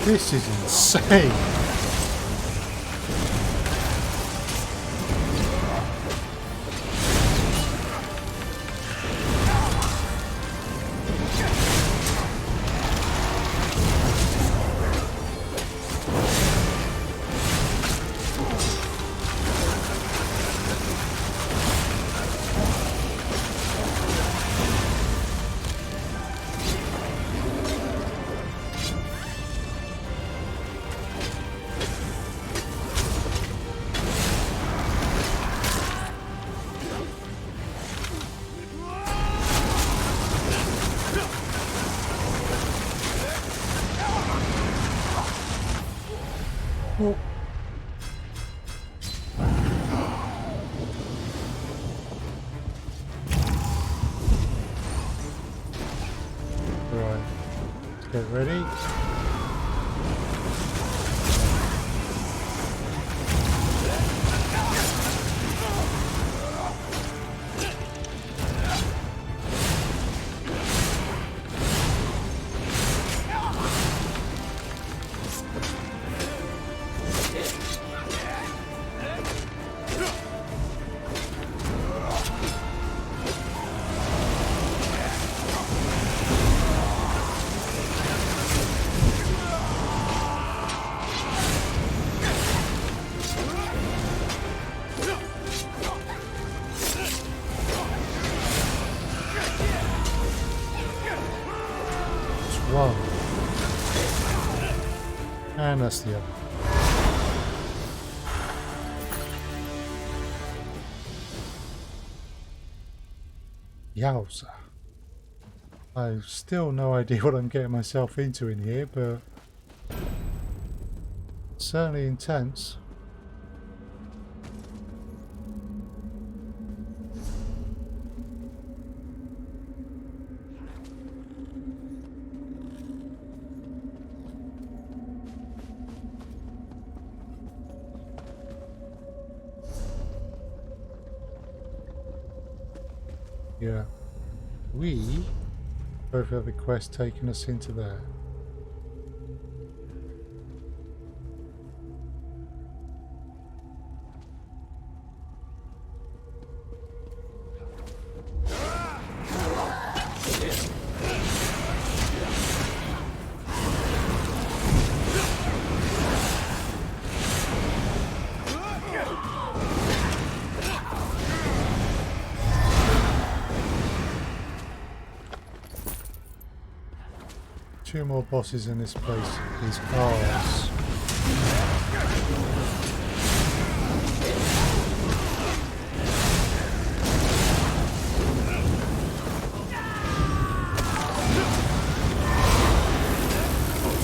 This is insane. Right, let's get ready. One. And that's the other. Yowza. I've still no idea what I'm getting myself into in here, but certainly intense. Yeah, we both have a quest taking us into there. Two more bosses in this place is ours.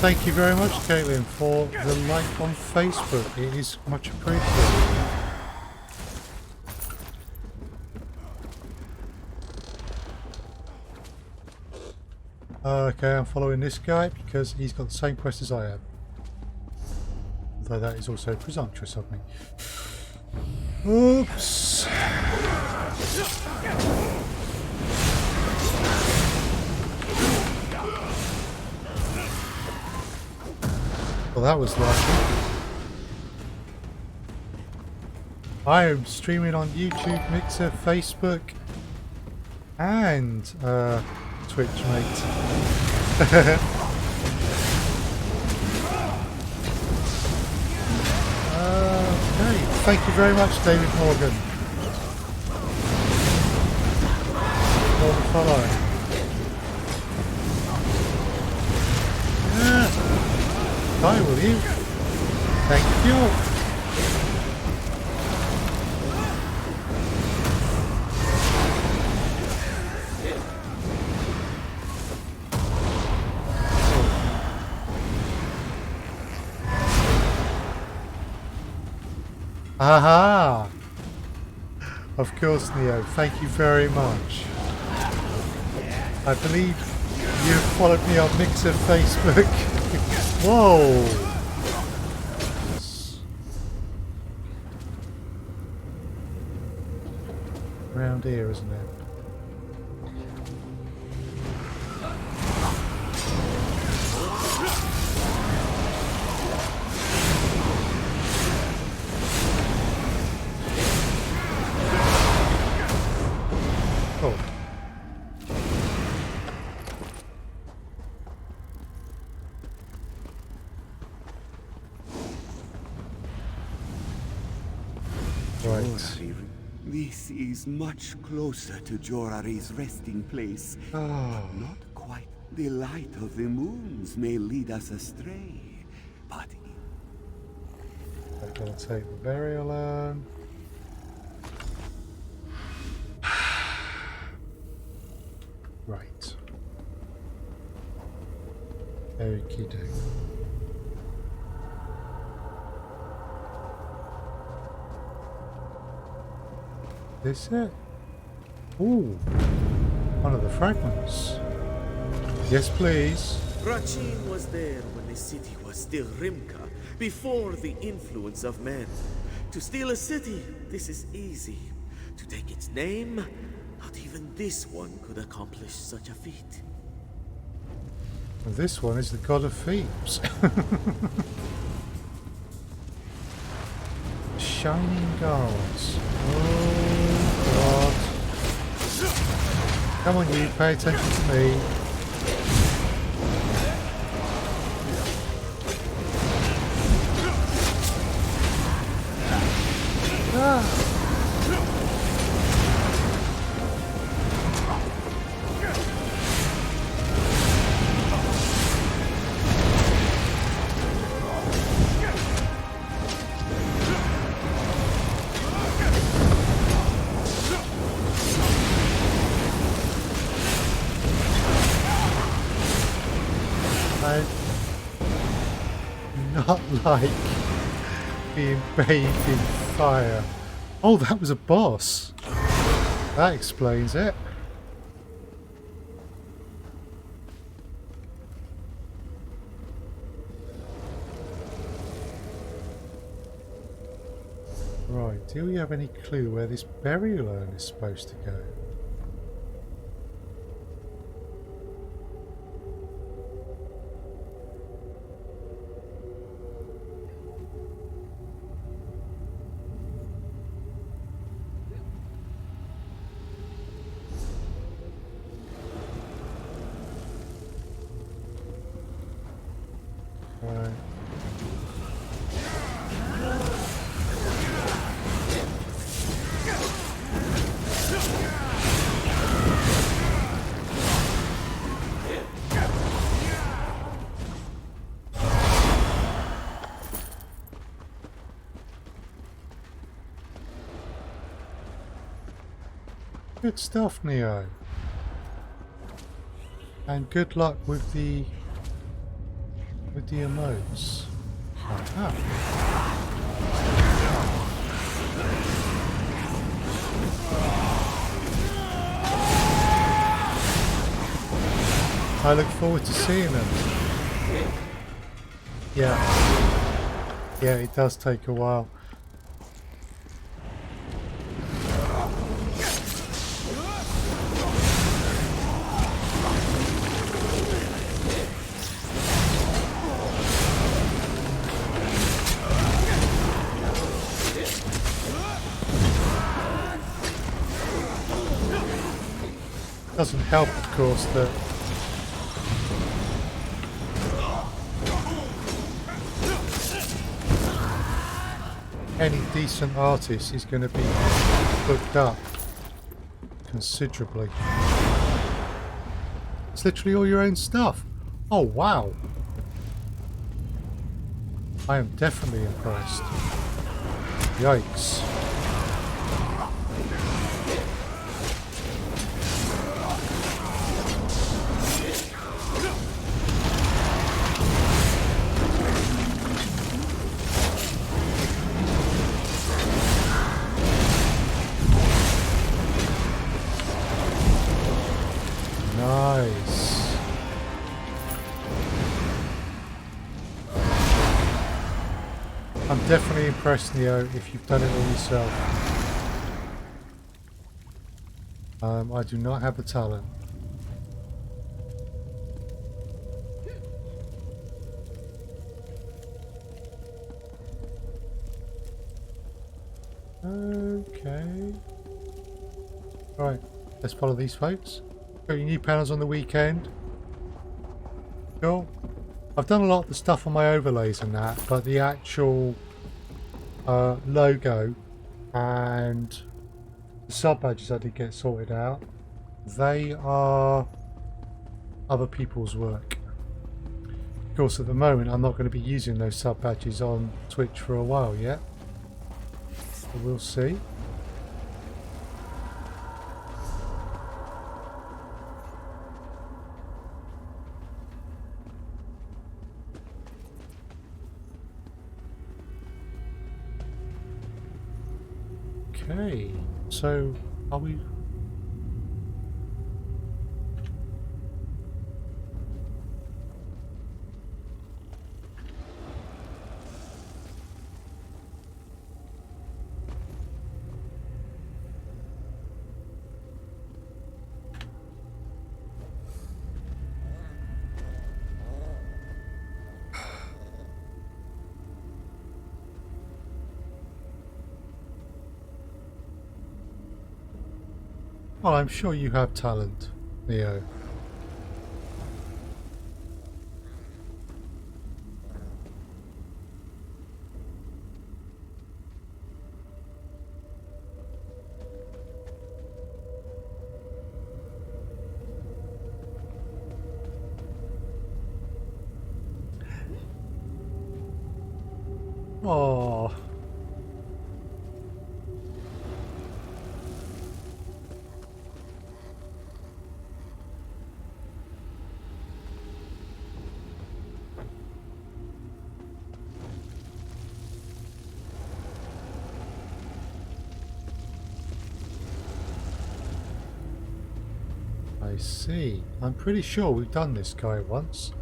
Thank you very much, Caitlin, for the like on Facebook. It is much appreciated. Okay, I'm following this guy because he's got the same quest as I have. Though that is also presumptuous of me. Oops. Well, that was lucky. I am streaming on YouTube, Mixer, Facebook, and Twitch, mate. Okay, thank you very much, David Morgan, for the follow. Hi, will you? Thank you. Aha! Of course, Neo. Thank you very much. I believe you followed me on Mixer Facebook. Whoa! Around here, isn't it? This is much closer to Jorari's resting place. But not quite. The light of the moons may lead us astray, but... I'm gonna take the burial urn. Right. Okie doke. This it? Ooh, one of the fragments. Yes, please. Rachin was there when the city was still Rimka, before the influence of men. To steal a city, this is easy. To take its name, not even this one could accomplish such a feat. Well, this one is the god of Thebes. Shining guards. Oh god. Come on you, pay attention to me. Ah. Not like being bathed in fire. Oh, that was a boss. That explains it. Right, do you have any clue where this burial urn is supposed to go? Right. Good stuff, Neo. And good luck with the emotes. Aha. I look forward to seeing them. Yeah. Yeah, it does take a while. Doesn't help, of course, that any decent artist is going to be booked up considerably. It's literally all your own stuff. Oh wow. I am definitely impressed. Yikes. Nice. I'm definitely impressed, Neo, if you've done it all yourself. I do not have the talent. Okay. Right, let's follow these folks. Got your new panels on the weekend. Cool. I've done a lot of the stuff on my overlays and that, but the actual logo and the sub badges I did get sorted out. They are other people's work. Of course, at the moment, I'm not going to be using those sub badges on Twitch for a while yet. So we'll see. Okay, so are we... Well, I'm sure you have talent, Neo. Oh. I see. I'm pretty sure we've done this guy once.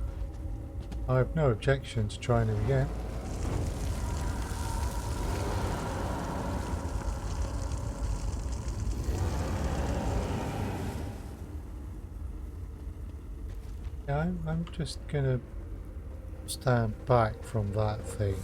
I have no objection to trying him again. Yeah, I'm just gonna stand back from that thing.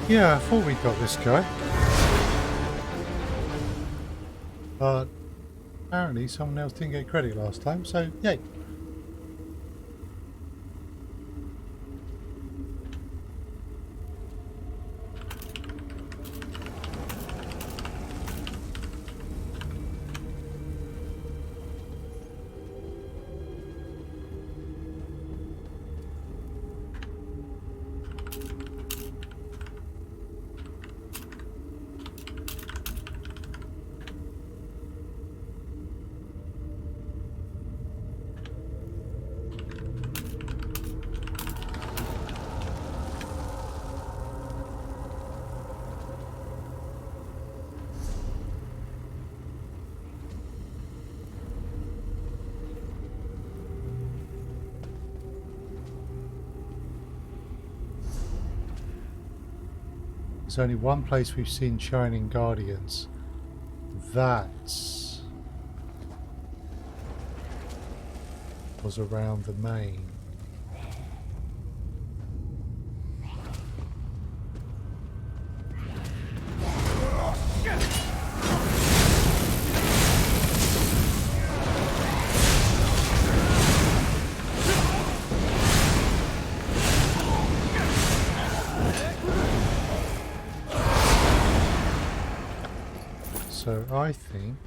Yeah, I thought we got this guy. But apparently someone else didn't get credit last time, so yay. There's only one place we've seen Shining Guardians. That was around the main. So I think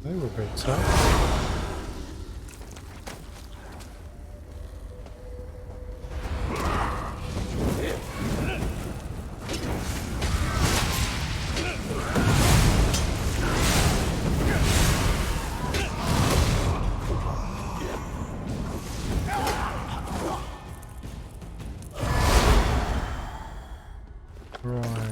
they were a bit tough. Right.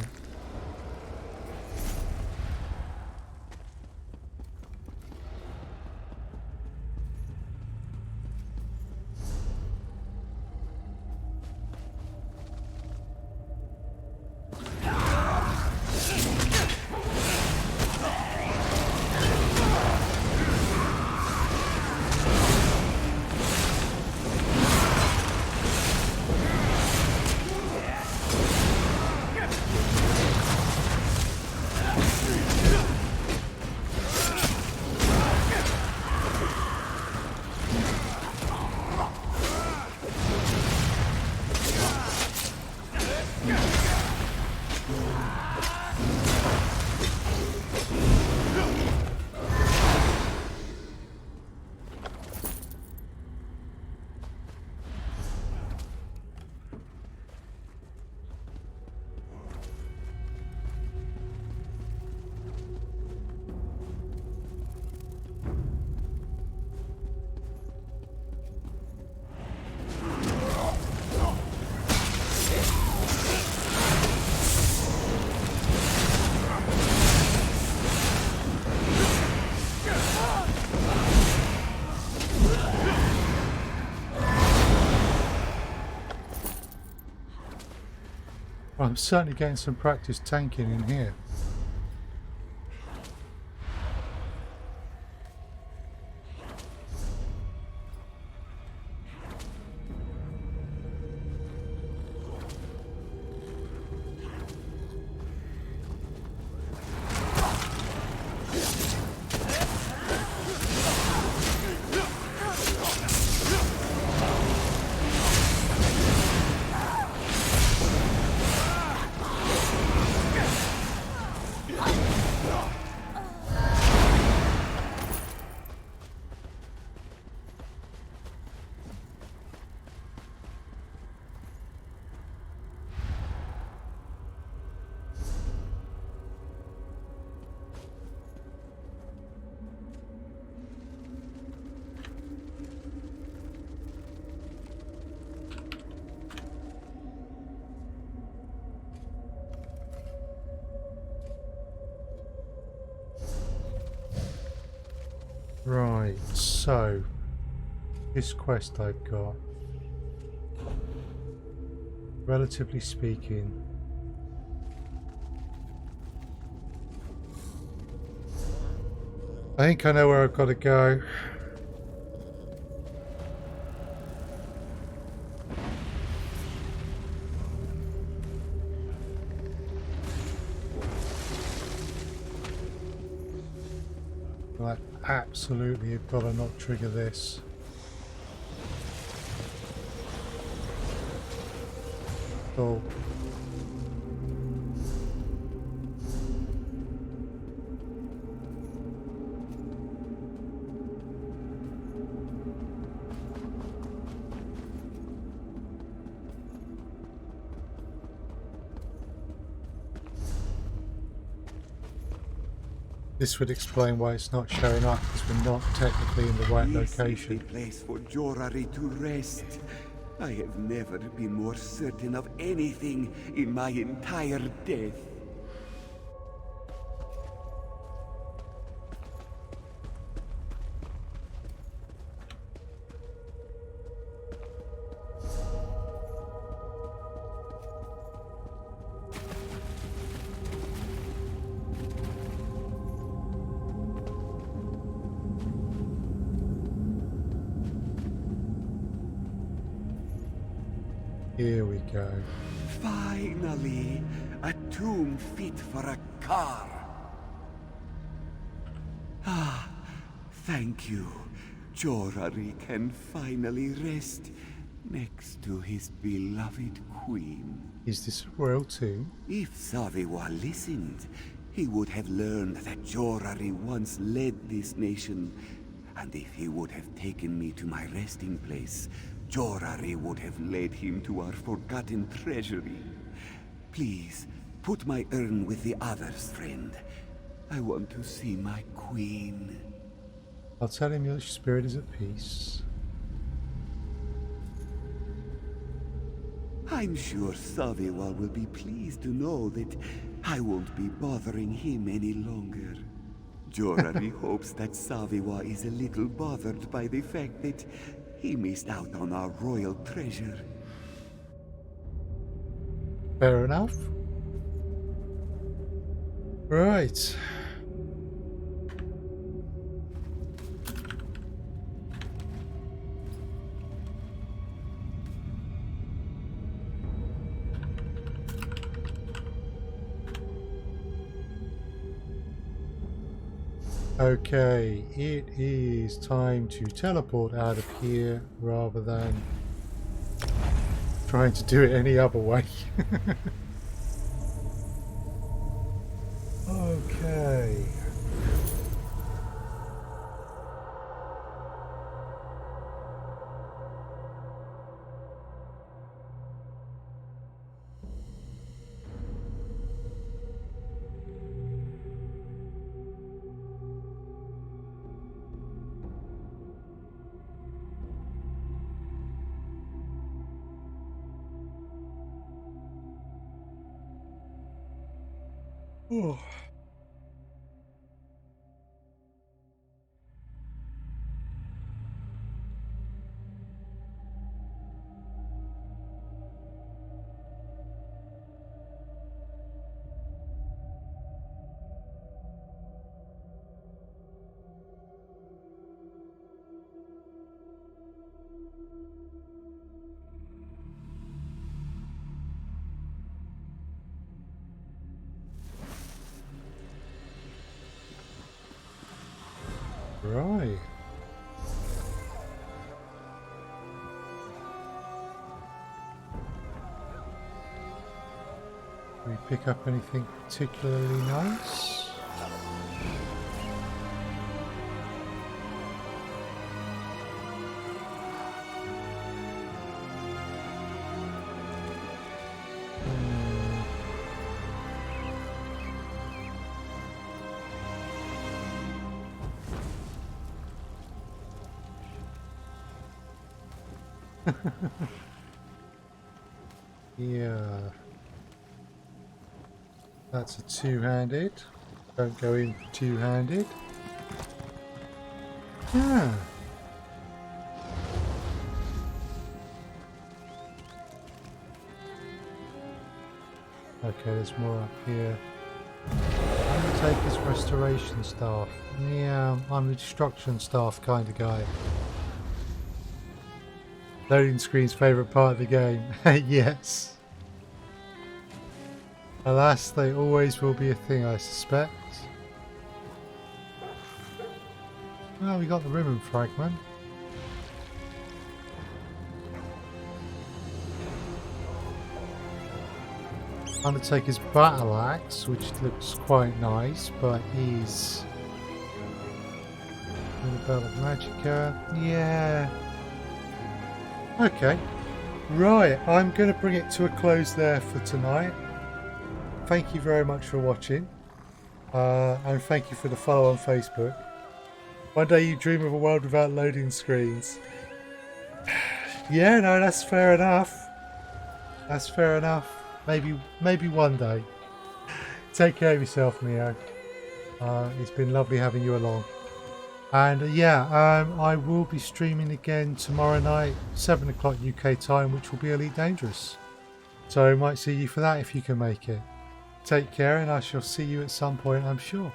Well, I'm certainly getting some practice tanking in here. Right, so this quest I've got, relatively speaking, I think I know where I've got to go. I absolutely have got to not trigger this. Cool. This would explain why it's not showing up, because we're not technically in the right location. This is the place for Jorari to rest. I have never been more certain of anything in my entire death. Here we go. Finally, a tomb fit for a car. Ah, thank you. Jorari can finally rest next to his beloved queen. Is this a royal tomb? If Saviwa listened, he would have learned that Jorari once led this nation. And if he would have taken me to my resting place, Jorari would have led him to our forgotten treasury. Please, put my urn with the others, friend. I want to see my queen. I'll tell him your spirit is at peace. I'm sure Saviwa will be pleased to know that I won't be bothering him any longer. Jorari hopes that Saviwa is a little bothered by the fact that he missed out on our royal treasure. Fair enough. Right. Okay, it is time to teleport out of here rather than trying to do it any other way. Okay. Oh. Right. Did we pick up anything particularly nice? Yeah. That's a two-handed. Don't go in for two-handed. Yeah. Okay, there's more up here. Undertaker's restoration staff. Yeah, I'm the destruction staff kind of guy. Loading screen's favourite part of the game. Yes. Alas, they always will be a thing, I suspect. Well, we got the Rimmen fragment. Undertaker's battle axe, which looks quite nice, but is the Bell of Magicka. Yeah. Okay. Right, I'm going to bring it to a close there for tonight. Thank you very much for watching. And thank you for the follow on Facebook. One day you dream of a world without loading screens. Yeah, no, that's fair enough. That's fair enough. Maybe one day. Take care of yourself, Neo. It's been lovely having you along. And yeah, I will be streaming again tomorrow night, 7 o'clock UK time, which will be Elite Dangerous. So I might see you for that if you can make it. Take care, and I shall see you at some point, I'm sure.